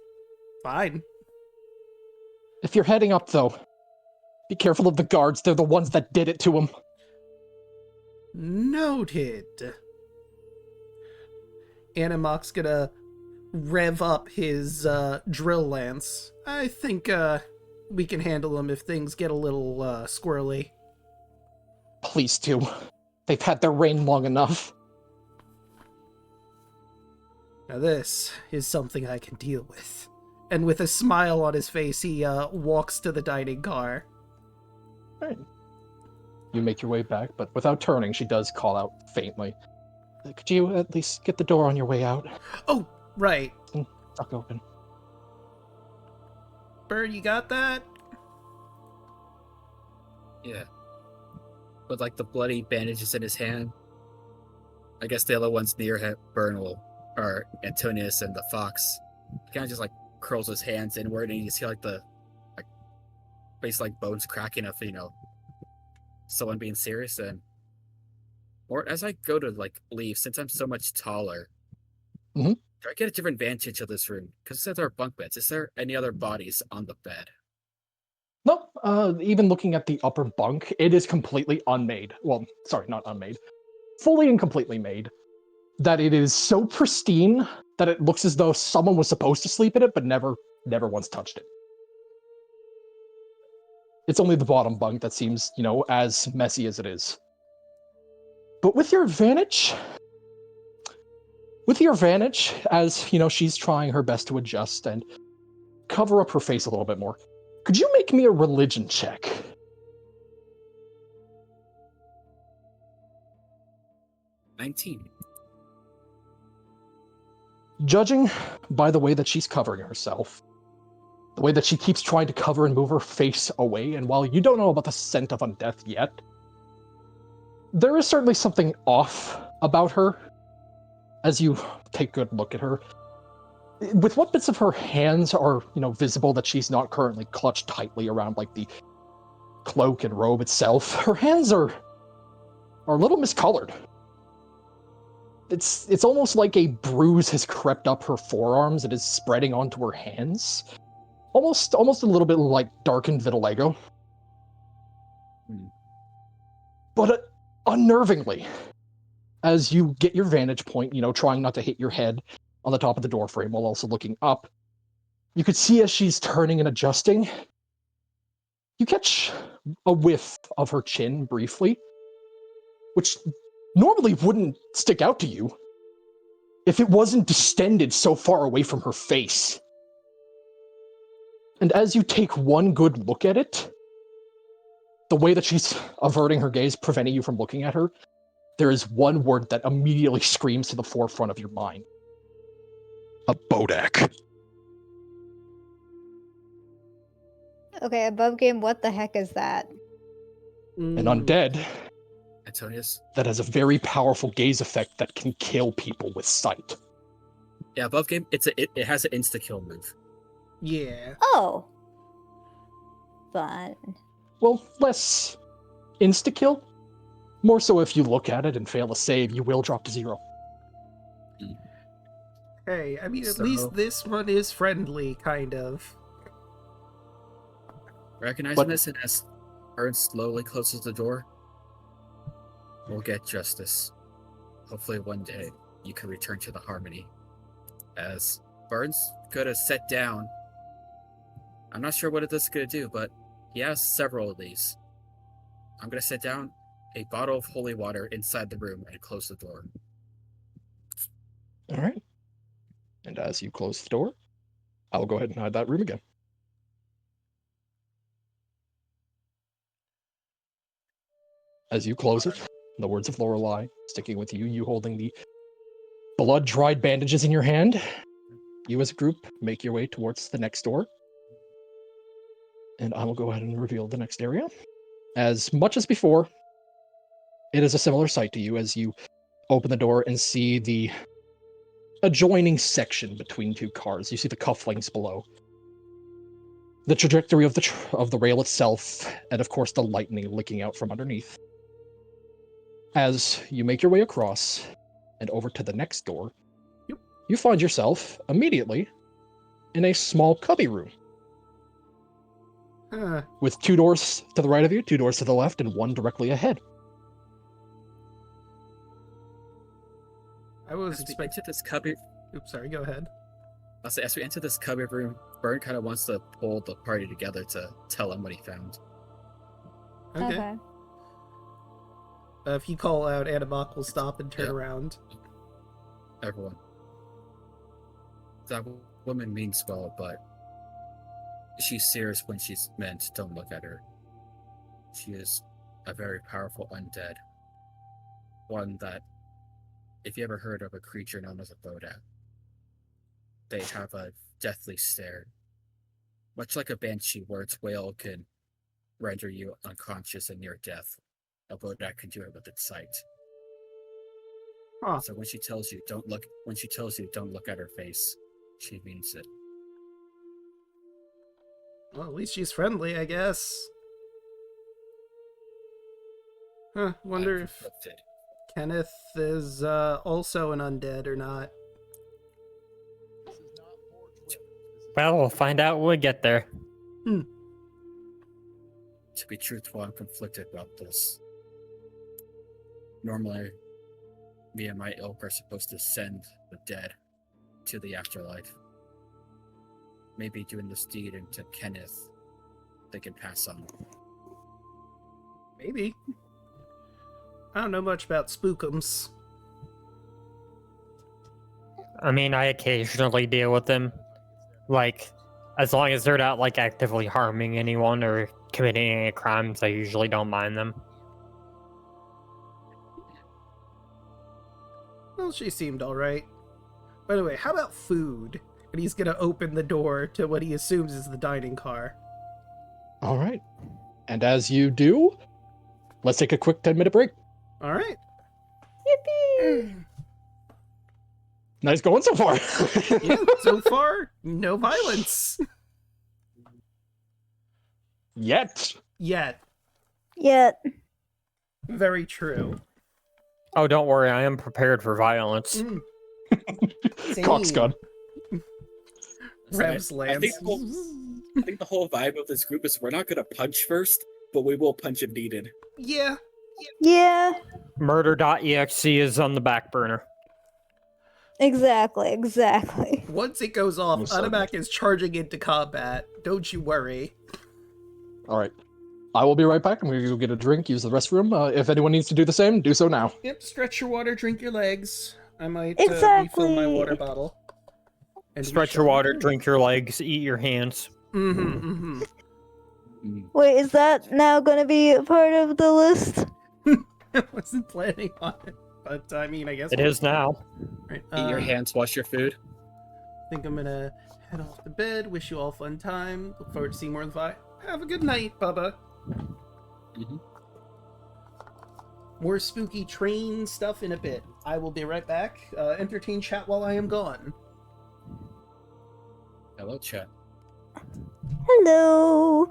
fine. If you're heading up, though, be careful of the guards. They're the ones that did it to him. Noted. Animok's gonna rev up his drill lance. I think we can handle him if things get a little squirrely. Please do. They've had their reign long enough. Now this is something I can deal with. And with a smile on his face, he walks to the dining car. Right. You make your way back, but without turning, she does call out faintly. Could you at least get the door on your way out? Oh, right. Stuck open. Bird, you got that? Yeah. With like the bloody bandages in his hand. I guess the other ones near him, or Antonius and the fox, kind of just like curls his hands inward, and you see like the face like bones cracking of someone being serious. And or as I go to like leave, since I'm so much taller, Mhm. do I get a different vantage of this room? Because it says there are bunk beds. Is there any other bodies on the bed? No, even looking at the upper bunk, it is completely unmade. Well, sorry, not unmade. Fully and completely made. That it is so pristine that it looks as though someone was supposed to sleep in it, but never once touched it. It's only the bottom bunk that seems, as messy as it is. But with your advantage, as, she's trying her best to adjust and cover up her face a little bit more, could you make me a religion check? 19. Judging by the way that she's covering herself, The way that she keeps trying to cover and move her face away, and while you don't know about the scent of undeath yet, there is certainly something off about her as you take a good look at her. With what bits of her hands are, visible that she's not currently clutched tightly around, like, the cloak and robe itself, her hands are a little miscolored. It's almost like a bruise has crept up her forearms and is spreading onto her hands. Almost a little bit like darkened vitiligo. But unnervingly, as you get your vantage point, trying not to hit your head on the top of the doorframe while also looking up, you could see as she's turning and adjusting, you catch a whiff of her chin briefly, which normally wouldn't stick out to you if it wasn't distended so far away from her face. And as you take one good look at it, the way that she's averting her gaze, preventing you from looking at her, there is one word that immediately screams to the forefront of your mind. A Bodak. Okay, above game, what the heck is that? An undead Antonius? that has a very powerful gaze effect that can kill people with sight. Yeah, above game, it has an insta-kill move. Yeah. Oh. Fun. Well, less insta-kill. More so if you look at it and fail a save, you will drop to 0. Hey, I mean, at So- least this one is friendly, kind of. Recognizing this, and as Ern slowly closes the door, we'll get justice. Hopefully one day you can return to the harmony. As Burns gonna set down, I'm not sure what this is gonna do, but he has several of these. I'm gonna set down a bottle of holy water inside the room and close the door. All right. And as you close the door, I will go ahead and hide that room again. As you close it, in the words of Lorelei, sticking with you, you holding the blood-dried bandages in your hand, you as a group make your way towards the next door. And I will go ahead and reveal the next area. As much as before, it is a similar sight to you as you open the door and see the adjoining section between two cars. You see the cufflinks below, the trajectory of the rail itself, and of course the lightning licking out from underneath. As you make your way across and over to the next door, you find yourself immediately in a small cubby room Huh. with 2 doors to the right of you, 2 doors to the left, and 1 directly ahead. I was As we expecting. enter this cubby, Oops, sorry, go ahead. I'll say, as we enter this cubby room, Burn kind of wants to pull the party together to tell him what he found. Okay. If you call out, Anabok will stop and turn Yeah. around. Everyone. That woman means well, but she's serious when she's meant. Don't look at her. She is a very powerful undead. One that, if you ever heard of a creature known as a Bodak, they have a deathly stare. Much like a banshee, where its wail can render you unconscious and near death, a Bodak can do it with its sight. Huh. So when she tells you don't look at her face, she means it. Well, at least she's friendly, I guess. Huh, wonder I'm if conflicted. Kenneth is also an undead or not. Well, we'll find out when we get there. To be truthful, I'm conflicted about this. Normally, me and my ilk are supposed to send the dead to the afterlife. Maybe doing this deed into Kenneth, they can pass on. Maybe. I don't know much about spookums. I mean, I occasionally deal with them. Like, as long as they're not, like, actively harming anyone or committing any crimes, I usually don't mind them. Well, she seemed alright. By the way, how about food? and he's gonna open the door to what he assumes is the dining car. All right. And as you do, let's take a quick 10-minute break. All right. Yippee! Nice going so far. Yeah, so far, no violence. Yet. Yet. Yet. Very true. Oh, don't worry, I am prepared for violence. Cock's gun. Revs I lands. think the whole vibe of this group is we're not gonna punch first, but we will punch if needed. Yeah. Yeah, Murder.exe is on the back burner. exactly. Once it goes off, Most Automac is charging into combat. Don't you worry. All right. I will be right back. I'm going to go get a drink, use the restroom. If anyone needs to do the same, do so now. Yep, stretch your water, drink your legs. I might Exactly. refill my water bottle. And we Stretch your shall water, begin. drink your legs, eat your hands. Mm-hmm. Wait, is that now gonna be a part of the list? I wasn't planning on it, but I mean, I guess It is now. Right, Eat your hands, wash your food. I think I'm gonna head off to bed. Wish you all a fun time. Look forward to seeing more of the Vi. Have a good night, Bubba. Mhm. More spooky train stuff in a bit. I will be right back. Entertain chat while I am gone. Hello, chat. Hello.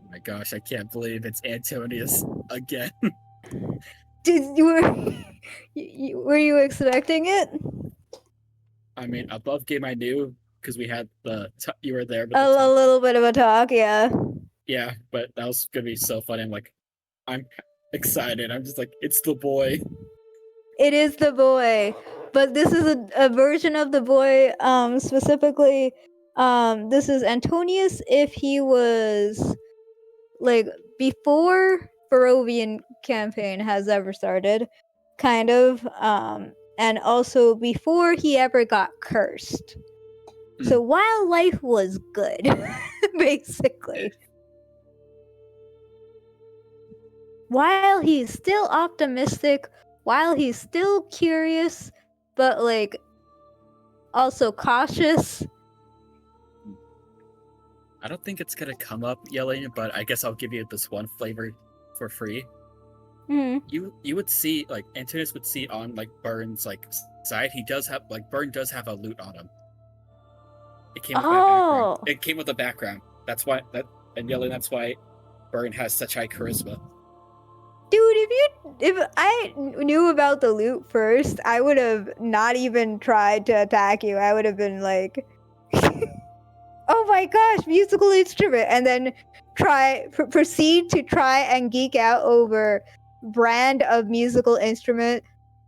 Oh my gosh, I can't believe it's Antonius again. Were you expecting it? I mean, above game I knew because we had you were there. But A little bit of a talk, yeah. yeah, but that was gonna be so funny. I'm excited. I'm just like, it's the boy. It is the boy, but this is a version of the boy. Specifically, this is Antonius if he was like before Barovian campaign has ever started, kind of, and also before he ever got cursed. So while life was good, basically. While he's still optimistic, while he's still curious, but like also cautious. I don't think it's gonna come up yelling, but I guess I'll give you this one flavor for free. Mm. You would see like Antonius would see on like Burn's like side. He does have like Burn does have a loot on him. It came with my background. It came with the background. That's why that's why Burn has such high charisma. Dude, if I knew about the loot first, I would have not even tried to attack you. I would have been like, oh my gosh, musical instrument, and then proceed to try and geek out over brand of musical instrument,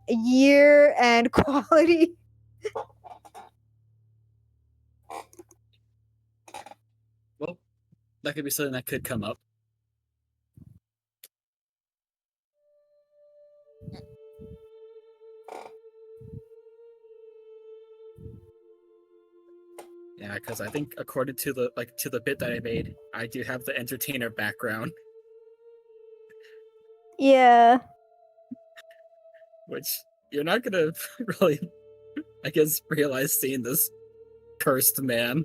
year, and quality. Well, that could be something that could come up. Yeah, because I think according to the bit that I made, I do have the entertainer background, Yeah. which you're not gonna really, I guess, realize seeing this cursed man.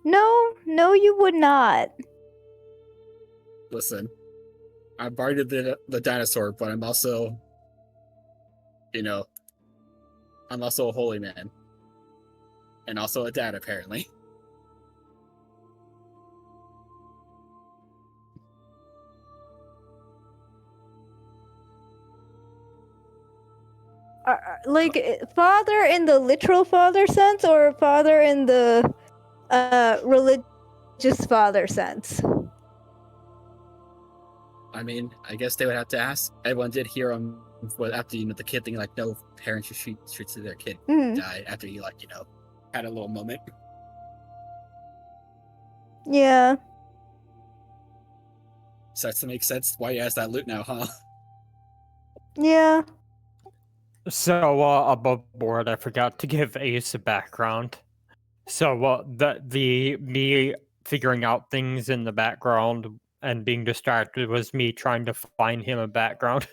No, you would not. Listen, I'm barded the dinosaur, but I'm also, I'm also a holy man. And also a dad, apparently. Like father in the literal father sense, or father in the religious father sense? I mean, I guess they would have to ask. Everyone did hear him after the kid thing, like no parent should see their kid die after he had a little moment. Yeah. Starts to make sense why he has that loot now, huh? Yeah. So, above board, I forgot to give Ace a background. So, the me figuring out things in the background and being distracted was me trying to find him a background.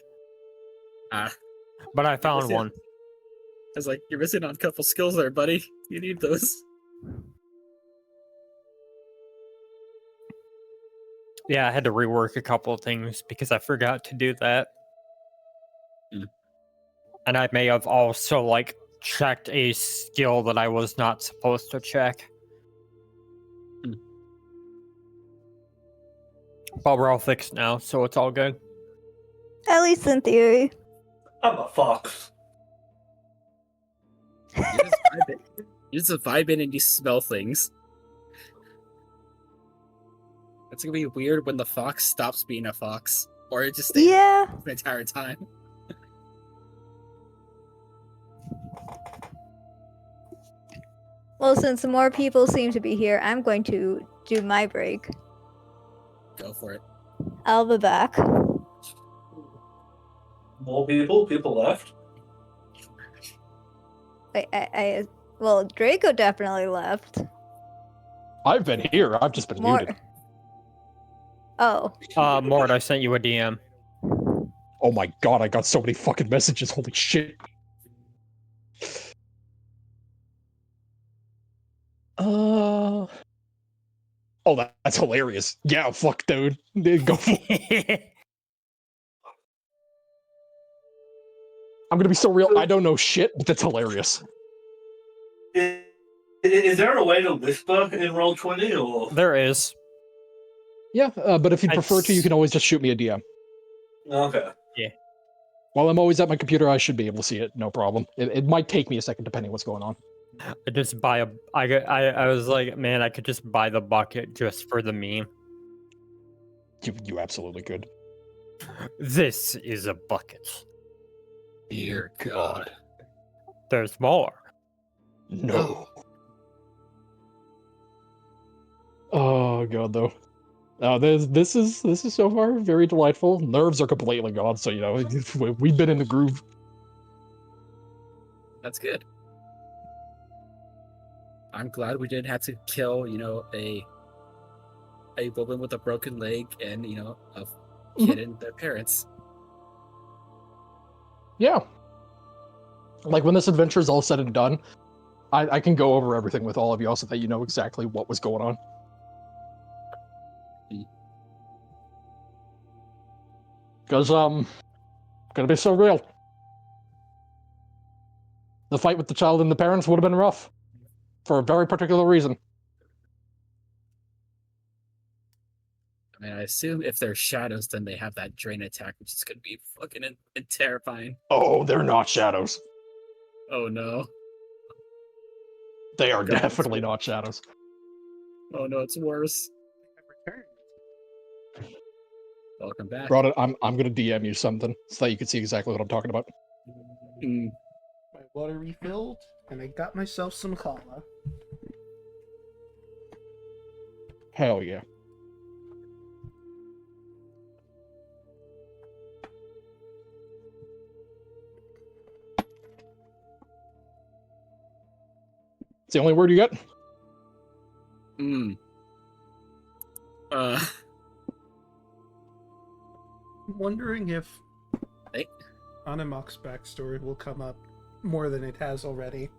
But I found Yeah. one. I was like, you're missing on a couple skills there, buddy. You need those. Yeah, I had to rework a couple of things because I forgot to do that. Mm. And I may have also, like, checked a skill that I was not supposed to check. Mm. But we're all fixed now, so it's all good. At least in theory. I'm a fox. You just vibe in and you smell things. It's gonna be weird when the fox stops being a fox. Or it just stays Yeah. the entire time. Well, since more people seem to be here, I'm going to do my break. Go for it. I'll be back. More people? People left? Well, Draco definitely left. I've been here. I've just been muted. Oh. Mort, I sent you a DM. Oh my god, I got so many fucking messages. Holy shit. Oh, that's hilarious. Yeah, fuck, dude. Go for it. I'm gonna be so real. I don't know shit, but that's hilarious. Is there a way to whisper in Roll20 or? There is. Yeah, but if you prefer to, you can always just shoot me a DM. Okay. Yeah. While I'm always at my computer, I should be able to see it, no problem. It might take me a second, depending what's going on. I just buy I was like, man, I could just buy the bucket just for the meme. You absolutely could. This is a bucket. Dear God. There's more. No. Oh god, though. This is so far very delightful. Nerves are completely gone, so you know we've been in the groove. That's good. I'm glad we didn't have to kill, a woman with a broken leg and, a kid and their parents. Yeah. Like when this adventure is all said and done, I can go over everything with all of you so that you know exactly what was going on. Because, gonna be so real. The fight with the child and the parents would have been rough. For a very particular reason. I mean, I assume if they're shadows, then they have that drain attack, which is gonna be fucking terrifying. Oh, they're not shadows. Oh no. They are God, definitely not shadows. Oh no, it's worse. Welcome back. Rhoda, I'm gonna DM you something so that you can see exactly what I'm talking about. Mm. My water refilled, and I got myself some cola. Hell yeah. It's the only word you get? Mm. I'm wondering if Hey? Animok's backstory will come up more than it has already.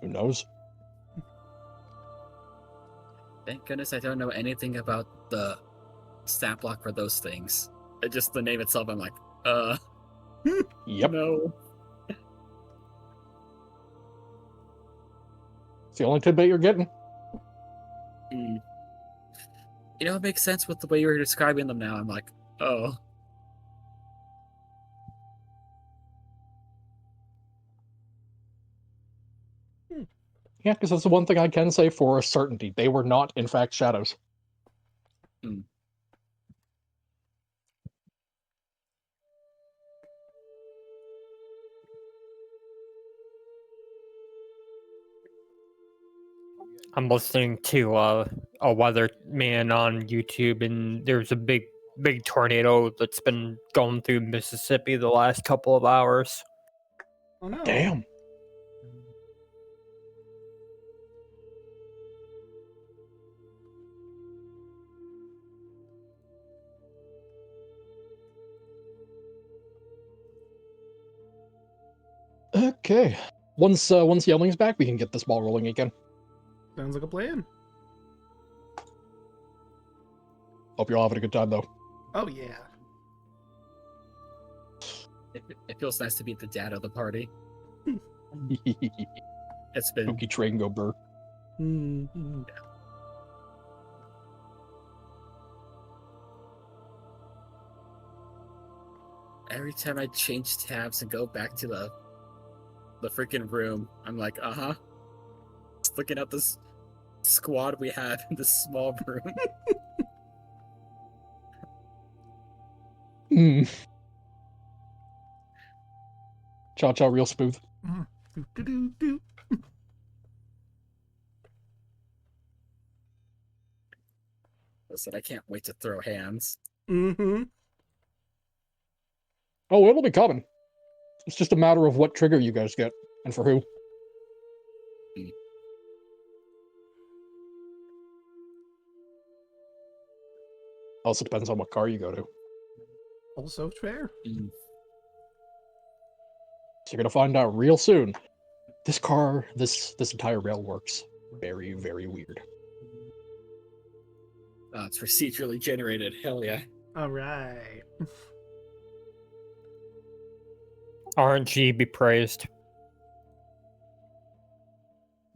Who knows? Thank goodness I don't know anything about the stat block for those things. Just the name itself, I'm like, Yep. no. It's the only tidbit you're getting. Mm. It makes sense with the way you were describing them now. I'm like, oh. Yeah, because that's the one thing I can say for a certainty. They were not, in fact, shadows. Mm. I'm listening to a weatherman on YouTube, and there's a big tornado that's been going through Mississippi the last couple of hours. Oh no. Damn. Okay. Once Yelling's back, we can get this ball rolling again. Sounds like a plan. Hope you're all having a good time, though. Oh, yeah. It feels nice to be the dad of the party. It's been Spooky train go burr. Mm-hmm. every time I change tabs and go back to the freaking room, I'm like, just looking at this squad we have in this small room. Cha-cha real smooth. Do-do-do-do. Listen, I can't wait to throw hands. Mm-hmm. Oh, it'll be coming. It's just a matter of what trigger you guys get, and for who. Also depends on what car you go to. Also fair. Mm. So you're gonna find out real soon. This car, this entire rail works very, very weird. It's procedurally generated. Hell yeah. All right. RNG be praised.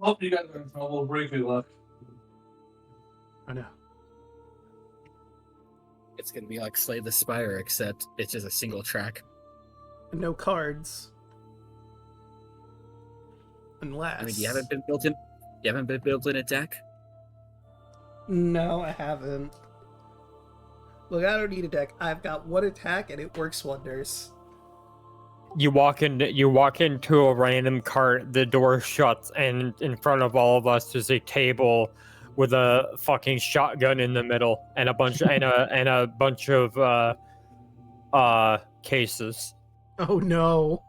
Oh, you got a little briefly left. I know. It's gonna be like Slay the Spire, except it's just a single track. No cards. Unless. I mean, you haven't been built in a deck? No, I haven't. Look, I don't need a deck. I've got one attack and it works wonders. You walk into a random cart, the door shuts, and in front of all of us is a table with a fucking shotgun in the middle and a bunch and a bunch of cases. Oh no.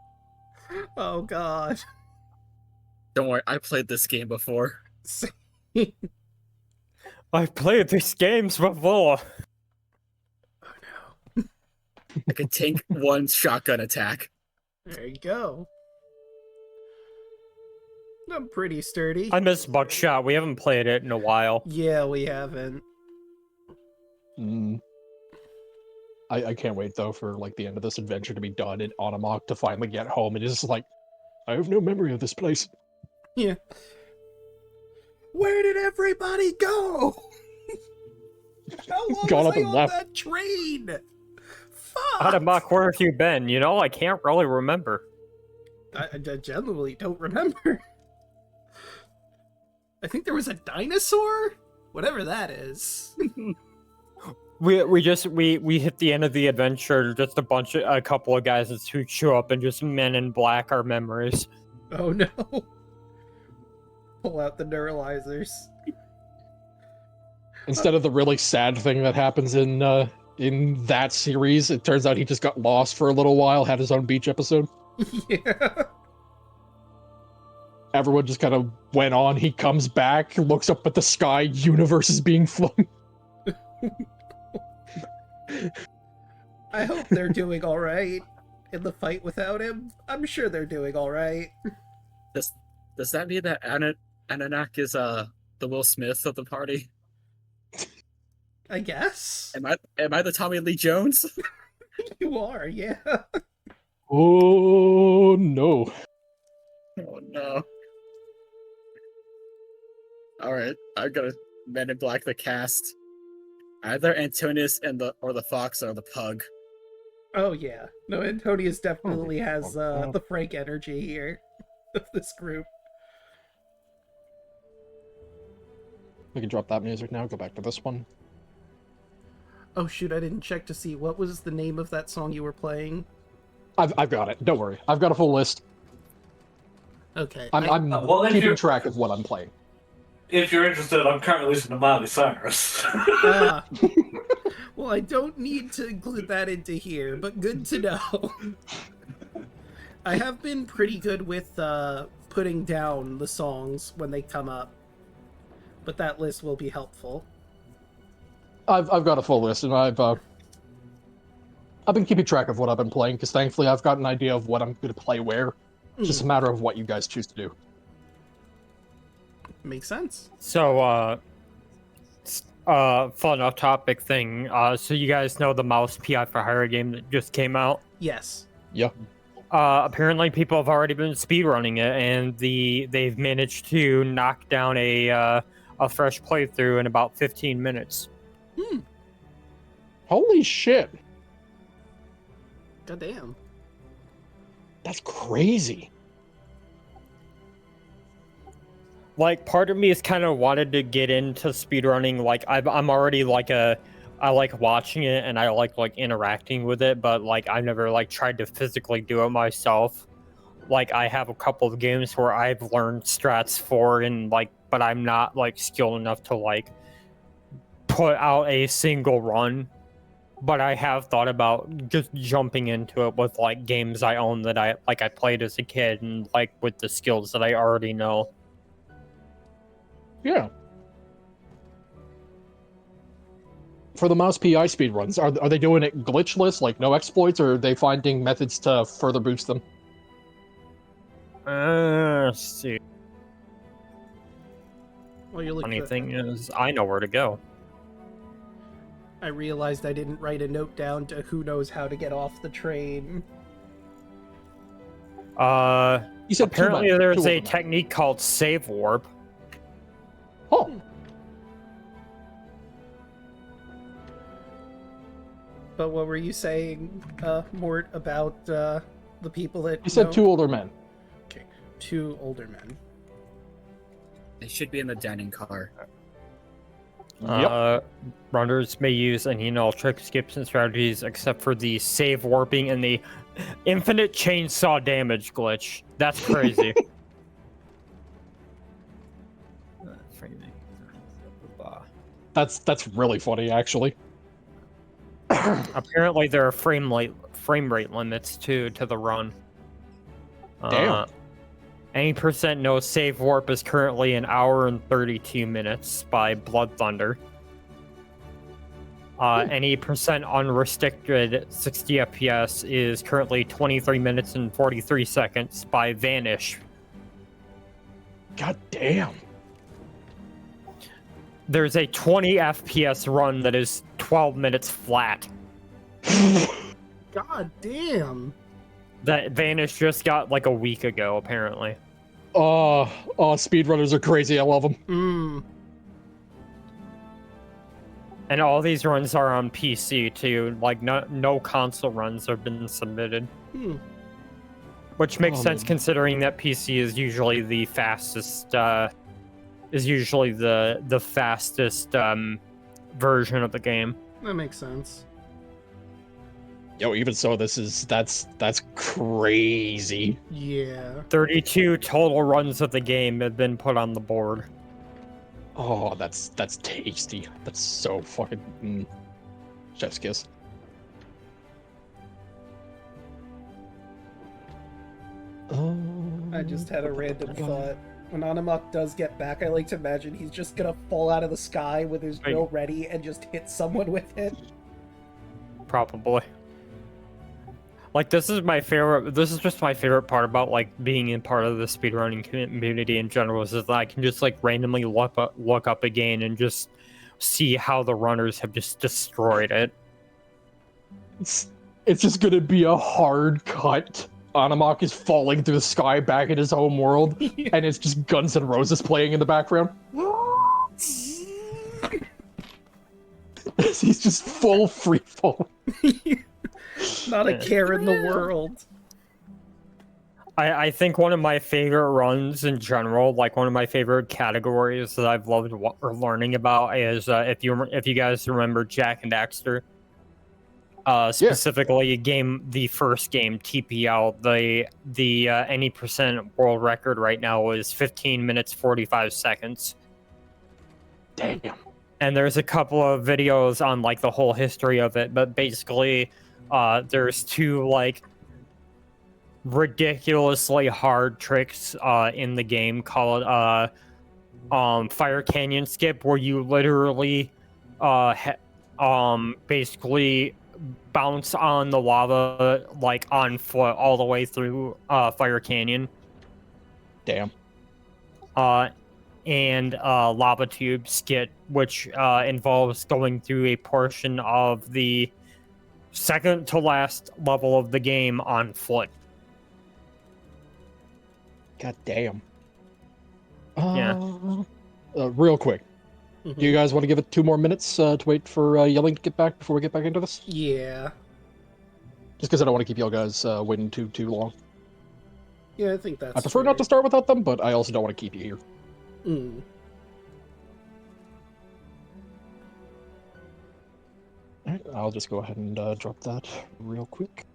Oh god. Don't worry, I played this game before. I've played these games before. Oh no. I could tank one shotgun attack. There you go. I'm pretty sturdy. I miss Buckshot. We haven't played it in a while. Yeah, we haven't. I can't wait though for like the end of this adventure to be done and Anamok to finally get home and just like, I have no memory of this place. Yeah. Where did everybody go? How long Gone was up I and on left. that train? Fuck! Anamok, where have you been? You know, I can't really remember. I genuinely don't remember. I think there was a dinosaur? Whatever that is. We hit the end of the adventure. Just a couple of guys who show up and just men in black our memories. Oh no. Pull out the neuralizers. Instead of the really sad thing that happens in that series, it turns out he just got lost for a little while, had his own beach episode. Yeah. Everyone just kind of went on. He comes back, looks up at the sky, universe is being flung. I hope they're doing alright in the fight without him. I'm sure they're doing alright. Does that mean that Ananak is the Will Smith of the party? I guess. Am I the Tommy Lee Jones? You are, yeah. Oh no. Oh no. Alright, I gotta Men in Black the cast. Either Antonius or the Fox or the Pug. Oh yeah. No, Antonius definitely has the Frank energy here of this group. We can drop that music now, go back to this one. Oh shoot, I didn't check to see what was the name of that song you were playing. I've got it, don't worry. I've got a full list. Okay. I'm well, keeping track of what I'm playing. If you're interested, I'm currently listening to Miley Cyrus. Well, I don't need to include that into here, but good to know. I have been pretty good with putting down the songs when they come up, but that list will be helpful. I've got a full list, and I've been keeping track of what I've been playing, because thankfully I've got an idea of what I'm going to play where. It's just a matter of what you guys choose to do. Makes sense. So, fun off-topic thing. So you guys know the Mouse PI for Hire game that just came out? Yes. Yeah. Apparently people have already been speedrunning it, and they've managed to knock down a fresh playthrough in about 15 minutes. Holy shit. Goddamn. That's crazy. Like, part of me has kind of wanted to get into speedrunning. Like, I'm already like I like watching it and I like interacting with it, but like I've never like tried to physically do it myself. Like, I have a couple of games where I've learned strats for, and like, but I'm not like skilled enough to like put out a single run. But I have thought about just jumping into it with like games I own that I played as a kid, and like with the skills that I already know. Yeah. For the Mouse PI speedruns, are they doing it glitchless, like no exploits, or are they finding methods to further boost them? Let's see. Well, you're looking Funny thing is, I know where to go. I realized I didn't write a note down to who knows how to get off the train. You said Apparently two there's of a them. technique called save warp. Oh, But what were you saying, Mort, about the people that you said know? two older men. Okay, two older men. They should be in the dining car. Runners may use any and all tricks, skips, and strategies except for the save warping and the infinite chainsaw damage glitch. That's crazy. That's really funny, actually. Apparently there are frame rate limits to the run. Damn. Any percent no save warp is currently 1 hour and 32 minutes by Blood Thunder. Any percent unrestricted 60 FPS is currently 23 minutes and 43 seconds by Vanish. God damn. There's a 20 FPS run that is 12 minutes flat. God damn. That Vanish just got like a week ago, apparently. Oh, speedrunners are crazy. I love them. And all these runs are on PC too. Like no console runs have been submitted. Which makes sense considering that PC is usually the fastest the fastest version of the game. That makes sense. Yo, even so, that's crazy. Yeah. 32 total runs of the game have been put on the board. Oh, that's tasty. That's so fucking chef's kiss. I just had a random thought. When Anamok does get back, I like to imagine he's just gonna fall out of the sky with his drill ready and just hit someone with it. Probably. Like, this is just my favorite part about like being in part of the speedrunning community in general, is that I can just like randomly look up a game and just see how the runners have just destroyed it. It's just gonna be a hard cut. Anamok is falling through the sky back in his home world, and it's just Guns N' Roses playing in the background. He's just full free fall. Not a care in the world. I think one of my favorite runs in general, like one of my favorite categories that I've loved learning about is if you guys remember Jak and Daxter. Specifically, the first game, TPL, the any percent world record right now is 15 minutes 45 seconds. Damn. And there's a couple of videos on like the whole history of it, but basically, there's two like ridiculously hard tricks in the game called Fire Canyon Skip, where you literally basically bounce on the lava like on foot all the way through Fire Canyon. Damn. And lava tube skit, which involves going through a portion of the second to last level of the game on foot. God damn. Yeah. Real quick. Mhm. Do you guys want to give it 2 more minutes to wait for Yelling to get back before we get back into this? Yeah. Just because I don't want to keep y'all guys waiting too long. Yeah, I think that's I prefer not to start without them, but I also don't want to keep you here. Mm. Alright, I'll just go ahead and drop that real quick.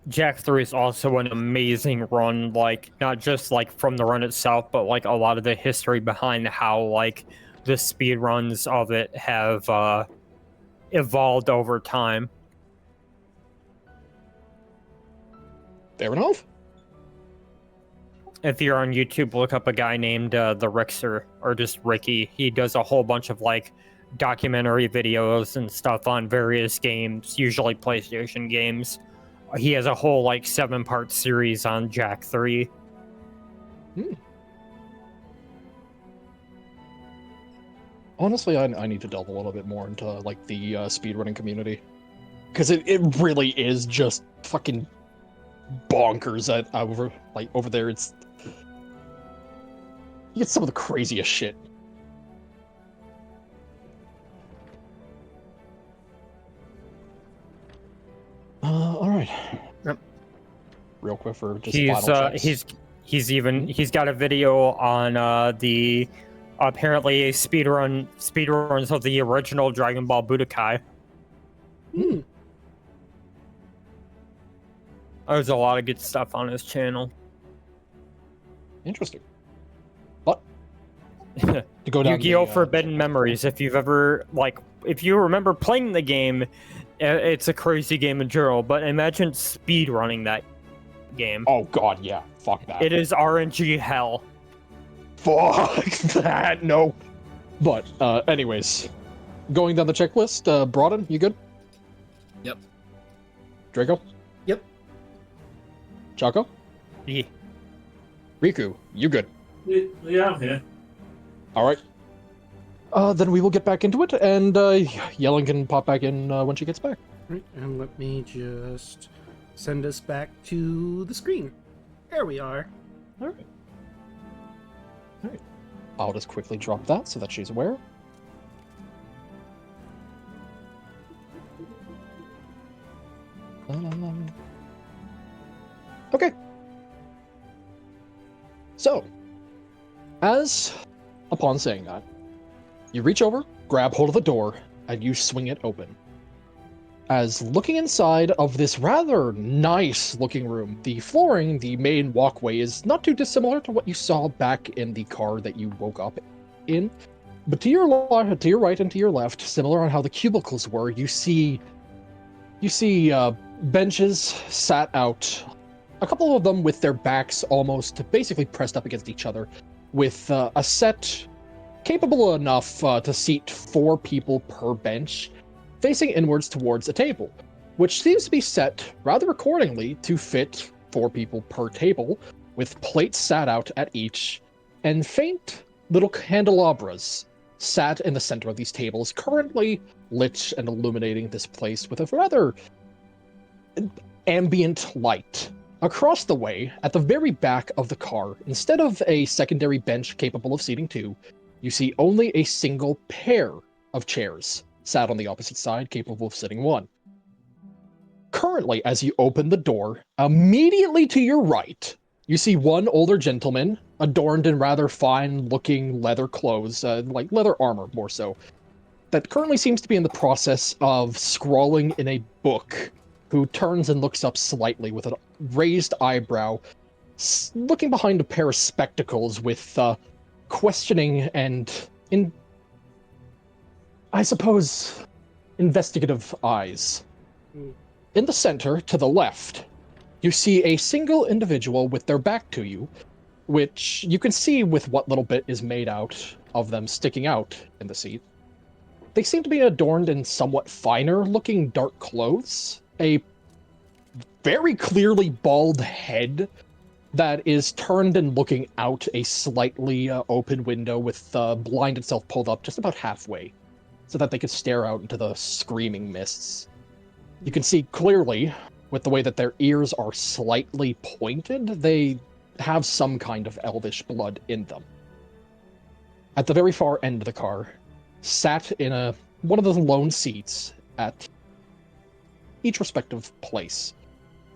Jack 3 is also an amazing run, like, not just, like, from the run itself, but, like, a lot of the history behind how, like, the speed runs of it have evolved over time. Fair enough. If you're on YouTube, look up a guy named the Rixer, or just Ricky. He does a whole bunch of, like, documentary videos and stuff on various games, usually PlayStation games. He has a whole, like, 7-part series on Jack 3. Honestly, I need to delve a little bit more into, like, the speedrunning community. Because it really is just fucking bonkers over there. It's... You get some of the craziest shit. Alright. Yep. Real quick for just final checks. He's got a video on the apparently speedruns of the original Dragon Ball Budokai. There's a lot of good stuff on his channel. Interesting. But to go down Yu-Gi-Oh! Forbidden Memories. If you remember playing the game, it's a crazy game in general, but imagine speed running that game. Oh god, yeah. Fuck that. It is RNG hell. Fuck that, no. But, anyways. Going down the checklist, Broaden, you good? Yep. Draco? Yep. Chaco? Yeah. Riku, you good? Yeah, I'm here. Alright. Then we will get back into it, and Yelling can pop back in when she gets back. Right, and let me just send us back to the screen. There we are. Alright. I'll just quickly drop that so that she's aware. Okay. So, as upon saying that, you reach over, grab hold of the door, and you swing it open. As looking inside of this rather nice looking room, the flooring, the main walkway, is not too dissimilar to what you saw back in the car that you woke up in. But to your right and to your left, similar on how the cubicles were, you see benches sat out, a couple of them with their backs almost basically pressed up against each other, with a set capable enough to seat 4 people per bench, facing inwards towards a table, which seems to be set rather accordingly to fit 4 people per table, with plates sat out at each, and faint little candelabras sat in the center of these tables, currently lit and illuminating this place with a rather ambient light. Across the way, at the very back of the car, instead of a secondary bench capable of seating 2, you see only a single pair of chairs sat on the opposite side, capable of sitting 1. Currently, as you open the door, immediately to your right, you see one older gentleman, adorned in rather fine-looking leather clothes, like leather armor, more so, that currently seems to be in the process of scrawling in a book, who turns and looks up slightly with a raised eyebrow, looking behind a pair of spectacles with questioning and, I suppose, investigative eyes. In the center, to the left, you see a single individual with their back to you, which you can see with what little bit is made out of them sticking out in the seat. They seem to be adorned in somewhat finer-looking dark clothes, a very clearly bald head that is turned and looking out a slightly open window with the blind itself pulled up just about halfway, so that they could stare out into the screaming mists. You can see clearly, with the way that their ears are slightly pointed, they have some kind of elvish blood in them. At the very far end of the car, sat in one of the lone seats at each respective place.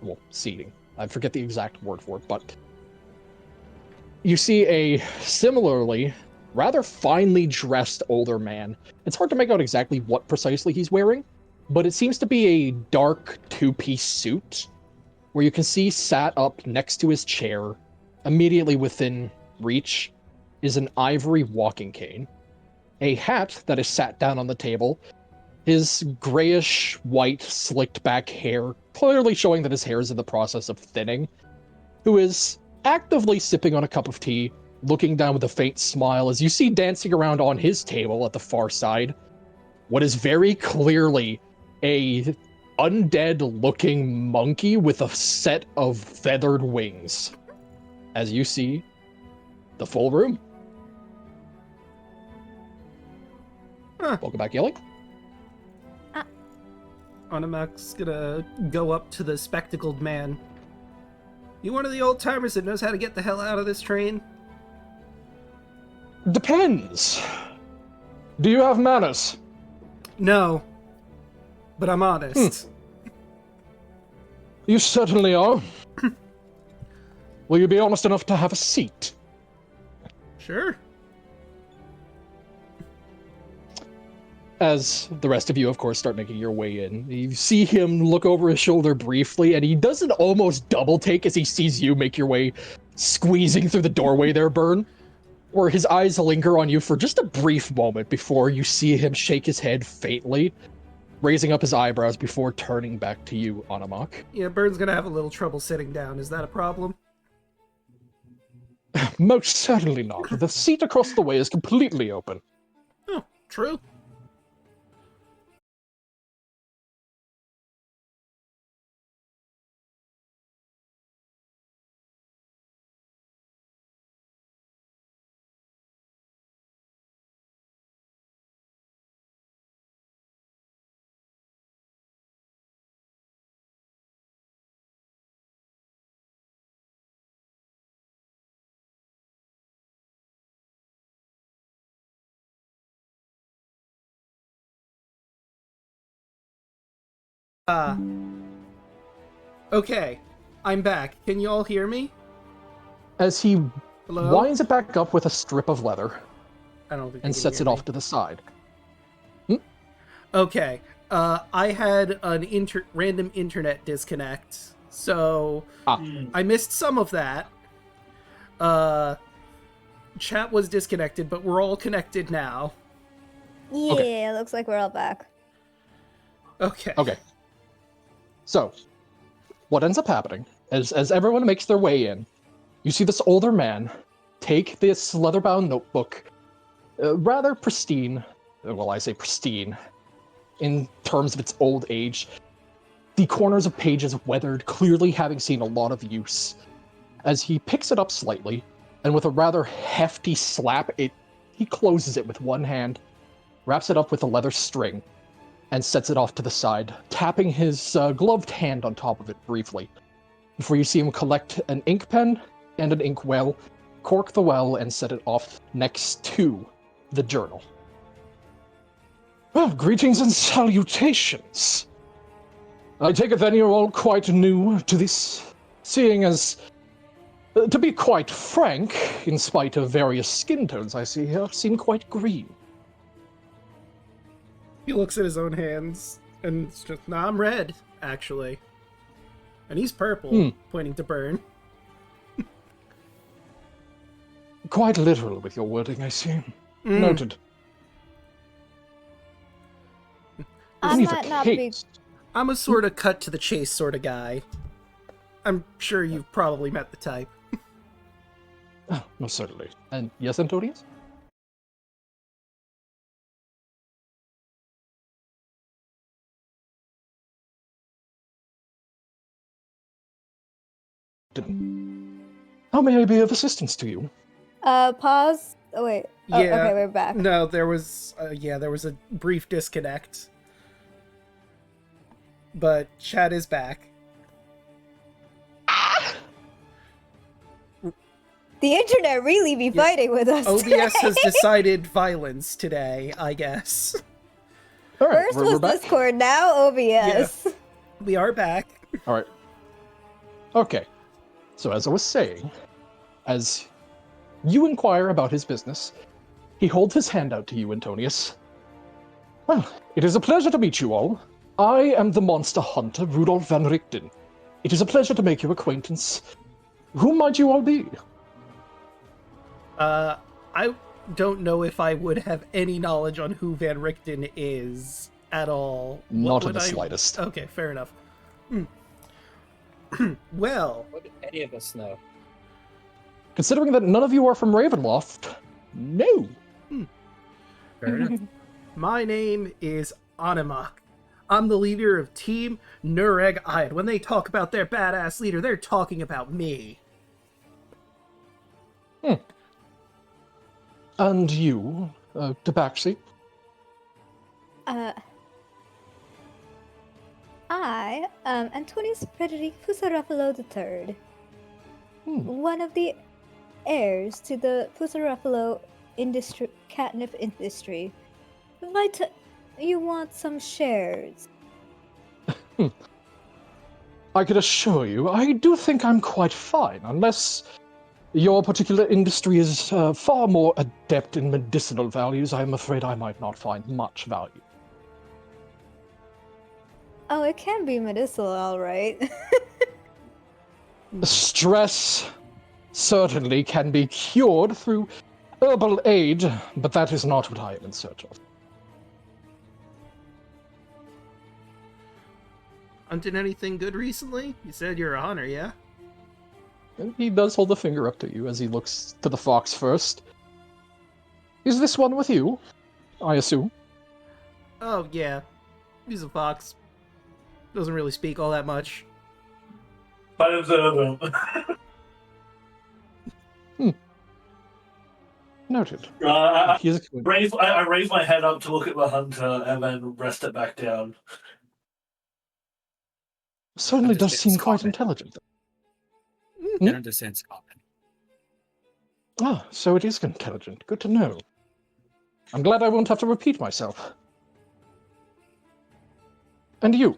Well, seating. I forget the exact word for it, but you see a similarly rather finely dressed older man. It's hard to make out exactly what precisely he's wearing, but it seems to be a dark two-piece suit where you can see sat up next to his chair, immediately within reach, is an ivory walking cane, a hat that is sat down on the table, his grayish-white slicked-back hair clearly showing that his hair is in the process of thinning, who is actively sipping on a cup of tea, looking down with a faint smile as you see dancing around on his table at the far side what is very clearly a undead-looking monkey with a set of feathered wings. As you see the full room. Huh. Welcome back, Yelling. Onomac's gonna go up to the spectacled man. You one of the old-timers that knows how to get the hell out of this train? Depends. Do you have manners? No. But I'm honest. You certainly are. Will you be honest enough to have a seat? Sure. As the rest of you, of course, start making your way in, you see him look over his shoulder briefly, and he does an almost double take as he sees you make your way, squeezing through the doorway there, Burn, where his eyes linger on you for just a brief moment before you see him shake his head faintly, raising up his eyebrows before turning back to you, Anamak. Yeah, Burn's gonna have a little trouble sitting down. Is that a problem? Most certainly not. The seat across the way is completely open. Oh, true. Okay. I'm back. Can you all hear me? As he Hello? winds it back up with a strip of leather I don't think and you can sets hear it me. off to the side. Okay. I had an random internet disconnect, so I missed some of that. Chat was disconnected, but we're all connected now. Yeah, looks like we're all back. Okay. Okay. So, what ends up happening is, as everyone makes their way in, you see this older man take this leather-bound notebook, rather pristine, well, I say pristine, in terms of its old age, the corners of pages weathered, clearly having seen a lot of use. As he picks it up slightly, and with a rather hefty slap, he closes it with one hand, wraps it up with a leather string, and sets it off to the side, tapping his gloved hand on top of it briefly, before you see him collect an ink pen and an inkwell, cork the well, and set it off next to the journal. Well, greetings and salutations. I take it then you're all quite new to this, seeing as, to be quite frank, in spite of various skin tones I see here, seem quite green. He looks at his own hands, and it's just, nah, I'm red, actually. And he's purple, pointing to Burn. Quite literal with your wording, I see. Noted. I Neither might not be. case. I'm a sort of cut to the chase sort of guy. I'm sure you've probably met the type. Oh, most certainly. And yes, Antonius? How may I be of assistance to you? Pause. Oh wait. Oh, Yeah. okay, we're back. No, there was a brief disconnect. But chat is back. The internet really be fighting with us. OBS today. has decided violence today, I guess. All right, First we're was back. Discord, now OBS. We are back. All right. Okay. So as I was saying, as you inquire about his business, he holds his hand out to you, Antonius. Well, it is a pleasure to meet you all. I am the monster hunter, Rudolf van Richten. It is a pleasure to make your acquaintance. Who might you all be? I don't know if I would have any knowledge on who Van Richten is at all. Not in the slightest. Okay, fair enough. Well, What did any of us know? Considering that none of you are from Ravenloft, no. Fair enough. my name is Animak. I'm the leader of Team Nureg Ayad. When they talk about their badass leader, they're talking about me. And you, Tabaxi? I am Antonius Frederick Pusaruffalo III, one of the heirs to the Pusaruffalo catnip industry. Might you want some shares? I can assure you, I do think I'm quite fine, unless your particular industry is far more adept in medicinal values. I'm afraid I might not find much value. Oh, it can be medicinal, alright. Stress certainly can be cured through herbal aid, but that is not what I am in search of. Hunted anything good recently? You said you're a hunter, yeah? And he does hold a finger up to you as he looks to the fox first. Is this one with you? I assume. Oh, yeah. He's a fox. Doesn't really speak all that much. But observe him. Noted. I He is a raise my head up to look at the hunter and then rest it back down. certainly does Understands seem quite common. intelligent. It understands common. Ah, so it is intelligent. Good to know. I'm glad I won't have to repeat myself. And you,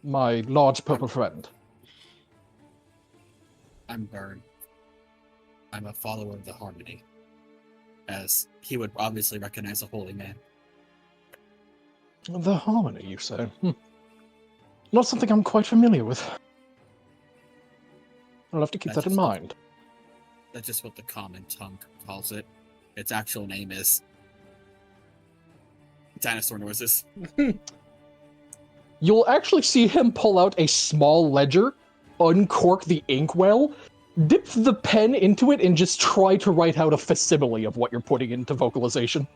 my large purple friend. I'm Burn. I'm a follower of the Harmony, as he would obviously recognize a holy man. The Harmony, you say? Not something I'm quite familiar with. I'll have to keep that in mind. That's just what the common tongue calls it. Its actual name is Dinosaur Noises. You'll actually see him pull out a small ledger, uncork the inkwell, dip the pen into it, and just try to write out a facsimile of what you're putting into vocalization.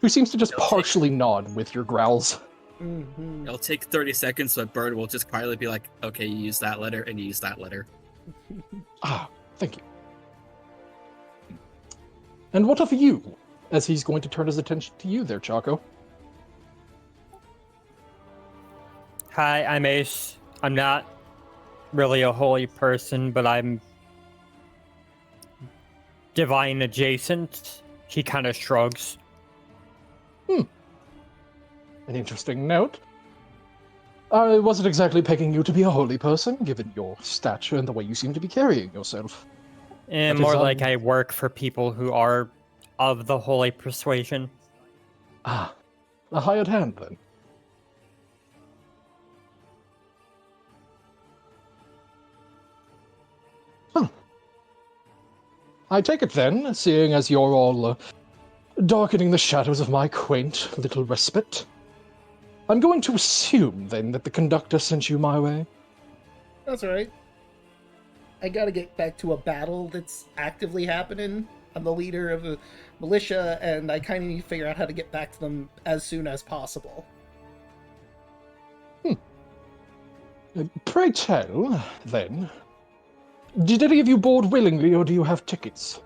Who seems to just partially nod with your growls. Mm-hmm. It'll take 30 seconds, but Bird will just quietly be like, okay, you use that letter, and you use that letter. Ah, thank you. And what of you? As he's going to turn his attention to you there, Chaco. Hi, I'm Ace. I'm not really a holy person, but I'm divine adjacent. He kind of shrugs. An interesting note. I wasn't exactly pegging you to be a holy person, given your stature and the way you seem to be carrying yourself. And That more is, like I work for people who are of the holy persuasion. Ah, a hired hand, then. Huh. I take it then, seeing as you're all darkening the shadows of my quaint little respite. I'm going to assume, then, that the conductor sent you my way. That's alright. I gotta get back to a battle that's actively happening. I'm the leader of a militia, and I kind of need to figure out how to get back to them as soon as possible. Pray tell, then, did any of you board willingly, or do you have tickets?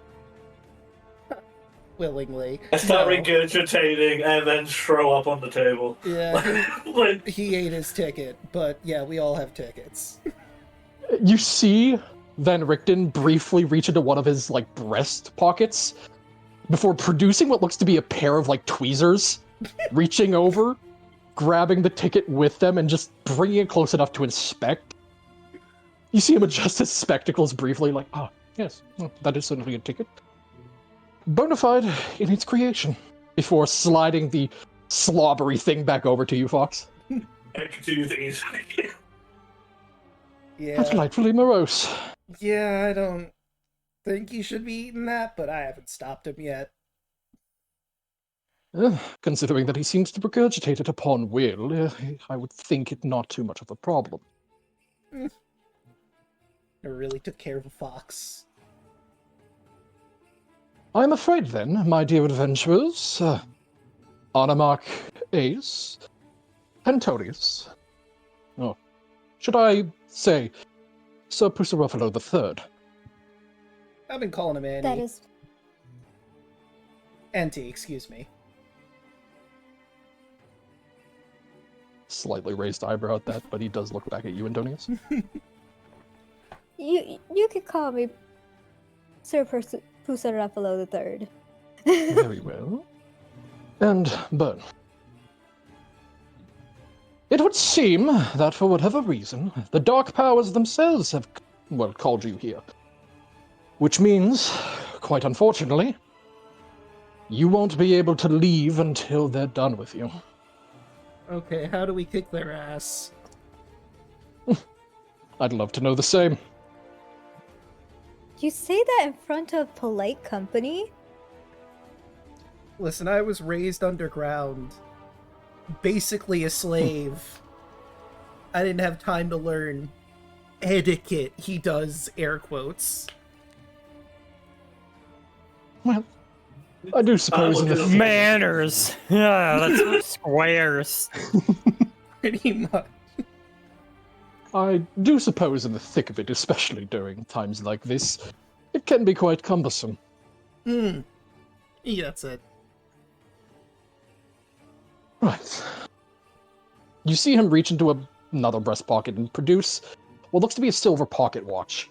Willingly. I start No. regurgitating and then throw up on the table. Yeah, Like, he ate his ticket, but yeah, we all have tickets. You see Van Richten briefly reach into one of his, like, breast pockets before producing what looks to be a pair of, like, tweezers, reaching over, grabbing the ticket with them, and just bringing it close enough to inspect. You see him adjust his spectacles briefly, like, ah, yes, that is certainly a ticket. Bonafide in its creation, before sliding the slobbery thing back over to you, Fox. I continue to eat. Yeah. Delightfully morose. Yeah, I don't think he should be eating that, but I haven't stopped him yet. Considering that he seems to regurgitate it upon will, I would think it not too much of a problem. I really took care of a fox. I'm afraid then, my dear adventurers, Anamark Ace, Antonius, oh, should I say, Sir Pusaruffalo III. I've been calling him Annie. That is. Auntie, excuse me. Slightly raised eyebrow at that, but he does look back at you, Antonius. You could call me Sir Pusaruffalo III. Very well. And Burn. It would seem that for whatever reason, the Dark Powers themselves have, well, called you here. Which means, quite unfortunately, you won't be able to leave until they're done with you. Okay, how do we kick their ass? I'd love to know the same. You say that in front of polite company? Listen, I was raised underground. Basically a slave. I didn't have time to learn etiquette. He does air quotes. Well, I do suppose in the Manners. Yeah, that's squares. Pretty much. I do suppose in the thick of it, especially during times like this, it can be quite cumbersome. Yeah, that's it. Right. You see him reach into another breast pocket and produce what looks to be a silver pocket watch.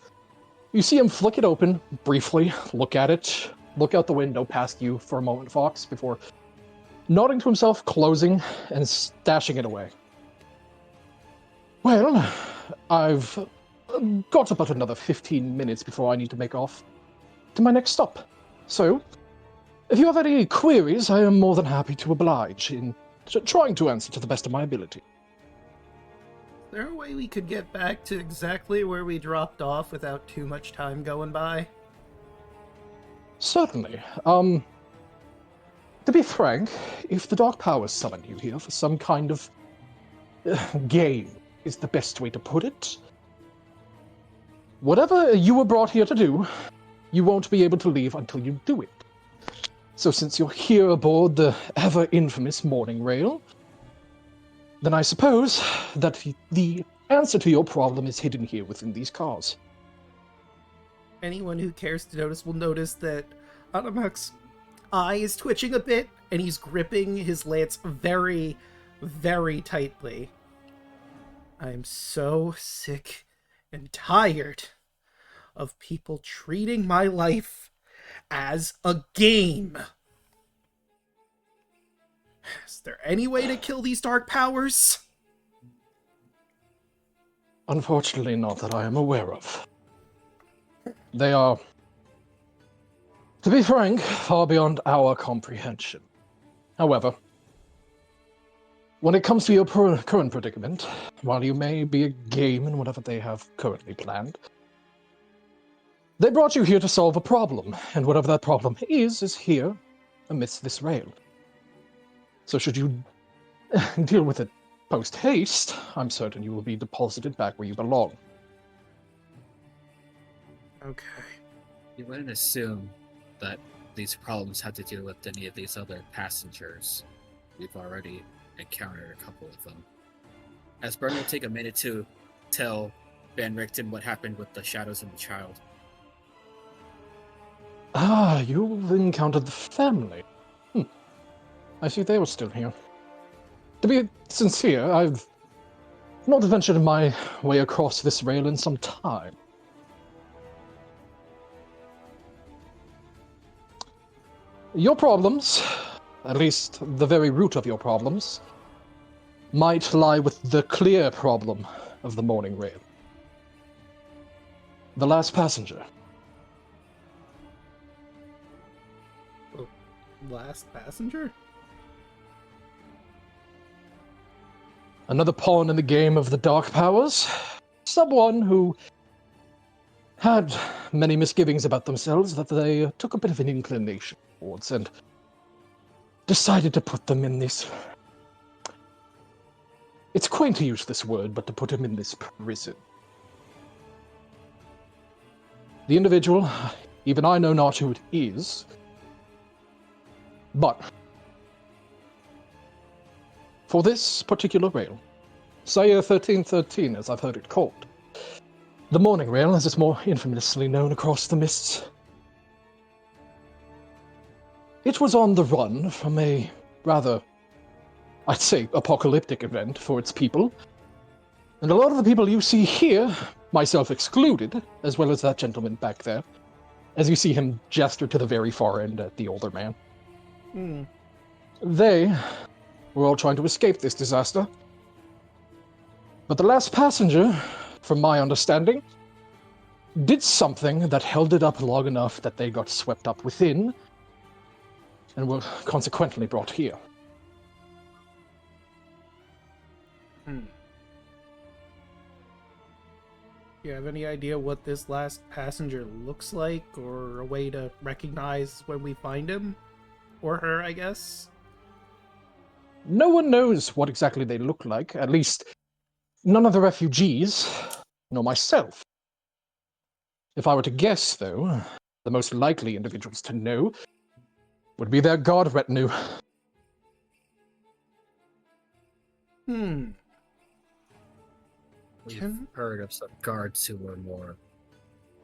You see him flick it open, briefly, look at it, look out the window past you for a moment, Fox, before nodding to himself, closing, and stashing it away. Well, I've got about another 15 minutes before I need to make off to my next stop. So, if you have any queries, I am more than happy to oblige in trying to answer to the best of my ability. Is there a way we could get back to exactly where we dropped off without too much time going by? Certainly. To be frank, if the Dark Powers summoned you here for some kind of game is the best way to put it, whatever you were brought here to do, you won't be able to leave until you do it. So since you're here aboard the ever-infamous Morning Rail, then I suppose that the answer to your problem is hidden here within these cars. Anyone who cares to notice will notice that Anamak's eye is twitching a bit, and he's gripping his lance very, very tightly. I'm so sick and tired of people treating my life as a game. Is there any way to kill these dark powers? Unfortunately, not that I am aware of. They are, to be frank, far beyond our comprehension. However, when it comes to your current predicament, while you may be a game in whatever they have currently planned, they brought you here to solve a problem, and whatever that problem is here amidst this rail. So should you deal with it post-haste, I'm certain you will be deposited back where you belong. Okay. You wouldn't assume that these problems had to do with any of these other passengers. We've already encountered a couple of them. As Bern will take a minute to tell Van Richten what happened with the shadows and the child. Ah, you've encountered the family. I see they were still here. To be sincere, I've not ventured my way across this rail in some time. Your problems, at least the very root of your problems, might lie with the clear problem of the morning rail. The last passenger. Last passenger? Another pawn in the game of the dark powers. Someone who had many misgivings about themselves that they took a bit of an inclination towards and decided to put them in this... It's quaint to use this word, but to put him in this prison. The individual, even I know not who it is, but for this particular rail, Cyre 1313, as I've heard it called, the morning rail, as it's more infamously known across the mists, it was on the run from a rather, I'd say, apocalyptic event for its people. And a lot of the people you see here, myself excluded, as well as that gentleman back there, as you see him gesture to the very far end at the older man. They were all trying to escape this disaster. But the last passenger, from my understanding, did something that held it up long enough that they got swept up within and were consequently brought here. Do you have any idea what this last passenger looks like, or a way to recognize when we find him? Or her, I guess? No one knows what exactly they look like, at least none of the refugees, nor myself. If I were to guess, though, the most likely individuals to know would be their guard retinue. We've heard of some guards who were more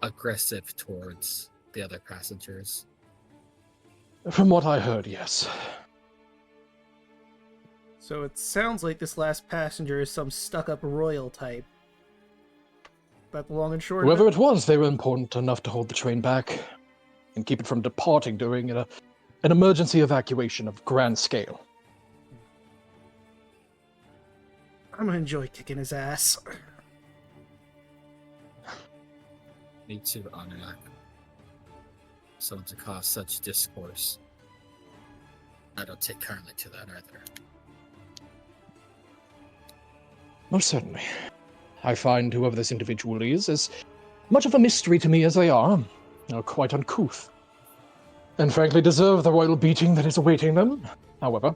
aggressive towards the other passengers. From what I heard, yes. So it sounds like this last passenger is some stuck-up royal type. That the long and short of Whoever it was, they were important enough to hold the train back and keep it from departing during an emergency evacuation of grand scale. I'm gonna enjoy kicking his ass. Me too, Anak. So to cause such discourse, I don't take kindly to that either. Most certainly. I find whoever this individual is as much of a mystery to me as they are quite uncouth, and frankly deserve the royal beating that is awaiting them. However,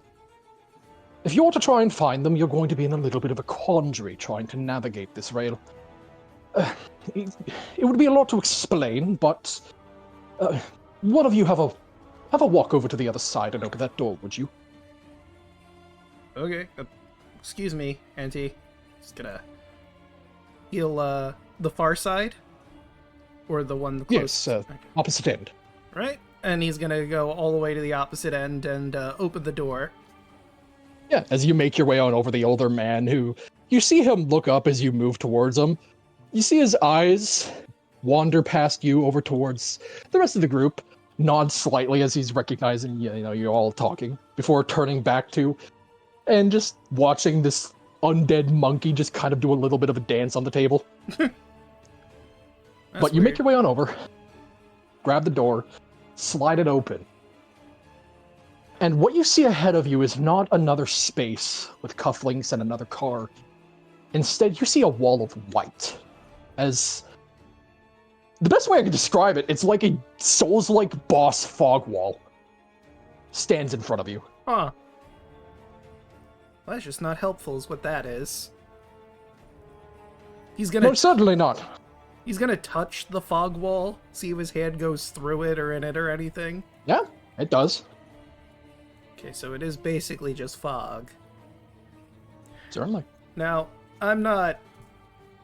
if you are to try and find them, you're going to be in a little bit of a quandary trying to navigate this rail. It would be a lot to explain, but one of you have a walk over to the other side and open that door, would you? Okay. Excuse me, Auntie. Just gonna heal the far side? Or the one close? Yes, opposite end. Right? And he's gonna go all the way to the opposite end and open the door. Yeah, as you make your way on over the older man, who you see him look up as you move towards him. You see his eyes wander past you over towards the rest of the group, nod slightly as he's recognizing you're all talking, before turning back to, and just watching this undead monkey just kind of do a little bit of a dance on the table. But you make your way on over, grab the door, slide it open. And what you see ahead of you is not another space with cufflinks and another car. Instead, you see a wall of white. As the best way I can describe it, it's like a Souls-like boss fog wall stands in front of you. Huh. Well, that's just not helpful, is what that is. He's gonna... No, certainly not. He's gonna touch the fog wall, see if his hand goes through it or in it or anything. Yeah, it does. Okay, so it is basically just fog. Certainly. Now, I'm not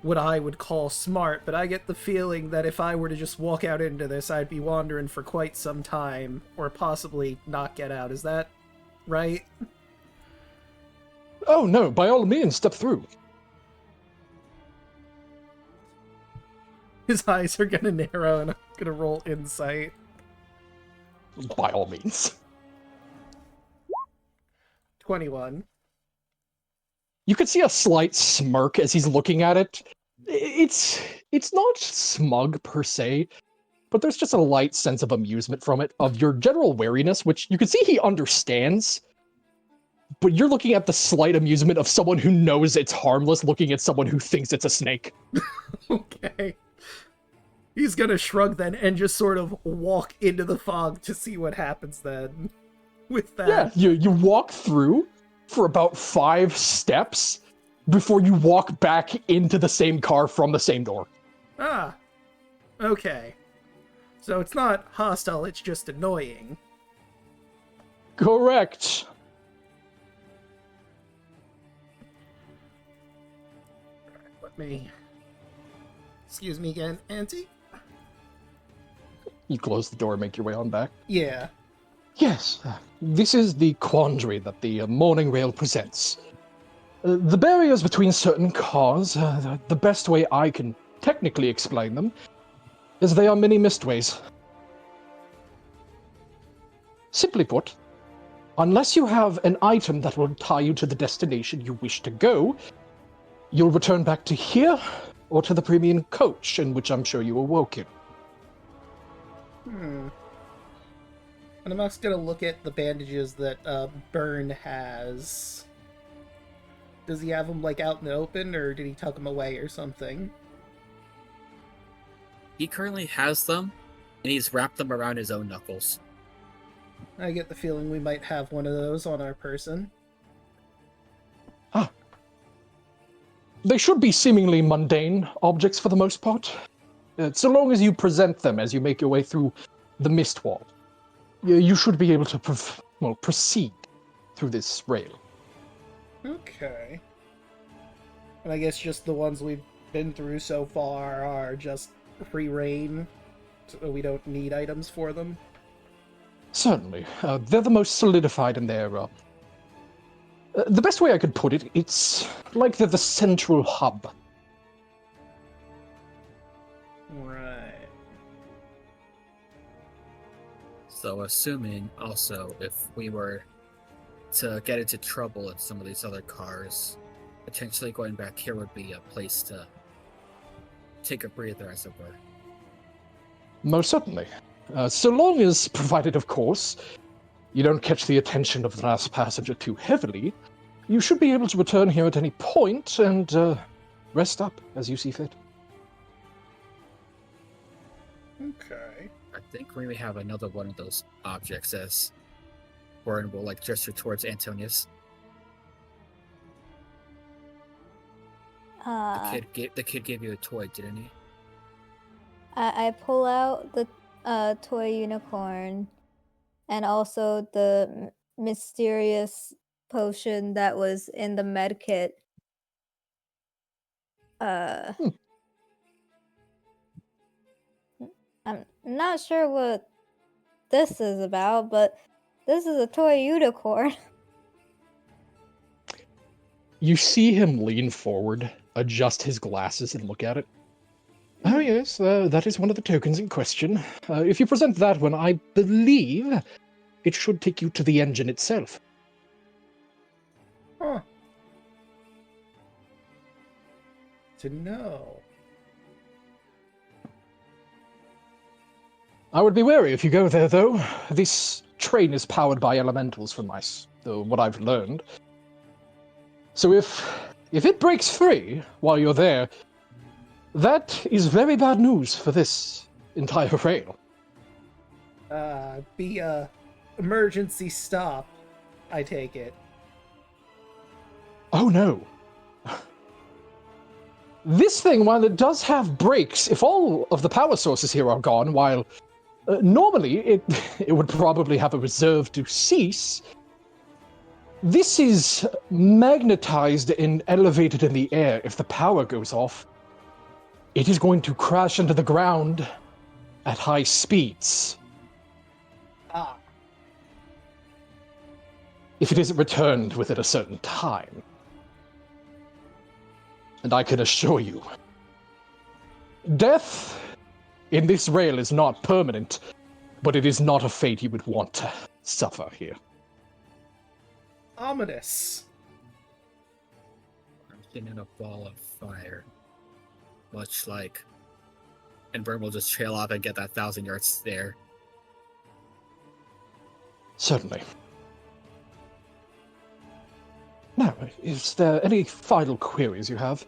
what I would call smart, but I get the feeling that if I were to just walk out into this, I'd be wandering for quite some time, or possibly not get out. Is that right? Oh no, by all means, step through. His eyes are gonna narrow, and I'm gonna roll insight. By all means. 21. You could see a slight smirk as he's looking at it. It's not smug per se, but there's just a light sense of amusement from it, of your general wariness, which you can see he understands. But you're looking at the slight amusement of someone who knows it's harmless, looking at someone who thinks it's a snake. Okay. He's gonna shrug then and just sort of walk into the fog to see what happens then. With that. Yeah, you walk through for about 5 steps before you walk back into the same car from the same door. Ah. Okay. So it's not hostile, it's just annoying. Correct. Let me... Excuse me again, Auntie? You close the door and make your way on back. Yeah. Yes, this is the quandary that the Morning Rail presents. The barriers between certain cars, the best way I can technically explain them, is they are many mistways. Simply put, unless you have an item that will tie you to the destination you wish to go, you'll return back to here, or to the premium coach, in which I'm sure you awoke in. And I'm also gonna look at the bandages that Byrne has. Does he have them, like, out in the open, or did he tuck them away or something? He currently has them, and he's wrapped them around his own knuckles. I get the feeling we might have one of those on our person. Ah. They should be seemingly mundane objects for the most part, so long as you present them as you make your way through the mist wall. You should be able to proceed through this rail. Okay. And I guess just the ones we've been through so far are just free reign, so we don't need items for them? Certainly. They're the most solidified in their... the best way I could put it, it's like they're the central hub. Right. So assuming also if we were to get into trouble in some of these other cars, potentially going back here would be a place to take a breather, as it were. Most certainly. So long as, provided of course, you don't catch the attention of the last passenger too heavily, you should be able to return here at any point and rest up as you see fit. Okay. I think we may have another one of those objects as Warren will gesture towards Antonius. The kid gave you a toy, didn't he? I pull out the toy unicorn and also the mysterious potion that was in the med kit. I'm not sure what this is about, but this is a toy unicorn. You see him lean forward, adjust his glasses, and look at it. Oh yes, that is one of the tokens in question. If you present that one, I believe it should take you to the engine itself. Huh. To know. I would be wary if you go there, though. This train is powered by elementals from what I've learned. So if it breaks free while you're there, that is very bad news for this entire rail. Be a emergency stop, I take it. Oh no. This thing, while it does have brakes, if all of the power sources here are gone, while normally it would probably have a reserve to cease, this is magnetized and elevated in the air if the power goes off. it is going to crash into the ground at high speeds. Ah. If it isn't returned within a certain time. And I can assure you, death in this rail is not permanent, but it is not a fate you would want to suffer here. Ominous. I'm in a ball of fire. Much like... And Burn will just trail off and get that 1,000-yard stare. Certainly. Now, is there any final queries you have?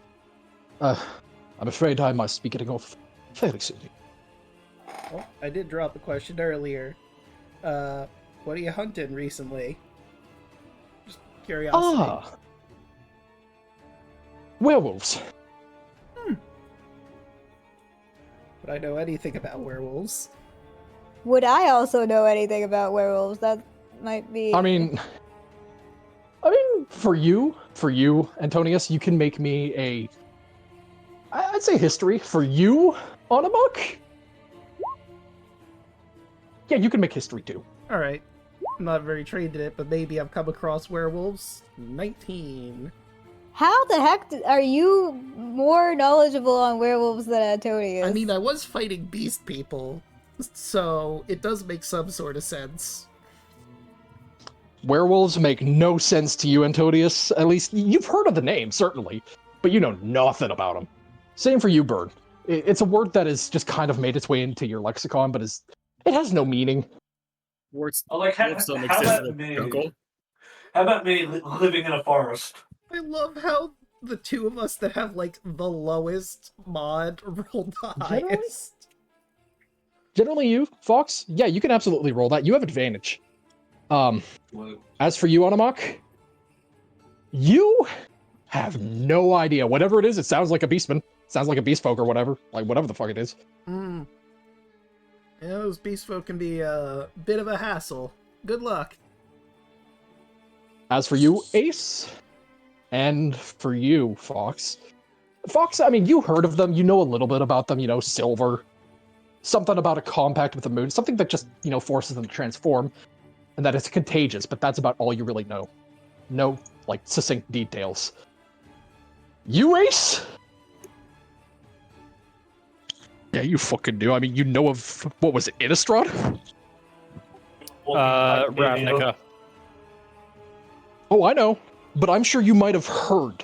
I'm afraid I must be getting off fairly soon. Well, I did drop a question earlier. What are you hunting recently? Just curiosity. Ah! Werewolves. Would I know anything about werewolves? Would I also know anything about werewolves? That might be. I mean, for you, Antonius, you can make me I'd say history. For you, Onamuk? Yeah, you can make history too. Alright. I'm not very trained in it, but maybe I've come across werewolves. 19. How the heck are you more knowledgeable on werewolves than Antonius? I mean, I was fighting beast people, so it does make some sort of sense. Werewolves make no sense to you, Antonius. At least you've heard of the name, certainly, but you know nothing about them. Same for you, Bird. It's a word that has just kind of made its way into your lexicon, but it has no meaning. Words Like, how don't about exist in the me? jungle. How about me living in a forest? I love how the two of us that have, like, the lowest mod rolled the Generally? highest. Generally you, Fox, yeah, you can absolutely roll that. You have advantage. As for you, Onamuk, you have no idea. Whatever it is, it sounds like a beastman. Sounds like a beast folk or whatever. Like, whatever the fuck it is. Yeah, those beast folk can be a bit of a hassle. Good luck. As for you, Ace, and for you, Fox. Fox, I mean, you heard of them. You know a little bit about them. You know, silver. Something about a compact with the moon. Something that just, you know, forces them to transform. And that it's contagious, but that's about all you really know. No, like, succinct details. You, Ace? Yeah, you fucking do. I mean, you know of, what was it, Innistrad? Ravnica. Oh, I know. But I'm sure you might have heard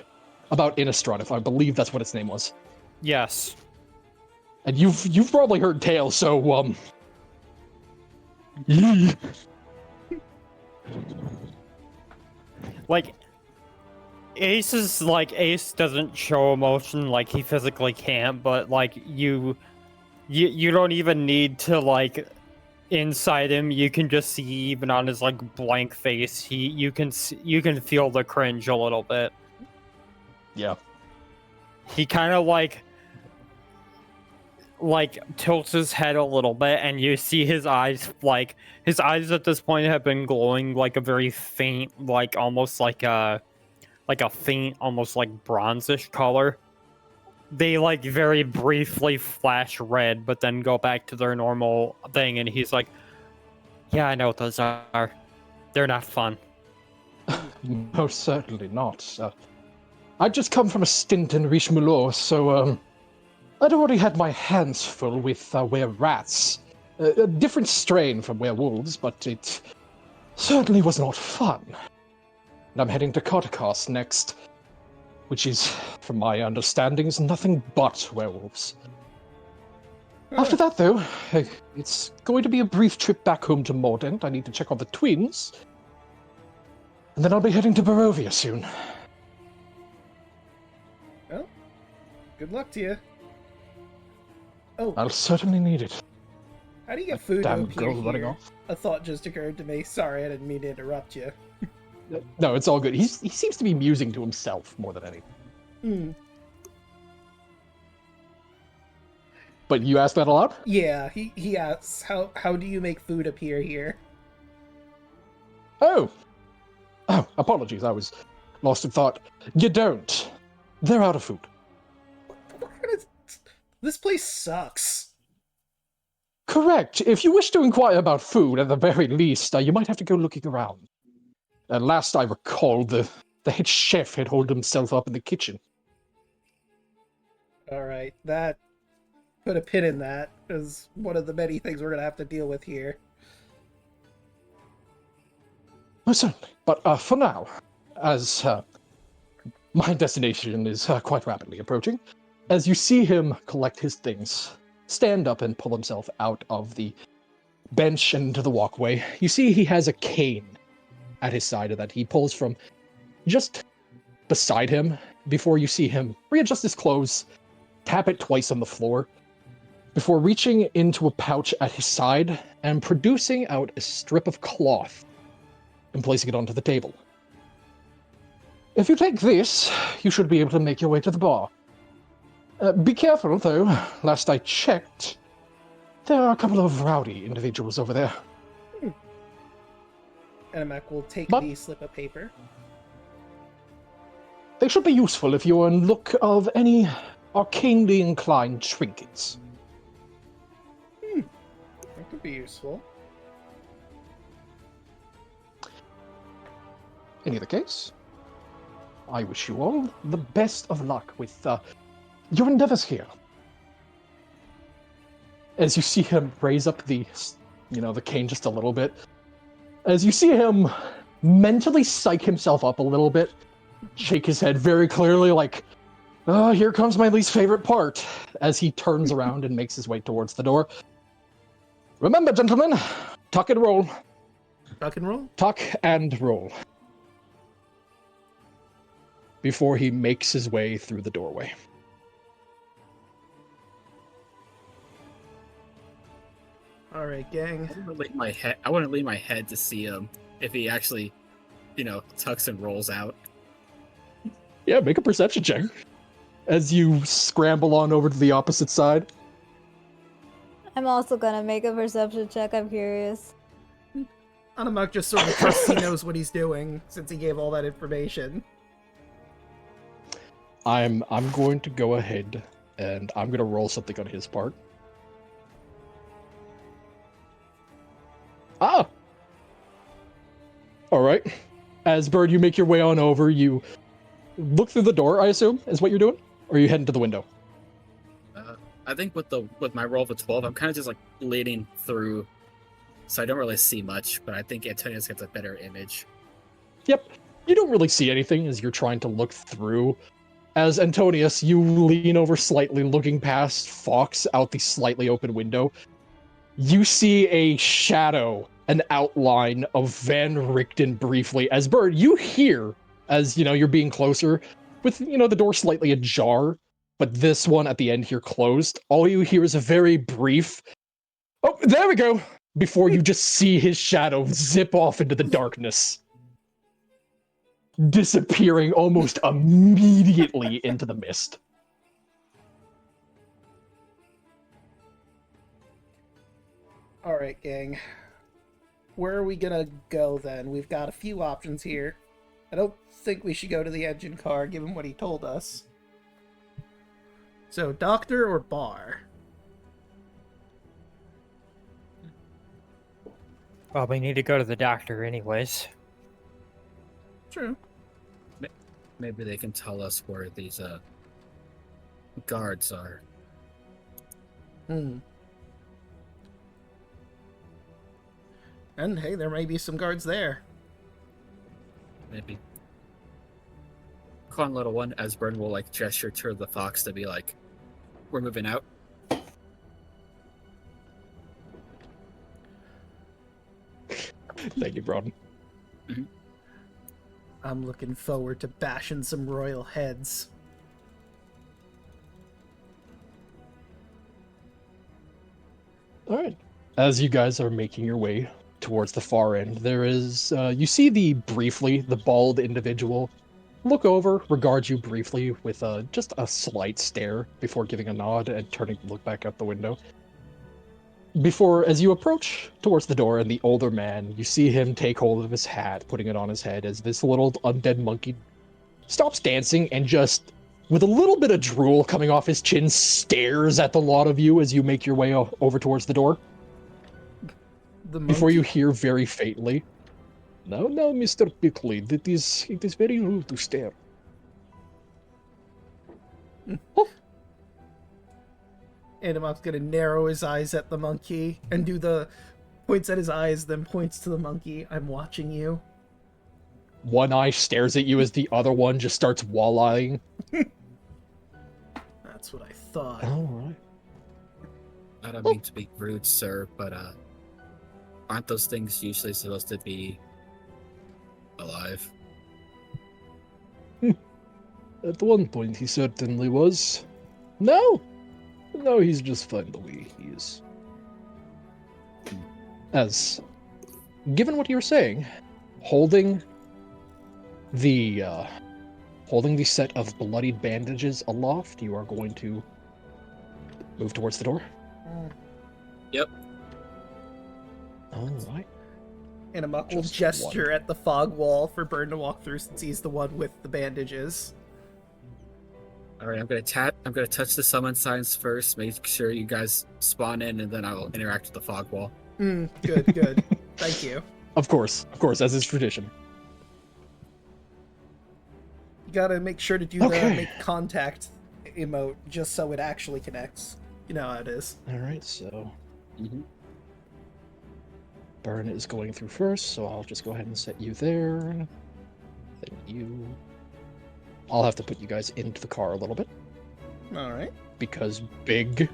about Innistrad, if I believe that's what its name was. Yes. And you've probably heard tales, so, yee. Like, Ace doesn't show emotion, like, he physically can't, but, like, you don't even need to, like, inside him, you can just see, even on his, like, blank face, you can feel the cringe a little bit. Yeah. He kind of, like, tilts his head a little bit, and you see his eyes, like, his eyes at this point have been glowing, like, a very faint, like, almost like a faint, almost like bronzish color. They, like, very briefly flash red, but then go back to their normal thing, and he's like, yeah, I know what those are. They're not fun. Most certainly not. I'd just come from a stint in Richemouleau, so, I'd already had my hands full with were-rats. A different strain from werewolves, but it certainly was not fun. And I'm heading to Kotakos next, which is, from my understandings, nothing but werewolves. After that, though, it's going to be a brief trip back home to Mordant. I need to check on the twins. And then I'll be heading to Barovia soon. Well, good luck to you. Oh, I'll certainly need it. how do you get food to Damn appear girl running here? off. A thought just occurred to me. Sorry, I didn't mean to interrupt you. No, it's all good. He seems to be musing to himself more than anything. But you asked that a lot? Yeah, he asks, how do you make food appear here? Oh, apologies. I was lost in thought. You don't. They're out of food. What kind of... This place sucks. Correct. If you wish to inquire about food, at the very least, you might have to go looking around. Last I recall, the head chef had holed himself up in the kitchen. Alright, that... Put a pin in that, is one of the many things we're gonna have to deal with here. Oh, certainly. But for now, as my destination is quite rapidly approaching, as you see him collect his things, stand up and pull himself out of the bench and into the walkway, you see he has a cane at his side that he pulls from just beside him before you see him readjust his clothes, tap it twice on the floor, before reaching into a pouch at his side and producing out a strip of cloth and placing it onto the table. If you take this, you should be able to make your way to the bar. Be careful, though. Last I checked, there are a couple of rowdy individuals over there. Animac will take But- the slip of paper. They should be useful if you're in look of any arcanely inclined trinkets. That could be useful. In either case, I wish you all the best of luck with your endeavors here. As you see him raise up the cane just a little bit, as you see him mentally psych himself up a little bit, shake his head very clearly like, oh, here comes my least favorite part, as he turns around and makes his way towards the door. Remember, gentlemen, tuck and roll. Tuck and roll? Tuck and roll. Before he makes his way through the doorway. Alright, gang. I want to lean my head to see him if he actually, tucks and rolls out. Yeah, make a perception check. As you scramble on over to the opposite side. I'm also gonna make a perception check. I'm curious. Animac just sort of trusts he knows what he's doing, since he gave all that information. I'm going to go ahead and I'm going to roll something on his part. Ah! Alright. As Bird, you make your way on over, you look through the door, I assume, is what you're doing? Or are you heading to the window? I think with my roll of a 12, I'm kind of just like leading through, so I don't really see much. But I think Antonius gets a better image. Yep. You don't really see anything as you're trying to look through. As Antonius, you lean over slightly, looking past Fox out the slightly open window. You see a shadow, an outline of Van Richten briefly. As Bird, you hear, as you're being closer, with the door slightly ajar, but this one at the end here closed. All you hear is a very brief, "Oh, there we go," before you just see his shadow zip off into the darkness, disappearing almost immediately into the mist. Alright, gang. Where are we gonna go then? We've got a few options here. I don't think we should go to the engine car, given what he told us. So, doctor or bar? Well, we need to go to the doctor anyways. True. Maybe they can tell us where these guards are. And hey, there may be some guards there. Maybe. Come on, little one. As Bern will gesture to the fox to be like, "We're moving out." Thank you, Broden. I'm looking forward to bashing some royal heads. All right. As you guys are making your way towards the far end, there is, you see the bald individual look over, regard you briefly with just a slight stare before giving a nod and turning to look back out the window. As you approach towards the door and the older man, you see him take hold of his hat, putting it on his head as this little undead monkey stops dancing and just with a little bit of drool coming off his chin, stares at the lot of you as you make your way over towards the door. The Before you monkey? hear very faintly, "No, no, Mr. Pickley, it is very rude to stare." Animop's gonna narrow his eyes at the monkey and do the points at his eyes, then points to the monkey. I'm watching you. One eye stares at you as the other one just starts wall-eyeing. That's what I thought. Alright. I don't mean to be rude, sir, but aren't those things usually supposed to be alive? At one point, he certainly was. No! No, he's just fine the way he is. As, given what you were saying, holding the set of bloodied bandages aloft, you are going to move towards the door? Yep. Alright. Animop will Just gesture at the fog wall for Burn to walk through since he's the one with the bandages. Alright, I'm gonna touch the summon signs first, make sure you guys spawn in, and then I'll interact with the fog wall. Good, good. Thank you. Of course, as is tradition. You gotta make sure to do Okay. the make contact emote just so it actually connects. You know how it is. Alright, so Mm-hmm. Burn is going through first, so I'll just go ahead and set you there. Then you... I'll have to put you guys into the car a little bit, Alright. because big...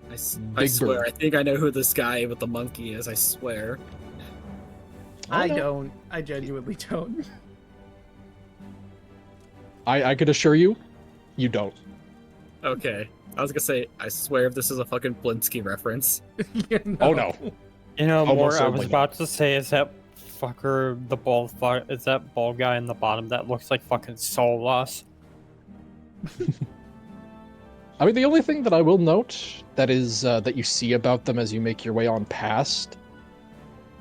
I Big swear, bird. I think I know who this guy with the monkey is, I swear. I know. don't. I genuinely don't. I could assure you, you don't. Okay. I was gonna say, I swear if this is a fucking Blinsky reference. Yeah, Oh no. You know, Almost more I certainly was about to say is that fucker, the bald fuck, is that bald guy in the bottom that looks like fucking soul loss. I mean, the only thing that I will note that is that you see about them as you make your way on past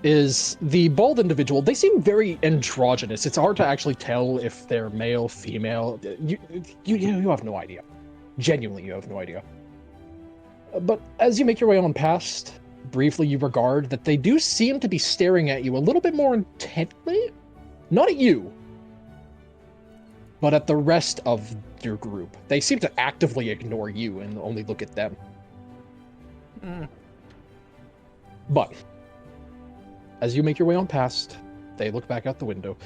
is the bald individual. They seem very androgynous. It's hard to actually tell if they're male, female. You have no idea. Genuinely, you have no idea. But as you make your way on past, briefly you regard that they do seem to be staring at you a little bit more intently. Not at you, but at the rest of your group. They seem to actively ignore you and only look at them. But as you make your way on past, they look back out the window.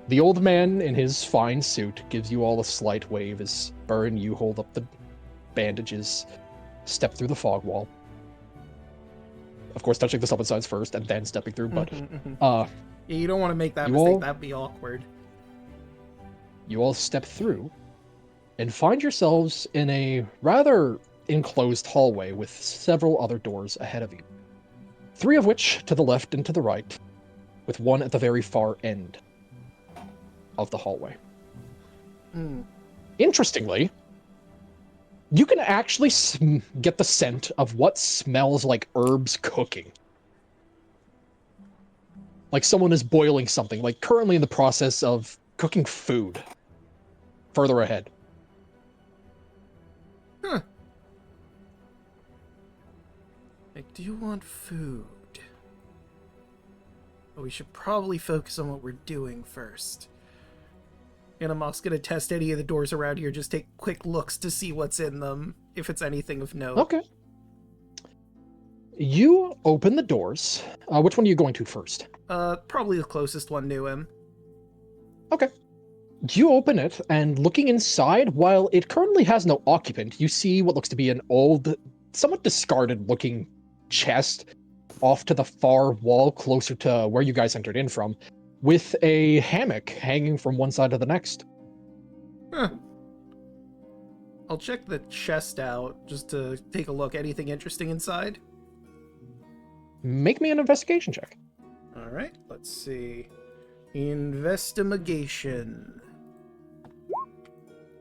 The old man in his fine suit gives you all a slight wave as Burn, you hold up the bandages, step through the fog wall. Of course, touching the summon signs first and then stepping through, but Yeah, you don't want to make that You mistake. all- That'd be awkward. you all step through and find yourselves in a rather enclosed hallway with several other doors ahead of you. 3 of which to the left and to the right, with one at the very far end of the hallway. Interestingly, you can actually get the scent of what smells like herbs cooking. Like someone is boiling something, like currently in the process of cooking food. Further ahead. Like, do you want food? But we should probably focus on what we're doing first. And I'm also gonna test any of the doors around here, just take quick looks to see what's in them, if it's anything of note. Okay. You open the doors. Which one are you going to first? Probably the closest one to him. Okay. You open it, and looking inside, while it currently has no occupant, you see what looks to be an old, somewhat discarded-looking chest off to the far wall, closer to where you guys entered in from, with a hammock hanging from one side to the next. Huh. I'll check the chest out, just to take a look. Anything interesting inside? Make me an investigation check. Alright, let's see. Investigation.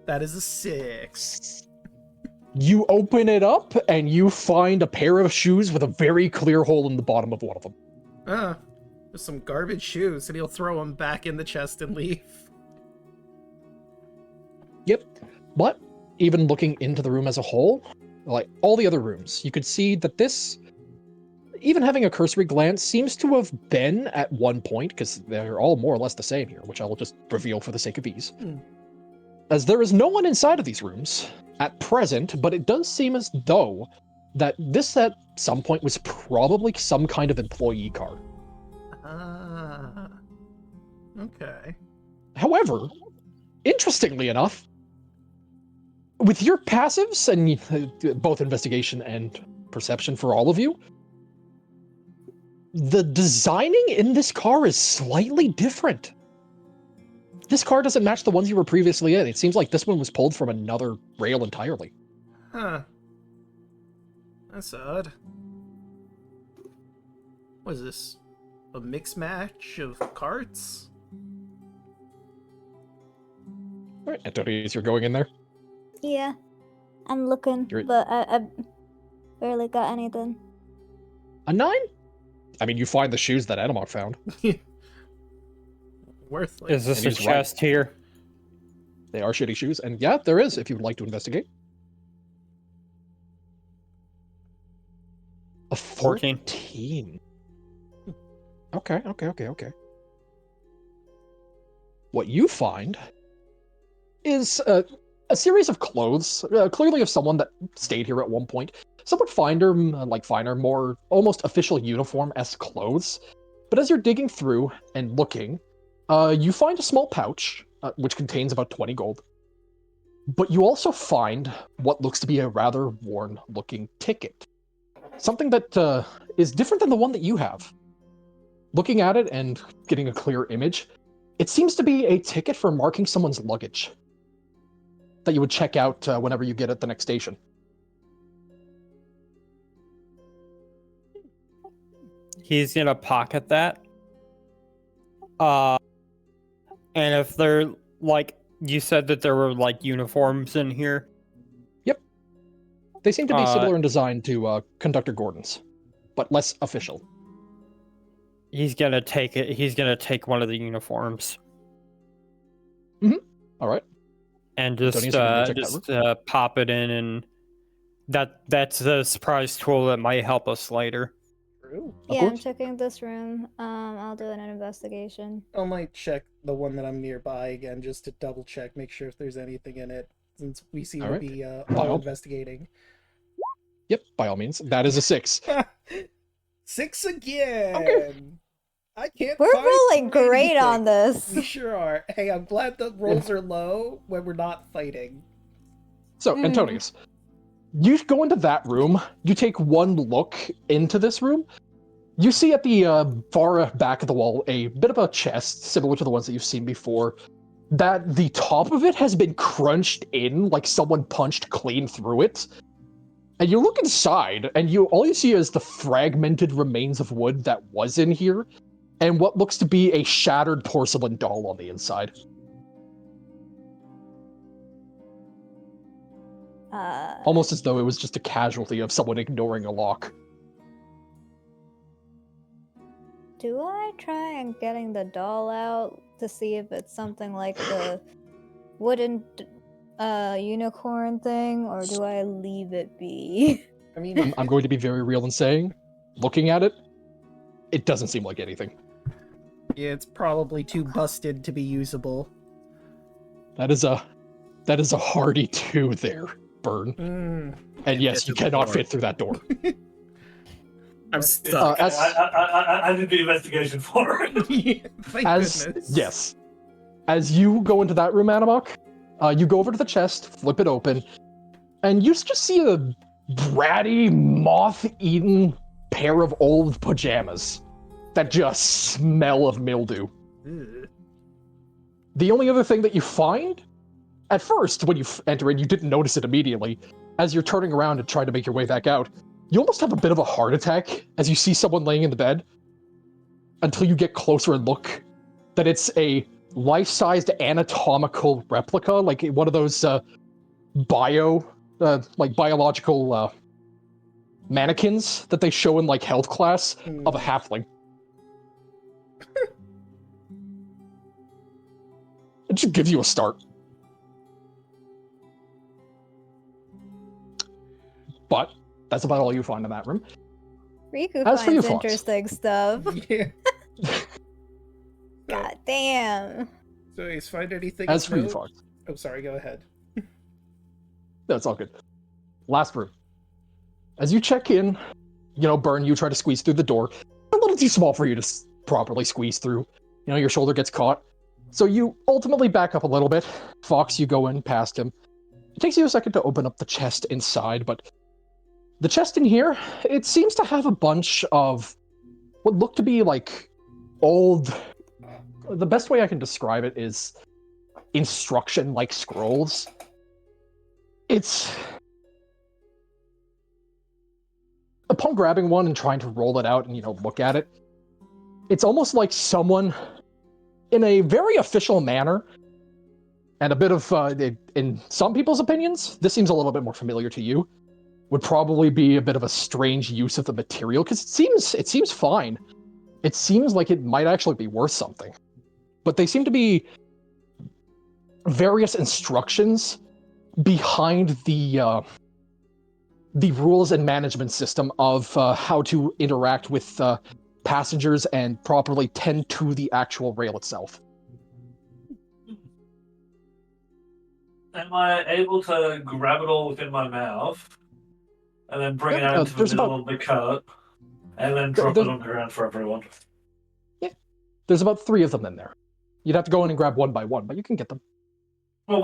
That is a 6. You open it up, and you find a pair of shoes with a very clear hole in the bottom of one of them. There's some garbage shoes, and he'll throw them back in the chest and leave. Yep. But even looking into the room as a whole, like all the other rooms, you could see that this, even having a cursory glance, seems to have been at one point, because they're all more or less the same here, which I will just reveal for the sake of ease. As there is no one inside of these rooms at present, but it does seem as though that this at some point was probably some kind of employee car. Ah. Okay. However, interestingly enough, with your passives and both investigation and perception for all of you, the designing in this car is slightly different. This car doesn't match the ones you were previously in. It seems like this one was pulled from another rail entirely. Huh. That's odd. What is this? A mix match of carts? All right, Antonius, you're going in there? Yeah, I'm looking, but I barely got anything. A 9? I mean, you find the shoes that Animok found. Worthless. Is this And a he's right. chest here? They are shitty shoes, and yeah, there is, if you would like to investigate. A 14. 14. Okay. What you find is a series of clothes, clearly of someone that stayed here at one point. Somewhat finer, more almost official uniform-esque clothes. But as you're digging through and looking, you find a small pouch, which contains about 20 gold. But you also find what looks to be a rather worn-looking ticket. Something that is different than the one that you have. Looking at it and getting a clear image, it seems to be a ticket for marking someone's luggage that you would check out whenever you get at the next station. He's gonna pocket that. And if they're like, you said that there were like uniforms in here. Yep. They seem to be similar in design to Conductor Gordon's, but less official. He's gonna take it. He's gonna take one of the uniforms. All right. And Antonius, just pop it in, and that's a surprise tool that might help us later. True. Yeah, I'm checking this room. I'll do an investigation. I might check the one that I'm nearby again just to double check, make sure if there's anything in it, since we seem to be all investigating. Yep, by all means. That is a 6. 6 again! Okay. I can't We're find rolling great anything. on this. We sure are. Hey, I'm glad the rolls are low when we're not fighting. So, Antonius, you go into that room, you take one look into this room, you see at the far back of the wall a bit of a chest, similar to the ones that you've seen before, that the top of it has been crunched in, like someone punched clean through it. And you look inside, and all you see is the fragmented remains of wood that was in here, and what looks to be a shattered porcelain doll on the inside. Almost as though it was just a casualty of someone ignoring a lock. Do I try and getting the doll out to see if it's something like the wooden unicorn thing, or do I leave it be? I mean, I'm going to be very real in saying, looking at it, it doesn't seem like anything. yeah, it's probably too busted to be usable. That is a hearty 2 there, Burn. And yes, you cannot fit through that door. I'm stuck. I did the investigation for it. Thank goodness. Yes. As you go into that room, Animok, you go over to the chest, flip it open, and you just see a bratty, moth-eaten pair of old pajamas that just smell of mildew. Ugh. The only other thing that you find, at first, when you enter in, you didn't notice it immediately. As you're turning around and trying to make your way back out, you almost have a bit of a heart attack as you see someone laying in the bed, until you get closer and look that it's a life-sized anatomical replica, like one of those biological mannequins that they show in like health class of a halfling. It just gives you a start. that's about all you find in that room. Riku As for you, finds Fox. interesting stuff. Yeah. God damn. So he's find anything As of for you, note? Fox. Oh, sorry, go ahead. That's all good. Last room. As you check in, Burn, you try to squeeze through the door. A little too small for you to properly squeeze through. Your shoulder gets caught. So you ultimately back up a little bit. Fox, you go in past him. It takes you a second to open up the chest inside, but the chest in here, it seems to have a bunch of what look to be like old... The best way I can describe it is instruction-like scrolls. It's... Upon grabbing one and trying to roll it out and, look at it, it's almost like someone, in a very official manner, and a bit of, in some people's opinions, this seems a little bit more familiar to you, would probably be a bit of a strange use of the material, because it seems fine. It seems like it might actually be worth something. But they seem to be various instructions behind the rules and management system of how to interact with passengers and properly tend to the actual rail itself. Am I able to grab it all within my mouth and then bring it out into the middle of the cart and then drop it on the ground for everyone? Yeah. There's about 3 of them in there. You'd have to go in and grab one by one, but you can get them. Well,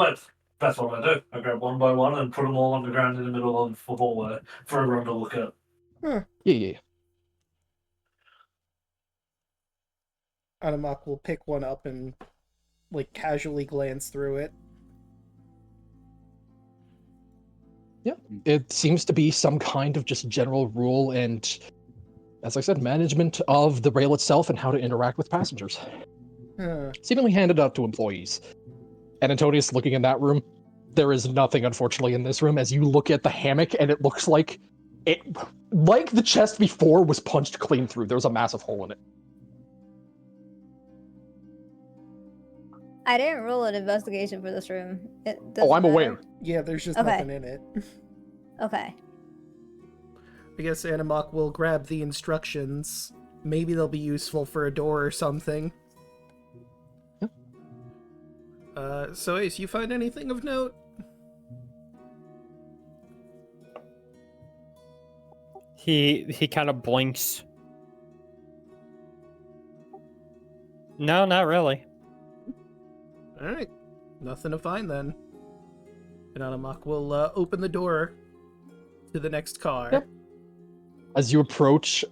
that's what I do. I grab one by one and put them all on the ground in the middle of the hallway for everyone to look at. Yeah. Anamok will pick one up and, casually glance through it. Yeah, it seems to be some kind of just general rule and, as I said, management of the rail itself and how to interact with passengers. Seemingly handed out to employees. And Antonius, looking in that room, there is nothing, unfortunately, in this room. As you look at the hammock, and it looks like the chest before was punched clean through. There was a massive hole in it. I didn't roll an investigation for this room. I'm aware. Yeah, there's just Okay. nothing in it. Okay. I guess Anamok will grab the instructions. Maybe they'll be useful for a door or something. So Ace, you find anything of note? He kind of blinks. No, not really. Alright. Nothing to find then. And Anamok will open the door to the next car. Yep. As you approach,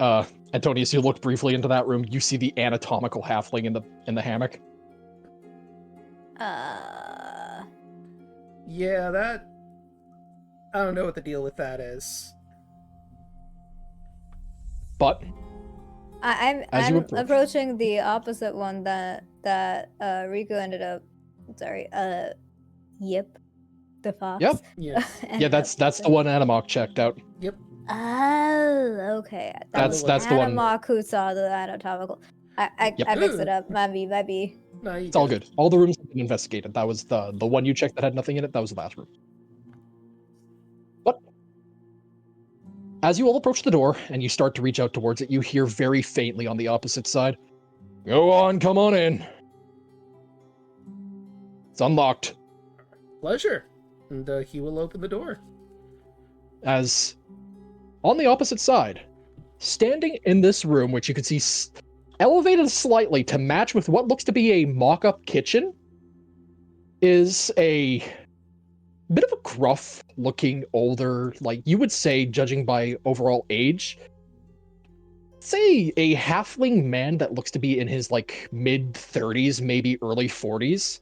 Antonius, you look briefly into that room, you see the anatomical halfling in the hammock. Yeah, that... I don't know what the deal with that is. But I'm you approach. approaching the opposite one that Riku ended up. Sorry. Yep. The fox. Yep. Yeah. Yeah, that's the one Anamok checked out. Yep. Oh, okay. That's the one. Anamok who saw the anatomical. I Yep. mixed it up. Might be. No, It's all good. All the rooms have been investigated. That was the one you checked that had nothing in it. That was the last room. But as you all approach the door and you start to reach out towards it, you hear very faintly on the opposite side, "Go on, come on in. It's unlocked." Pleasure. And he will open the door. As on the opposite side, standing in this room, which you can see elevated slightly to match with what looks to be a mock-up kitchen, is a bit of a gruff-looking, older, you would say, judging by overall age, say a halfling man that looks to be in his, mid-30s, maybe early 40s,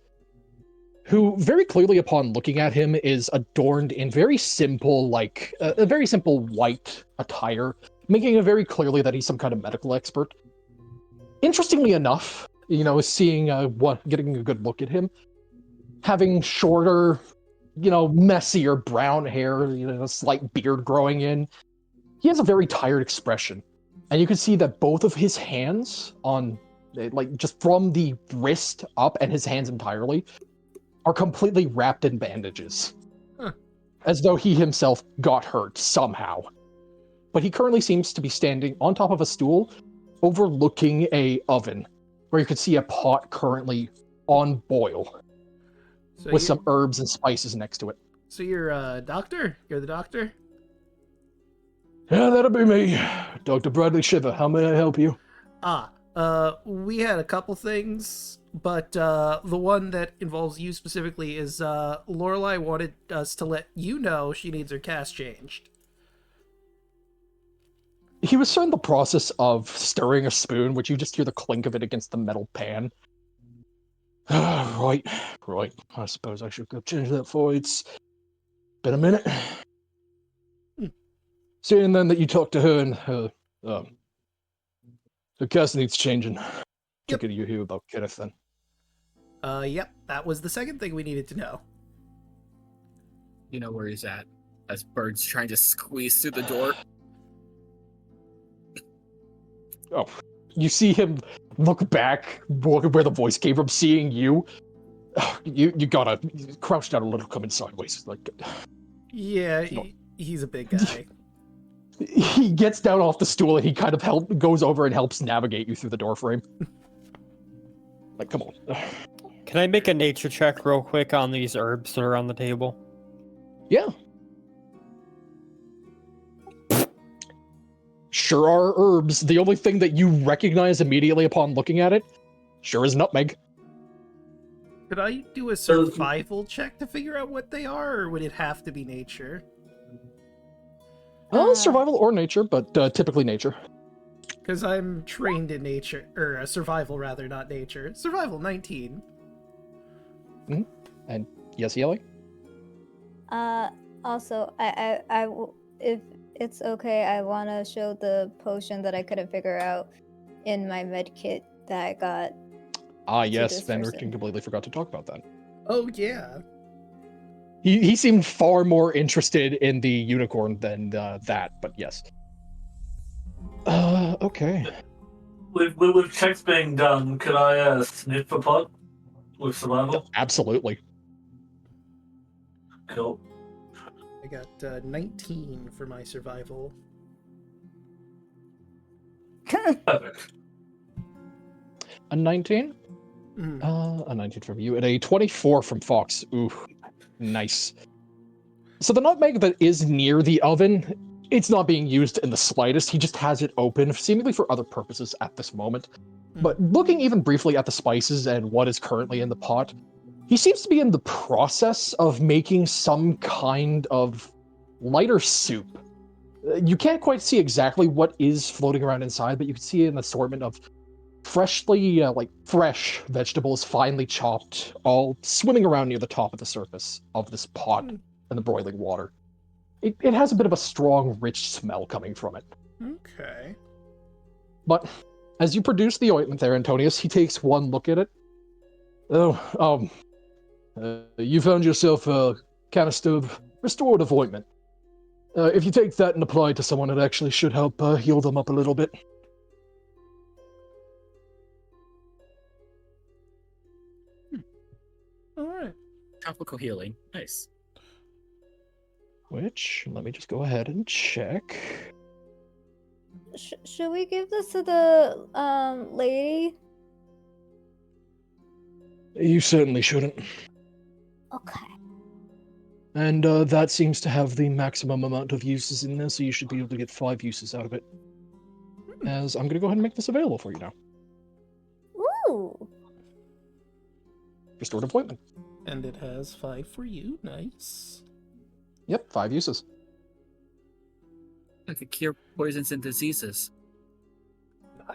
who very clearly, upon looking at him, is adorned in very simple, a very simple white attire, making it very clearly that he's some kind of medical expert. Interestingly enough, seeing getting a good look at him, having shorter, messier brown hair, a slight beard growing in, he has a very tired expression. And you can see that both of his hands just from the wrist up and his hands entirely, are completely wrapped in bandages. Huh. As though he himself got hurt somehow. but he currently seems to be standing on top of a stool overlooking a oven, where you could see a pot currently on boil So with you- some herbs and spices next to it. So you're a doctor? You're the doctor? Yeah, that'll be me. Dr. Bradley Shiver, how may I help you? We had a couple things, but the one that involves you specifically is Lorelei wanted us to let you know she needs her cast changed. He was in the process of stirring a spoon, which you just hear the clink of it against the metal pan. Right. I suppose I should go change that for you. It's been a minute. Seeing then that you talked to her and her cast needs changing. Took it to you here about Kenneth then. Yep, that was the second thing we needed to know. You know where he's at. As Bird's trying to squeeze through the door. Oh, you see him look back, look at where the voice came from, seeing you. You gotta crouch down a little, coming sideways. Like, Yeah, he's a big guy. he gets down off the stool and he kind of goes over and helps navigate you through the door frame. Like, come on. Can I make a nature check real quick on these herbs that are on the table? Yeah. Sure are herbs. The only thing that you recognize immediately upon looking at it, sure is nutmeg. Could I do a survival check to figure out what they are, or would it have to be nature? Survival or nature, but typically nature. Because I'm trained in nature, or survival rather, not nature. Survival 19. And yes, Yelly? Also, if it's okay, I want to show the potion that I couldn't figure out in my med kit that I got. Yes, this Van person. Richten completely forgot to talk about that. Oh, yeah. He seemed far more interested in the unicorn than that, but yes. Okay. With checks being done, could I sniff a pot with survival? Absolutely. Cool. I got 19 for my survival. Perfect. A 19? A 19 from you, and a 24 from Fox. Ooh, nice. So the nutmeg that is near the oven, it's not being used in the slightest. He just has it open, seemingly for other purposes at this moment. But looking even briefly at the spices and what is currently in the pot, he seems to be in the process of making some kind of lighter soup. You can't quite see exactly what is floating around inside, but you can see an assortment of freshly, fresh vegetables, finely chopped, all swimming around near the top of the surface of this pot in the boiling water. It has a bit of a strong, rich smell coming from it. Okay. But as you produce the ointment there, Antonius, he takes one look at it. You found yourself a canister of restorative ointment. If you take that and apply it to someone, it actually should help heal them up a little bit. Alright. Tropical healing. Nice. Which, let me just go ahead and check. Should we give this to the lady? You certainly shouldn't. Okay. And that seems to have the maximum amount of uses in there, so you should be able to get 5 uses out of it. As I'm going to go ahead and make this available for you now. Ooh. Restorative ointment. And it has 5 for you. Nice. Yep, 5 uses. I could cure poisons and diseases.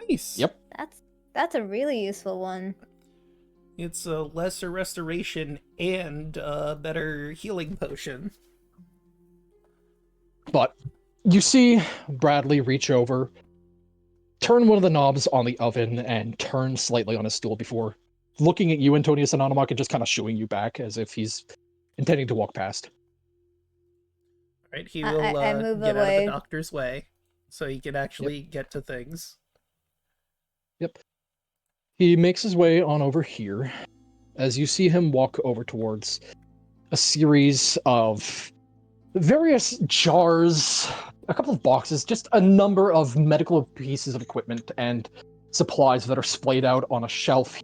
Nice. Yep. That's a really useful one. It's a lesser restoration and a better healing potion. But you see Bradley reach over, turn one of the knobs on the oven, and turn slightly on his stool before looking at you, Antonius and Anomak, and just kind of shooing you back as if he's intending to walk past. Right, he will I move get out of away. the doctor's way so he can actually get to things. Yep. He makes his way on over here as you see him walk over towards a series of various jars a couple of boxes, just a number of medical pieces of equipment and supplies that are splayed out on a shelf.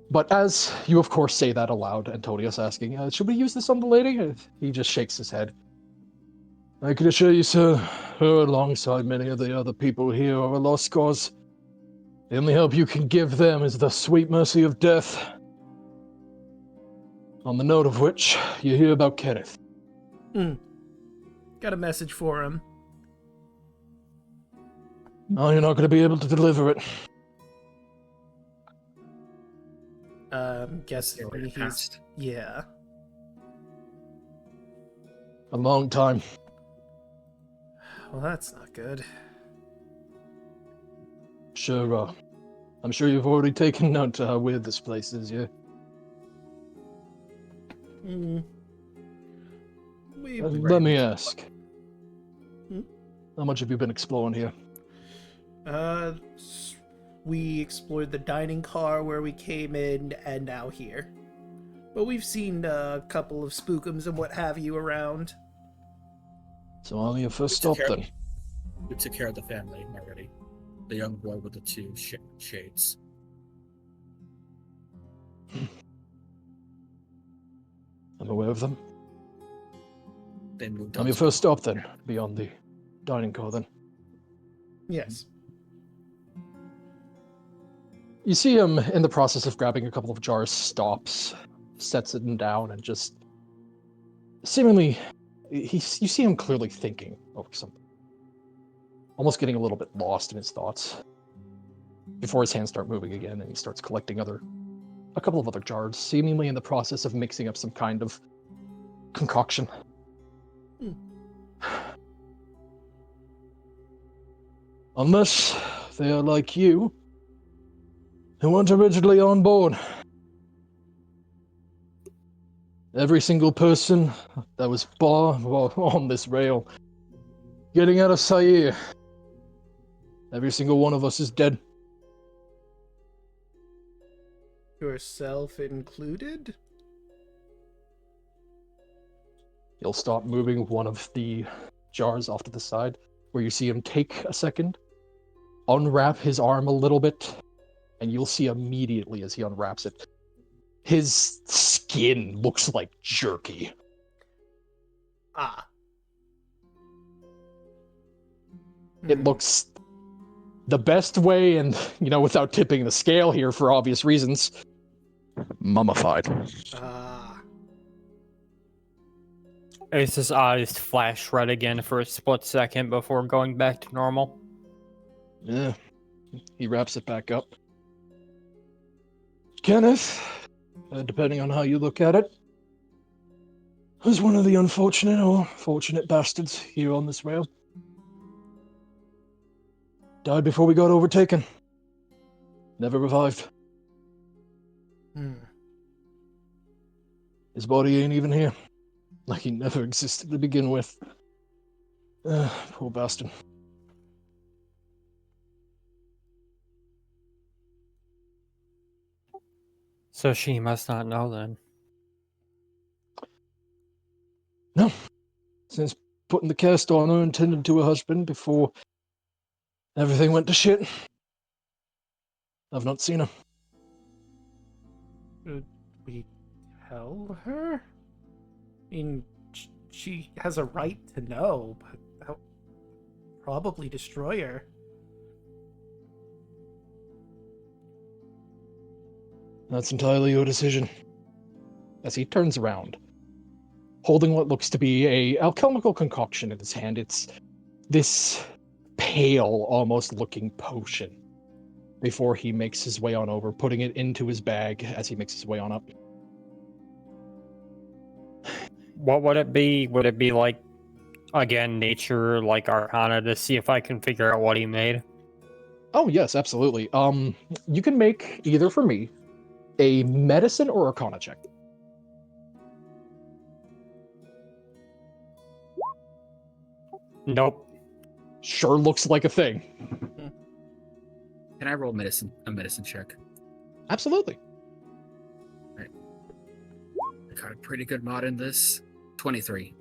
But as you, of course, say that aloud, Antonius asking, should we use this on the lady? He just shakes his head. I can assure you, sir, her alongside many of the other people here are a lost cause. The only help you can give them is the sweet mercy of death. On the note of which, you hear about Kenneth. Got a message for him. No, you're not going to be able to deliver it. Guess he's... Yeah. A long time. Well, that's not good. Sure, I'm sure you've already taken note to how weird this place is, yeah? Let me ask. How much have you been exploring here? We explored the dining car where we came in, and now here. But we've seen a couple of spookums and what have you around. So only your first stop, then? We took care of the family already. The young boy with the two shades. I'm aware of them. They moved I'm your first stop, then, beyond the dining car, then. Yes. You see him in the process of grabbing a couple of jars, stops, sets it down, and just seemingly, you see him clearly thinking over something. Almost getting a little bit lost in his thoughts. Before his hands start moving again, and he starts collecting a couple of other jars, seemingly in the process of mixing up some kind of concoction. Unless they are like you, who weren't originally on board. Every single person that was on this rail, getting out of Cyre, every single one of us is dead. Yourself included? He'll stop moving one of the jars off to the side, where you see him take a second, unwrap his arm a little bit, and you'll see immediately as he unwraps it, his skin looks like jerky. Ah. It looks the best way, and, without tipping the scale here for obvious reasons, mummified. Ah. Ace's eyes flash red again for a split second before going back to normal. Yeah, he wraps it back up. Kenneth, depending on how you look at it, was one of the unfortunate or fortunate bastards here on this rail. Died before we got overtaken. Never revived. His body ain't even here. Like he never existed to begin with. Poor bastard. So she must not know then. No. Since putting the cast on her and tending to her husband before everything went to shit, I've not seen her. Should we tell her? I mean, she has a right to know, but that would probably destroy her. That's entirely your decision. As he turns around, holding what looks to be a alchemical concoction in his hand, it's this pale, almost looking potion. Before he makes his way on over, putting it into his bag as he makes his way on up. What would it be? Would it be like, again, nature, like Arcana, to see if I can figure out what he made? Oh, yes, absolutely. You can make, either for me, a medicine or Arcana check. Nope. Sure looks like a thing. Can I roll a medicine check? Absolutely. Right. I got a pretty good mod in this. 23.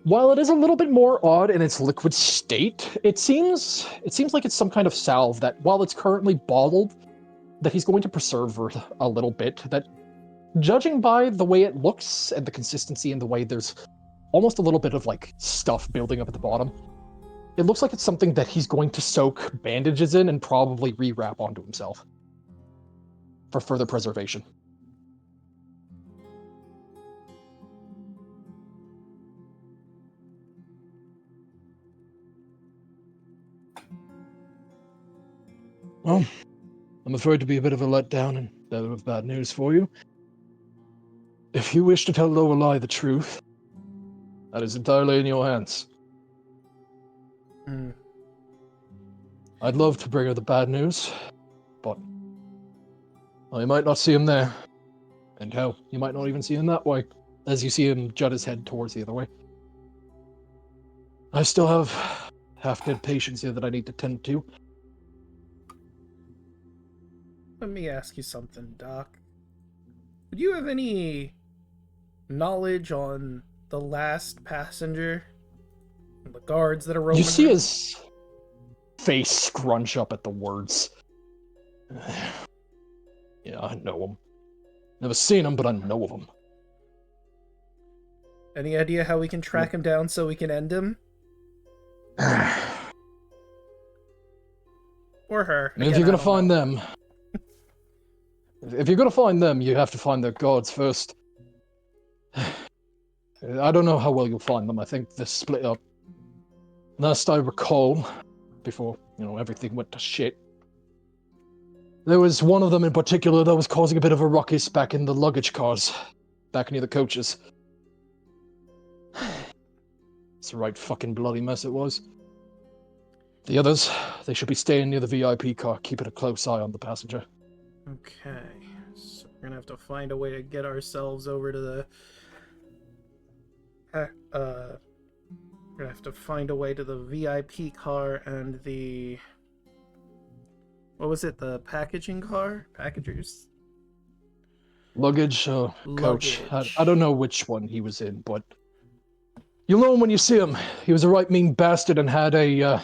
while it is a little bit more odd in its liquid state, it seems like it's some kind of salve that, while it's currently bottled, that he's going to preserve for a little bit. That, judging by the way it looks and the consistency and the way there's almost a little bit of like stuff building up at the bottom, it looks like it's something that he's going to soak bandages in and probably rewrap onto himself for further preservation. Well, I'm afraid to be a bit of a letdown and a bit of bad news for you. If you wish to tell Lorelei the truth, that is entirely in your hands. I'd love to bring her the bad news, but I might not see him there. And hell, you might not even see him that way, as you see him jut his head towards the other way. I still have half-dead patients here that I need to tend to. Let me ask you something, Doc. Would you have any knowledge on the last passenger? The guards that are roaming You see around? his face scrunch up at the words. Yeah, I know him. Never seen him, but I know of him. Any idea how we can track him down so we can end him? Or her. And if you're gonna find them, if you're gonna find them, you have to find their guards first. I don't know how well you'll find them. I think they're split up. Last I recall, before, everything went to shit, there was one of them in particular that was causing a bit of a ruckus back in the luggage cars, back near the coaches. It's a right fucking bloody mess it was. The others, they should be staying near the VIP car, keeping a close eye on the passenger. Okay, so we're gonna have to find a way to get ourselves over to the... we're gonna have to find a way to the VIP car and the... What was it? The packaging car? Packagers? Luggage, coach. Luggage. I don't know which one he was in, but you'll know him when you see him. He was a right mean bastard and had a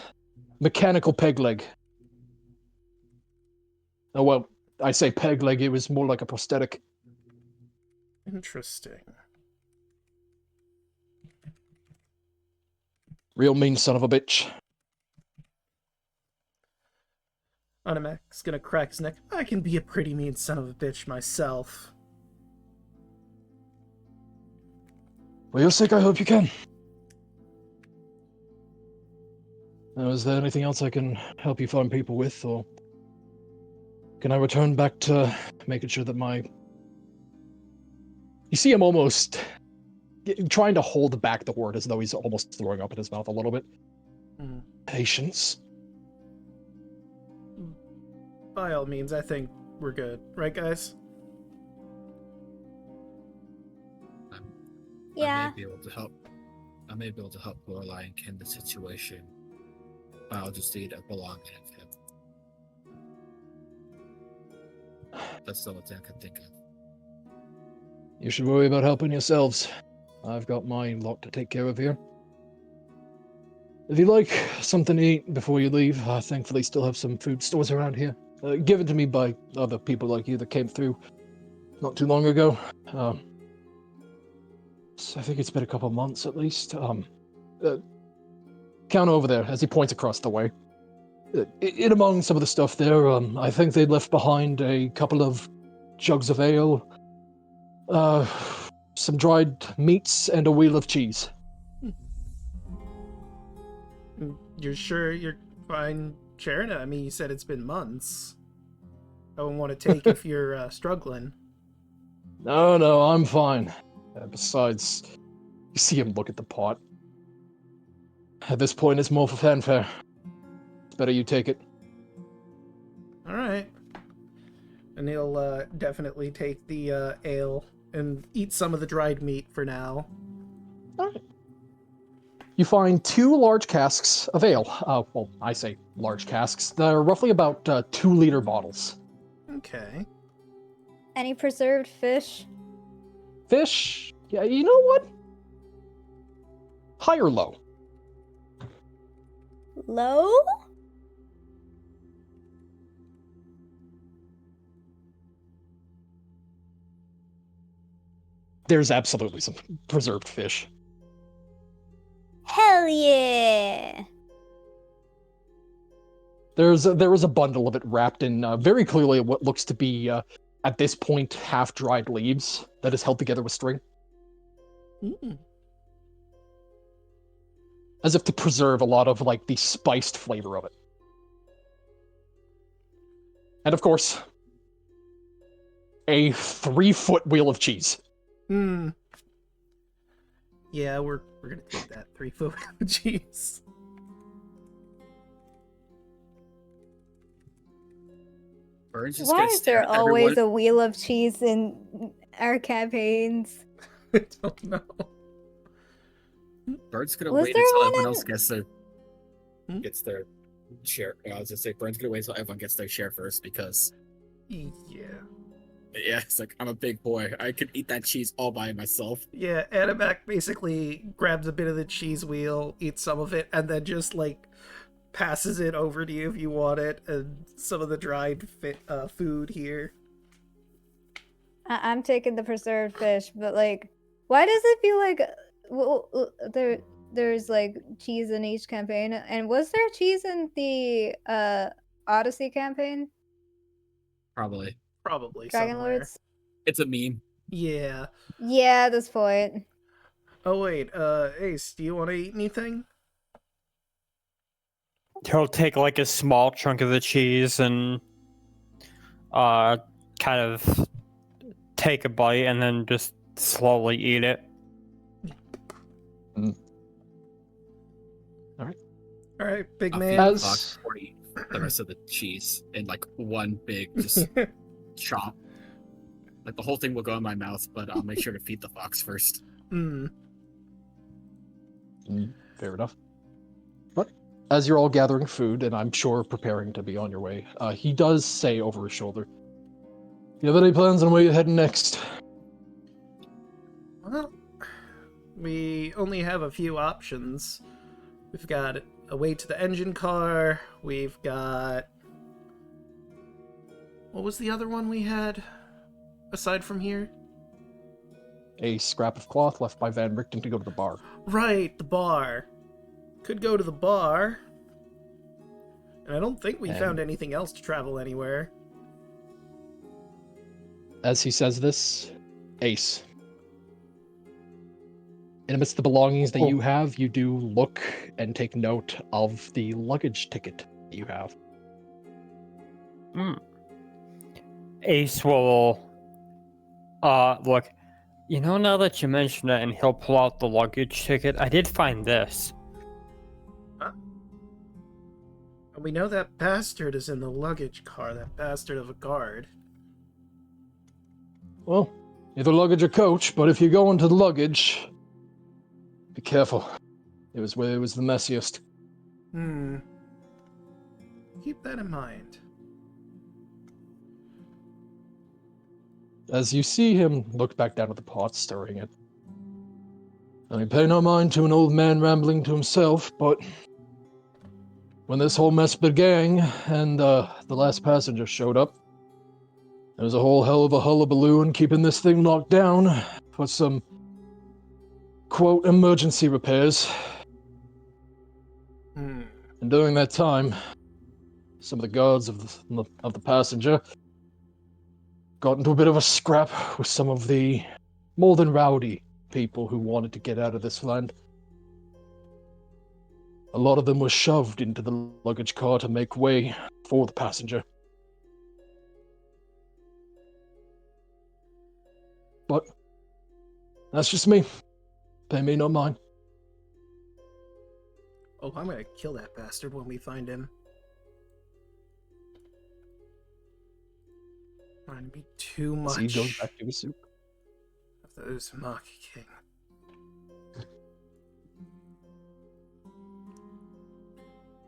mechanical peg leg. Oh, well, I say peg leg, it was more like a prosthetic. Interesting. Real mean son of a bitch. Animac's gonna crack his neck. I can be a pretty mean son of a bitch myself. For your sake, I hope you can. Now, is there anything else I can help you find people with, or can I return back to making sure that my... You see him almost trying to hold back the word as though he's almost throwing up in his mouth a little bit. Patience. By all means, I think we're good. Right, guys? Yeah. I may be able to help. I may be able to help Lorelei and Ken the situation. I'll just need a belonging of him. That's the only thing I can think of. You should worry about helping yourselves. I've got my lot to take care of here. If you like something to eat before you leave, I thankfully still have some food stores around here. Given to me by other people like you that came through not too long ago. So I think it's been a couple months at least. Count over there as he points across the way. In among some of the stuff there, I think they left behind a couple of jugs of ale, some dried meats, and a wheel of cheese. You're sure you're fine sharing it? I mean, you said it's been months. I wouldn't want to take if you're struggling. No, I'm fine. Besides, you see him look at the pot. At this point, it's more for fanfare. It's better you take it. Alright. And he'll definitely take the ale and eat some of the dried meat for now. Alright. You find 2 large casks of ale. Well, I say large casks. They're roughly about 2-liter bottles. Okay. Any preserved fish? Fish? Yeah, you know what? High or low? Low? There's absolutely some preserved fish. Hell yeah! There is a bundle of it wrapped in very clearly what looks to be, at this point, half-dried leaves that is held together with string. Mm. As if to preserve a lot of, like, the spiced flavor of it. And of course, a 3-foot wheel of cheese. Hmm. Yeah, we're gonna take that 3-foot cheese. Burns just Why gonna is stare there at always everyone. a wheel of cheese in our campaigns? I don't know. Burns gonna Was wait there until one everyone in- else gets Hmm? their share. I was gonna say Burns gonna wait until everyone gets their share first because Yeah. it's like I'm a big boy. I could eat that cheese all by myself. Yeah, Animac basically grabs a bit of the cheese wheel, eats some of it, and then just, like, passes it over to you if you want it, and some of the dried food here. I'm taking the preserved fish, but like, why does it feel like there's like cheese in each campaign? And was there cheese in the Odyssey campaign, Probably. Probably Dragon somewhere. Lords? It's a meme. Yeah. Yeah, at this point. Oh, wait, Ace, do you want to eat anything? He'll take like a small chunk of the cheese and kind of take a bite and then just slowly eat it. Alright, big I'll man. feed the As- fox before I eat the rest of the cheese in like one big just chop. Like the whole thing will go in my mouth, but I'll make sure to feed the fox first. Mm. Fair enough. But as you're all gathering food, and I'm sure preparing to be on your way, he does say over his shoulder, "You have any plans on where you're heading next?" Well, we only have a few options. We've got a way to the engine car, we've got... What was the other one we had, aside from here? A scrap of cloth left by Van Richten to go to the bar. Right, the bar. Could go to the bar. And I don't think we And- found anything else to travel anywhere. As he says this, Ace. In amidst the belongings that you have, you do look and take note of the luggage ticket that you have. Ace will look, you know, now that you mention it, and he'll pull out the luggage ticket, I did find this. And we know that bastard is in the luggage car, that bastard of a guard. Well, either luggage or coach, but if you go into the luggage, be careful. It was where it was the messiest. Keep that in mind. As you see him look back down at the pot, stirring it. I pay no mind to an old man rambling to himself, but when this whole mess began and the last passenger showed up, there was a whole hell of a hullabaloo in keeping this thing locked down for some, quote, emergency repairs. And during that time, some of the guards of the passenger got into a bit of a scrap with some of the more than rowdy people who wanted to get out of this land. A lot of them were shoved into the luggage car to make way for the passenger. But that's just me. Pay me no mind. Oh, I'm gonna kill that bastard when we find him. Trying to be too much As he goes back to his soup. of those Mock King.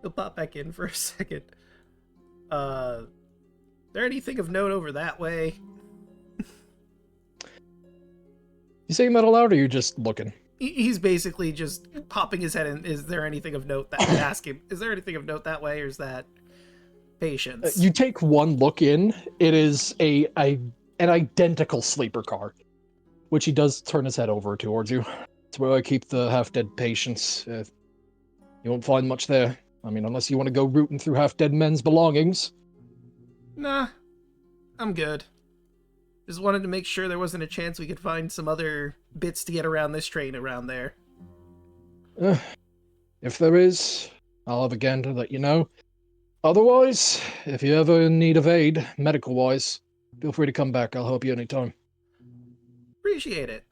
He'll pop back in for a second. There anything of note over that way? You saying that aloud, or are you just looking? He's basically just popping his head in. Is there anything of note that ask him? Is there anything of note that way, or is that patience? You take one look in. It is an identical sleeper car, which he does turn his head over towards you. It's where I keep the half-dead patients. You won't find much there. I mean, unless you want to go rooting through half-dead men's belongings. Nah, I'm good. Just wanted to make sure there wasn't a chance we could find some other bits to get around this train around there. If there is, I'll have again to let you know. Otherwise, if you ever in need of aid, medical-wise, feel free to come back. I'll help you anytime. Appreciate it.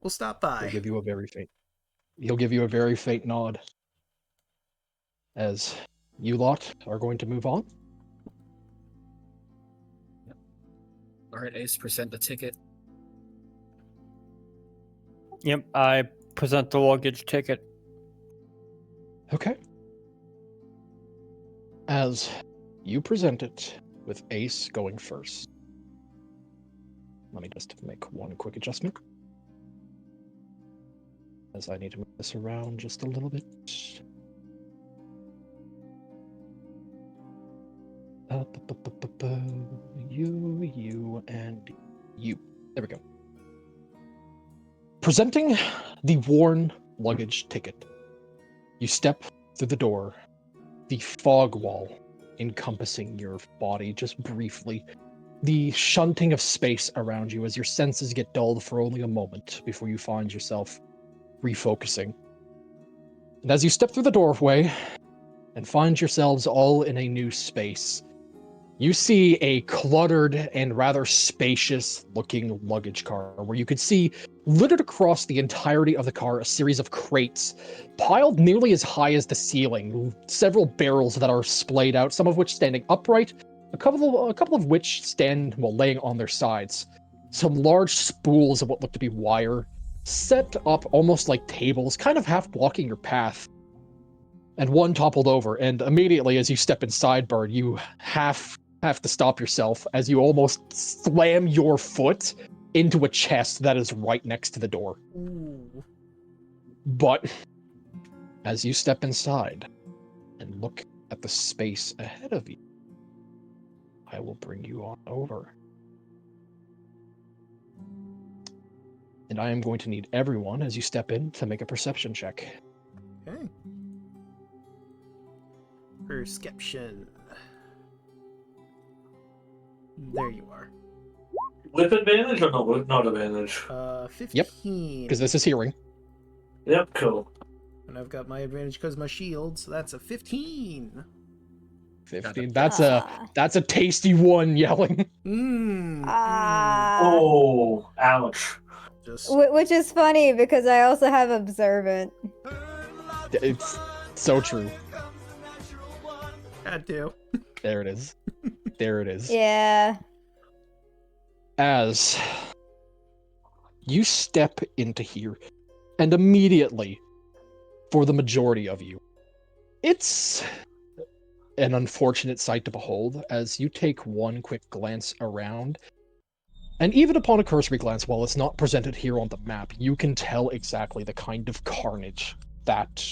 We'll stop by. He'll give you a very faint nod. As you lot are going to move on. All right, Ace, present the ticket. Yep, I present the luggage ticket. Okay. As you present it, with Ace going first. Let me just make one quick adjustment. As I need to move this around just a little bit. You, and you. There we go. Presenting the worn luggage ticket. You step through the door, the fog wall encompassing your body just briefly, the shunting of space around you as your senses get dulled for only a moment before you find yourself refocusing. And as you step through the doorway and find yourselves all in a new space, you see a cluttered and rather spacious looking luggage car where you could see littered across the entirety of the car a series of crates piled nearly as high as the ceiling, several barrels that are splayed out, some of which standing upright, a couple of which stand while laying on their sides. Some large spools of what look to be wire set up almost like tables, kind of half blocking your path. And one toppled over, and immediately as you step inside, Bird, you have to stop yourself as you almost slam your foot into a chest that is right next to the door. Ooh. But as you step inside and look at the space ahead of you, I will bring you on over. And I am going to need everyone, as you step in, to make a perception check. Okay. Perception. There you are. With advantage or not advantage? 15. Because this is hearing. Yep, cool. And I've got my advantage because my shield, so that's a 15. 15. That's a tasty one, Yelling. Oh, ouch. Just Which is funny because I also have observant. It's so true. had to. There it is. There it is. Yeah. As you step into here, and immediately, for the majority of you, it's an unfortunate sight to behold as you take one quick glance around. And even upon a cursory glance, while it's not presented here on the map, you can tell exactly the kind of carnage that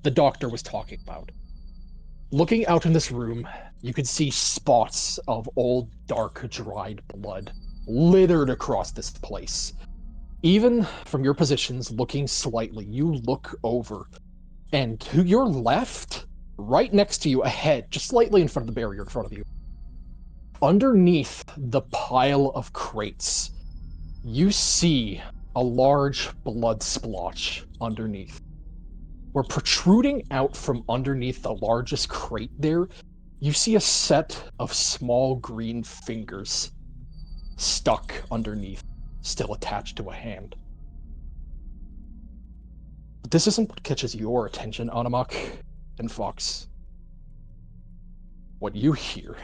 the doctor was talking about. Looking out in this room, you can see spots of old, dark, dried blood littered across this place. Even from your positions, looking slightly, you look over, and to your left, right next to you, ahead, just slightly in front of the barrier in front of you, underneath the pile of crates, you see a large blood splotch underneath. Where protruding out from underneath the largest crate there, you see a set of small green fingers stuck underneath, still attached to a hand. But this isn't what catches your attention, Animak and Fox. What you hear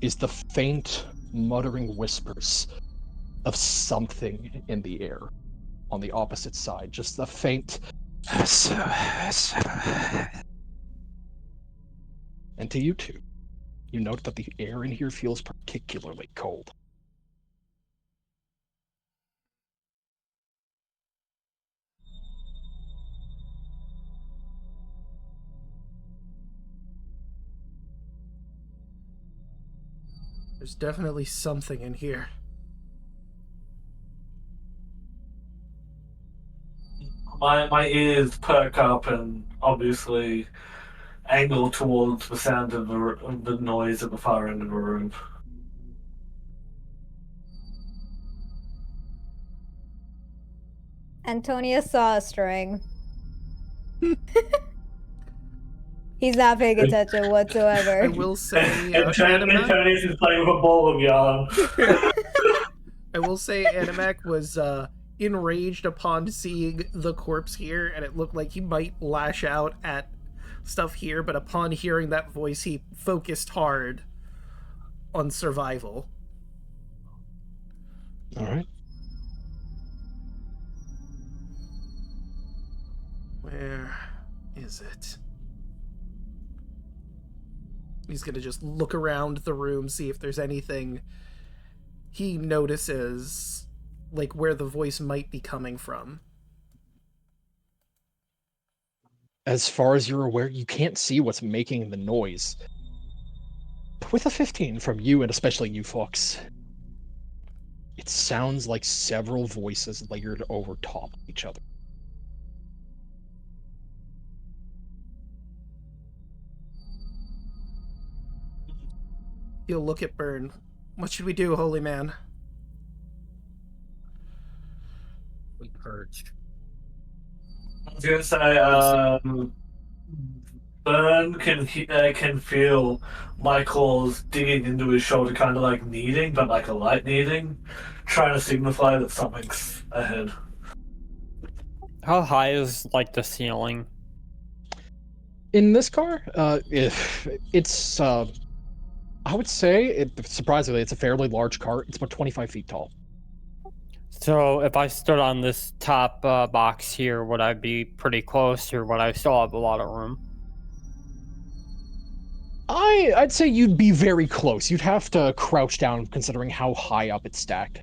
is the faint, muttering whispers of something in the air on the opposite side. Just the faint... And to you two, you note that the air in here feels particularly cold. There's definitely something in here. My ears perk up and obviously angle towards the sound of the noise at the far end of the room. Antonia saw a string. He's not paying attention I whatsoever. will say, Antonius Animac, is playing with a ball of yarn. I will say Animac was enraged upon seeing the corpse here, and it looked like he might lash out at stuff here, but upon hearing that voice, he focused hard on survival. All right. Where is it? He's gonna just look around the room, see if there's anything he notices, like where the voice might be coming from. As far as you're aware, you can't see what's making the noise. But with a 15 from you, and especially you, Fox, it sounds like several voices layered over top of each other. He'll look at Burn. What should we do, holy man? We purge. I was gonna say, Burn can feel my claws digging into his shoulder, kind of like kneading, but like a light kneading, trying to signify that something's ahead. How high is like the ceiling? In this car, if it's, I would say, surprisingly, it's a fairly large car. It's about 25 feet tall. So if I stood on this top box here, would I be pretty close, or would I still have a lot of room? I'd say you'd be very close. You'd have to crouch down considering how high up it's stacked.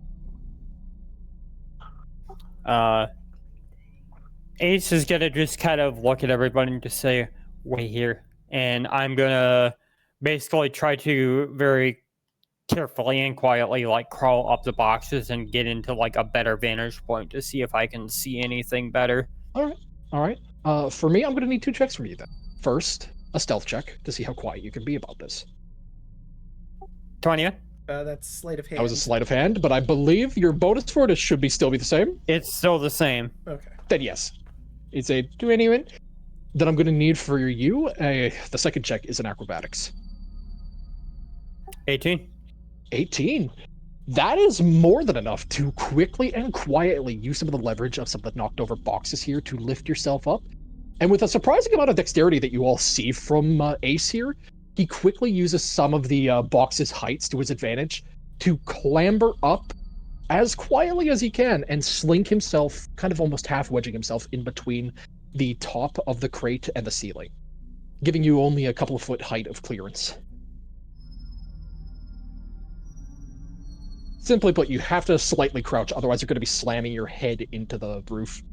Ace is gonna just kind of look at everybody and just say, wait here. And I'm gonna basically try to very carefully and quietly like crawl up the boxes and get into like a better vantage point to see if I can see anything better. All right. For me, I'm going to need 2 checks from you then. First, a stealth check to see how quiet you can be about this. 20. That's sleight of hand. That was a sleight of hand, but I believe your bonus for it should still be the same. It's still the same. Okay. Then yes. It's a 2 anyway. Then I'm going to need for you, the second check is an acrobatics. 18. 18. That is more than enough to quickly and quietly use some of the leverage of some of the knocked over boxes here to lift yourself up. And with a surprising amount of dexterity that you all see from Ace here, he quickly uses some of the box's heights to his advantage to clamber up as quietly as he can and slink himself, kind of almost half wedging himself in between the top of the crate and the ceiling, giving you only a couple of foot height of clearance. Simply put, you have to slightly crouch, otherwise you're going to be slamming your head into the roof.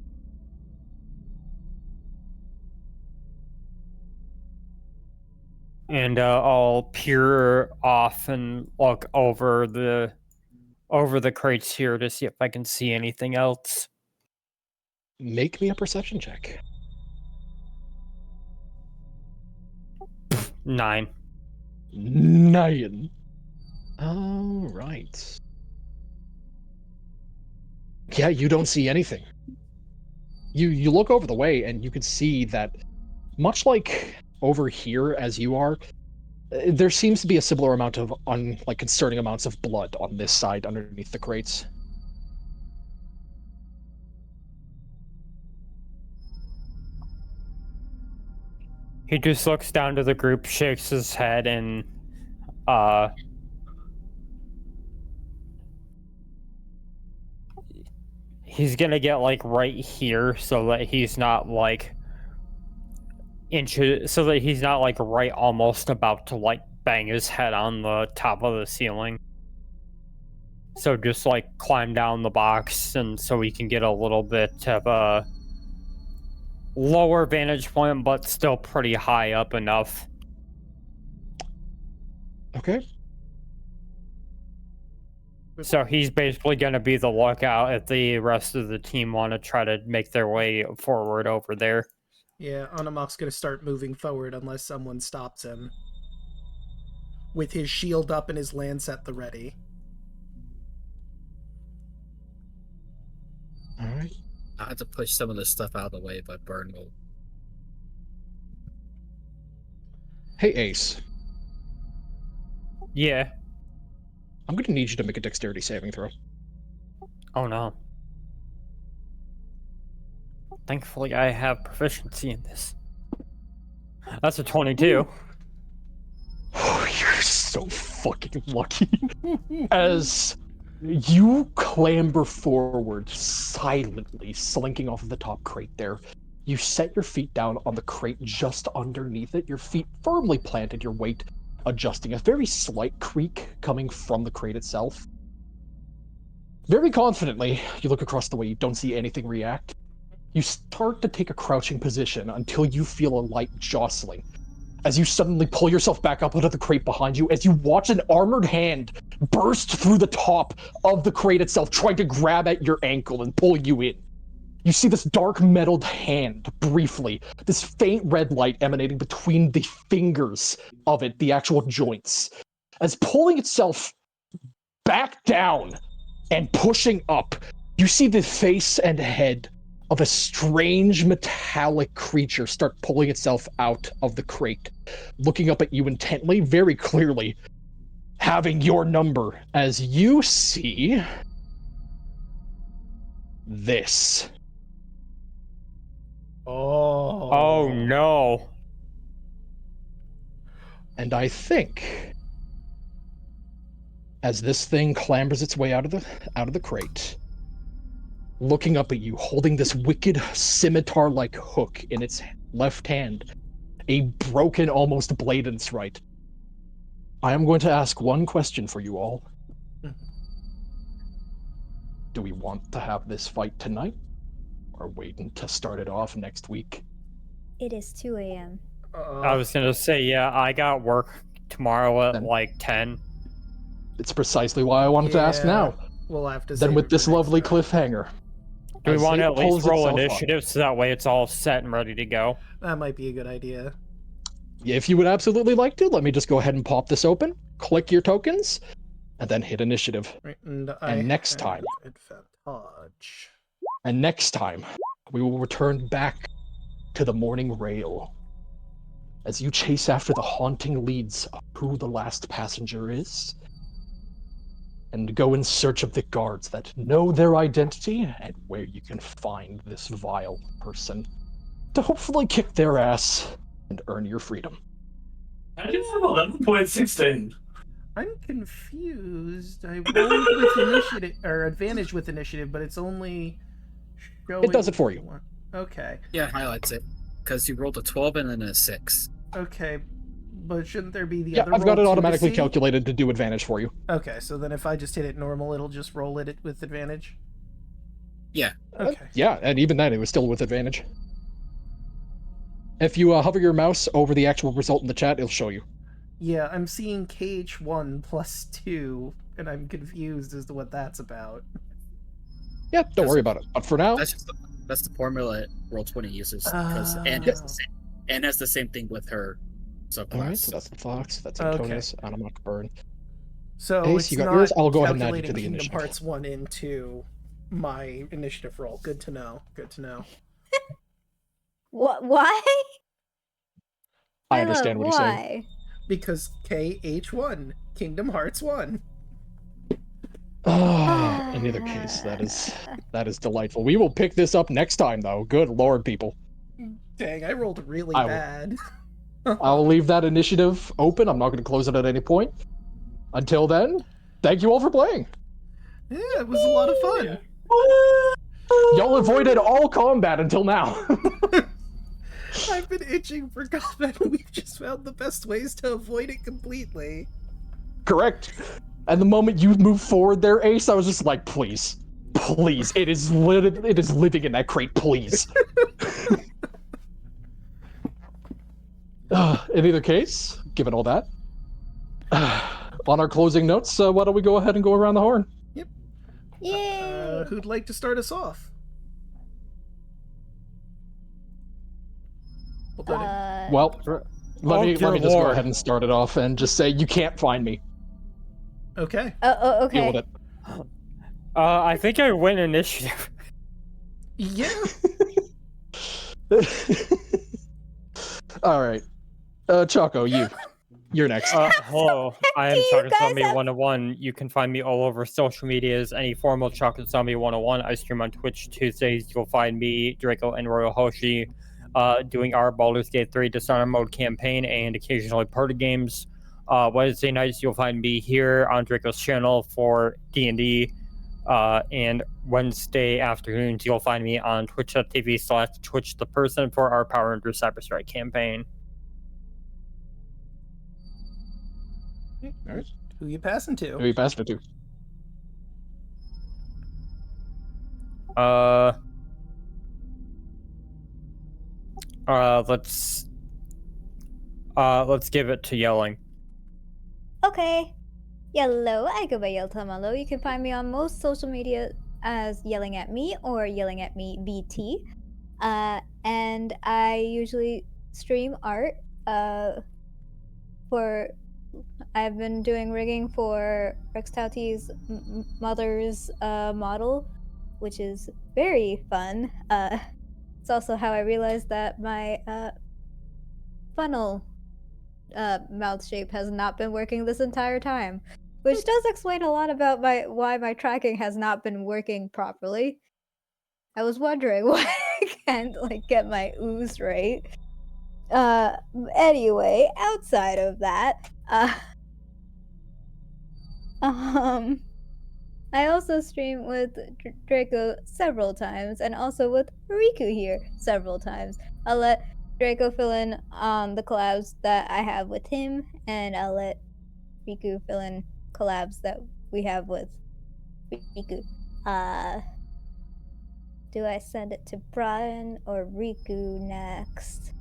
And I'll peer off and look over the crates here to see if I can see anything else. Make me a perception check. 9. 9. All right. Yeah, you don't see anything. You look over the way and you can see that, much like over here as you are, there seems to be a similar amount of concerning amounts of blood on this side underneath the crates. He just looks down to the group, shakes his head, and he's gonna get like right here so that he's not like so that he's not like right almost about to like bang his head on the top of the ceiling. So just like climb down the box, and so we can get a little bit of a lower vantage point, but still pretty high up enough. Okay. So he's basically going to be the lookout if the rest of the team want to try to make their way forward over there. Yeah, Anamak's gonna start moving forward unless someone stops him. With his shield up and his lance at the ready. Alright. I had to push some of this stuff out of the way, but Burn will. Hey, Ace. Yeah. I'm gonna need you to make a dexterity saving throw. Oh no. Thankfully, I have proficiency in this. That's a 22. Oh, you're so fucking lucky. As you clamber forward, silently slinking off of the top crate there, you set your feet down on the crate just underneath it, your feet firmly planted, your weight adjusting. A very slight creak coming from the crate itself. Very confidently, you look across the way, you don't see anything react. You start to take a crouching position until you feel a light jostling. As you suddenly pull yourself back up out of the crate behind you, as you watch an armored hand burst through the top of the crate itself, trying to grab at your ankle and pull you in. You see this dark metaled hand, briefly, this faint red light emanating between the fingers of it, the actual joints, as pulling itself back down and pushing up, you see the face and head of a strange metallic creature start pulling itself out of the crate, looking up at you intently, very clearly, having your number, as you see this. Oh no. And I think, as this thing clambers its way out of the crate, looking up at you, holding this wicked scimitar-like hook in its left hand, a broken, almost blade in its right. I am going to ask one question for you all. Do we want to have this fight tonight, or waiting to start it off next week? It is 2 a.m. I was going to say, yeah, I got work tomorrow at Then- like 10. It's precisely why I wanted to ask Yeah. now. We'll have to Then save with it this for next lovely time. cliffhanger. Do we as want it to at pulls least roll itself up. initiative so that way it's all set and ready to go? That might be a good idea. If you would absolutely like to, let me just go ahead and pop this open, click your tokens, and then hit initiative. Right, and next time. Advantage. And next time, we will return back to the morning rail as you chase after the haunting leads of who the last passenger is, and go in search of the guards that know their identity and where you can find this vile person to hopefully kick their ass and earn your freedom. How do you have 11.16? I'm confused. I rolled with initiative or advantage with initiative, but it's only showing It does it for you. one. Okay. Yeah, it highlights it. Because you rolled a 12 and then a 6. Okay. But shouldn't there be the Yeah, other I've got roll it too to automatically see? calculated to do advantage for you. Okay, so then if I just hit it normal, it'll just roll it with advantage? Yeah. Okay. Yeah, and even then, it was still with advantage. If you hover your mouse over the actual result in the chat, it'll show you. Yeah, I'm seeing KH1 plus 2, and I'm confused as to what that's about. Yeah, don't worry about it. But for now, That's the formula Roll20 uses. Because Anne has the same thing with her subclass. alright, so that's the Fox, that's Okay. Antonius, Animok Burn. So Ace, it's you got not yours? I'll go ahead and add you calculating to the Kingdom initiative. Hearts 1 into my initiative roll. Good to know. Good to know. What? Why? I understand what you're saying. Why? Because KH1, Kingdom Hearts 1. In either case, that is delightful. We will pick this up next time, though. Good lord, people. Dang, I rolled really I will- bad. I'll leave that initiative open. I'm not going to close it at any point. Until then, thank you all for playing. Yeah, it was a lot of fun. Y'all avoided all combat until now. I've been itching for combat, and we've just found the best ways to avoid it completely. Correct. And the moment you moved forward there, Ace, I was just like, please. Please. It is living in that crate, please. In either case, given all that, on our closing notes, why don't we go ahead and go around the horn? Yay! Who'd like to start us off? Well, done. Well, let Oh, me dear just go Lord. ahead and start it off and just say you can't find me. Okay. Okay. Deal with it. I think I win initiative. Yeah. All right. Choco, you're next. Hello, I am You Chocolate guys Zombie have- 101. You can find me all over social media as any formal Chocolate Zombie 101. I stream on Twitch Tuesdays. You'll find me, Draco, and Royal Hoshi doing our Baldur's Gate 3 Dishonor Mode campaign and occasionally party games. Wednesday nights, you'll find me here on Draco's channel for D&D. And Wednesday afternoons, you'll find me on twitch.tv/twitchtheperson for our Power Under Cyberstrike campaign. All right. Who you passing to? Who are you passing it to? Let's give it to Yelling. Okay. Hello, I go by Yeltamalo. You can find me on most social media as Yellingatme or Yellingatme BT. And I usually stream art. I've been doing rigging for Rex Tauti's mother's model, which is very fun. It's also how I realized that my funnel mouth shape has not been working this entire time, which does explain a lot about why my tracking has not been working properly. I was wondering why I can't get my ooze right. Anyway, outside of that, I also stream with Draco several times, and also with Riku here several times. I'll let Draco fill in on the collabs that I have with him, and I'll let Riku fill in collabs that we have with Riku. Do I send it to Brian or Riku next?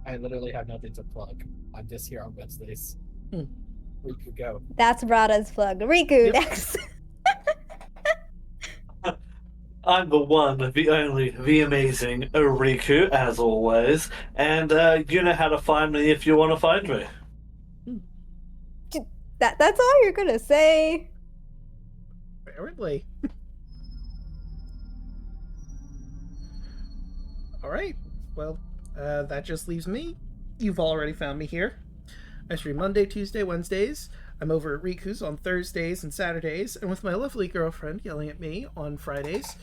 I literally have nothing to plug. I'm just here on Wednesdays. We could go. That's Brada's plug. Riku next. I'm the one, the only, the amazing Riku, as always. And you know how to find me if you want to find me. That's all you're gonna say? Apparently. All right. Well, that just leaves me. You've already found me here. I stream Monday, Tuesday, Wednesdays. I'm over at Riku's on Thursdays and Saturdays, and with my lovely girlfriend Yellingatme on Fridays.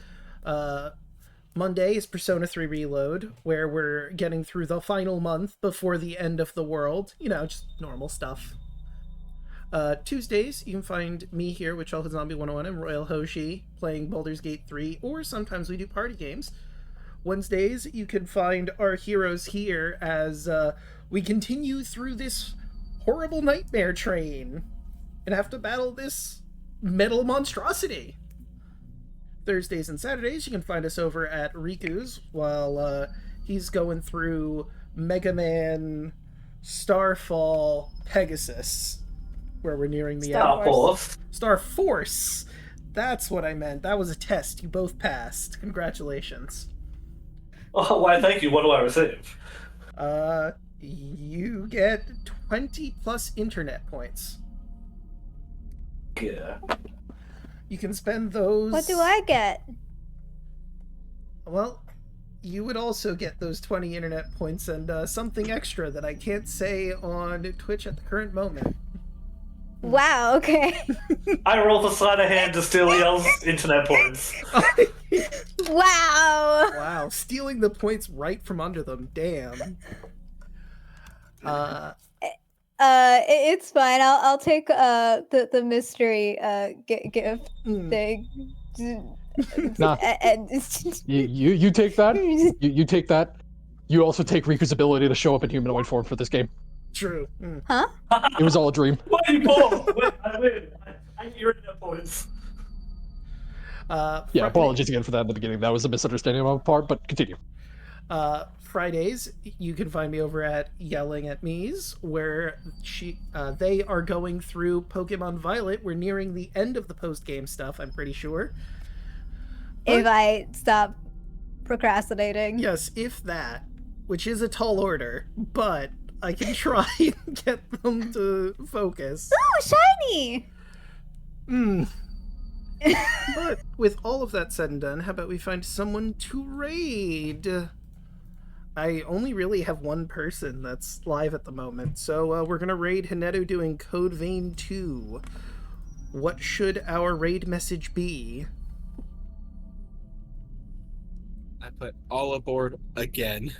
Monday is Persona 3 Reload, where we're getting through the final month before the end of the world. You know, just normal stuff. Tuesdays, you can find me here with Chocolate Zombie 101 and Royal Hoshi playing Baldur's Gate 3, or sometimes we do party games. Wednesdays, you can find our heroes here as we continue through this horrible nightmare train and have to battle this metal monstrosity. Thursdays and Saturdays, you can find us over at Riku's while he's going through Mega Man, Starfall, Pegasus, where we're nearing the Star end. Force. Star Force! That's what I meant. That was a test. You both passed. Congratulations. Oh, why, thank you. What do I receive? You get 20 plus internet points. Yeah. You can spend those... What do I get? Well, you would also get those 20 internet points and something extra that I can't say on Twitch at the current moment. Wow, okay. I roll the sleight of hand to steal Yell's internet points. Wow. Wow, stealing the points right from under them. Damn. It's fine. I'll take the mystery gift thing. Nah. You take that. You take that. You also take Riku's ability to show up in humanoid form for this game. True. Huh? It was all a dream. What are you for? I win. I get your internet points. Yeah, apologies again for that in the beginning. That was a misunderstanding on my part, but continue. Fridays, you can find me over at Yellingatme's, where they are going through Pokemon Violet. We're nearing the end of the post-game stuff, I'm pretty sure. If I stop procrastinating. Yes, if that, which is a tall order, but I can try and get them to focus. Oh, shiny! But with all of that said and done, how about we find someone to raid? I only really have one person that's live at the moment, so we're gonna raid Hineto doing Code Vein 2. What should our raid message be? I put all aboard again.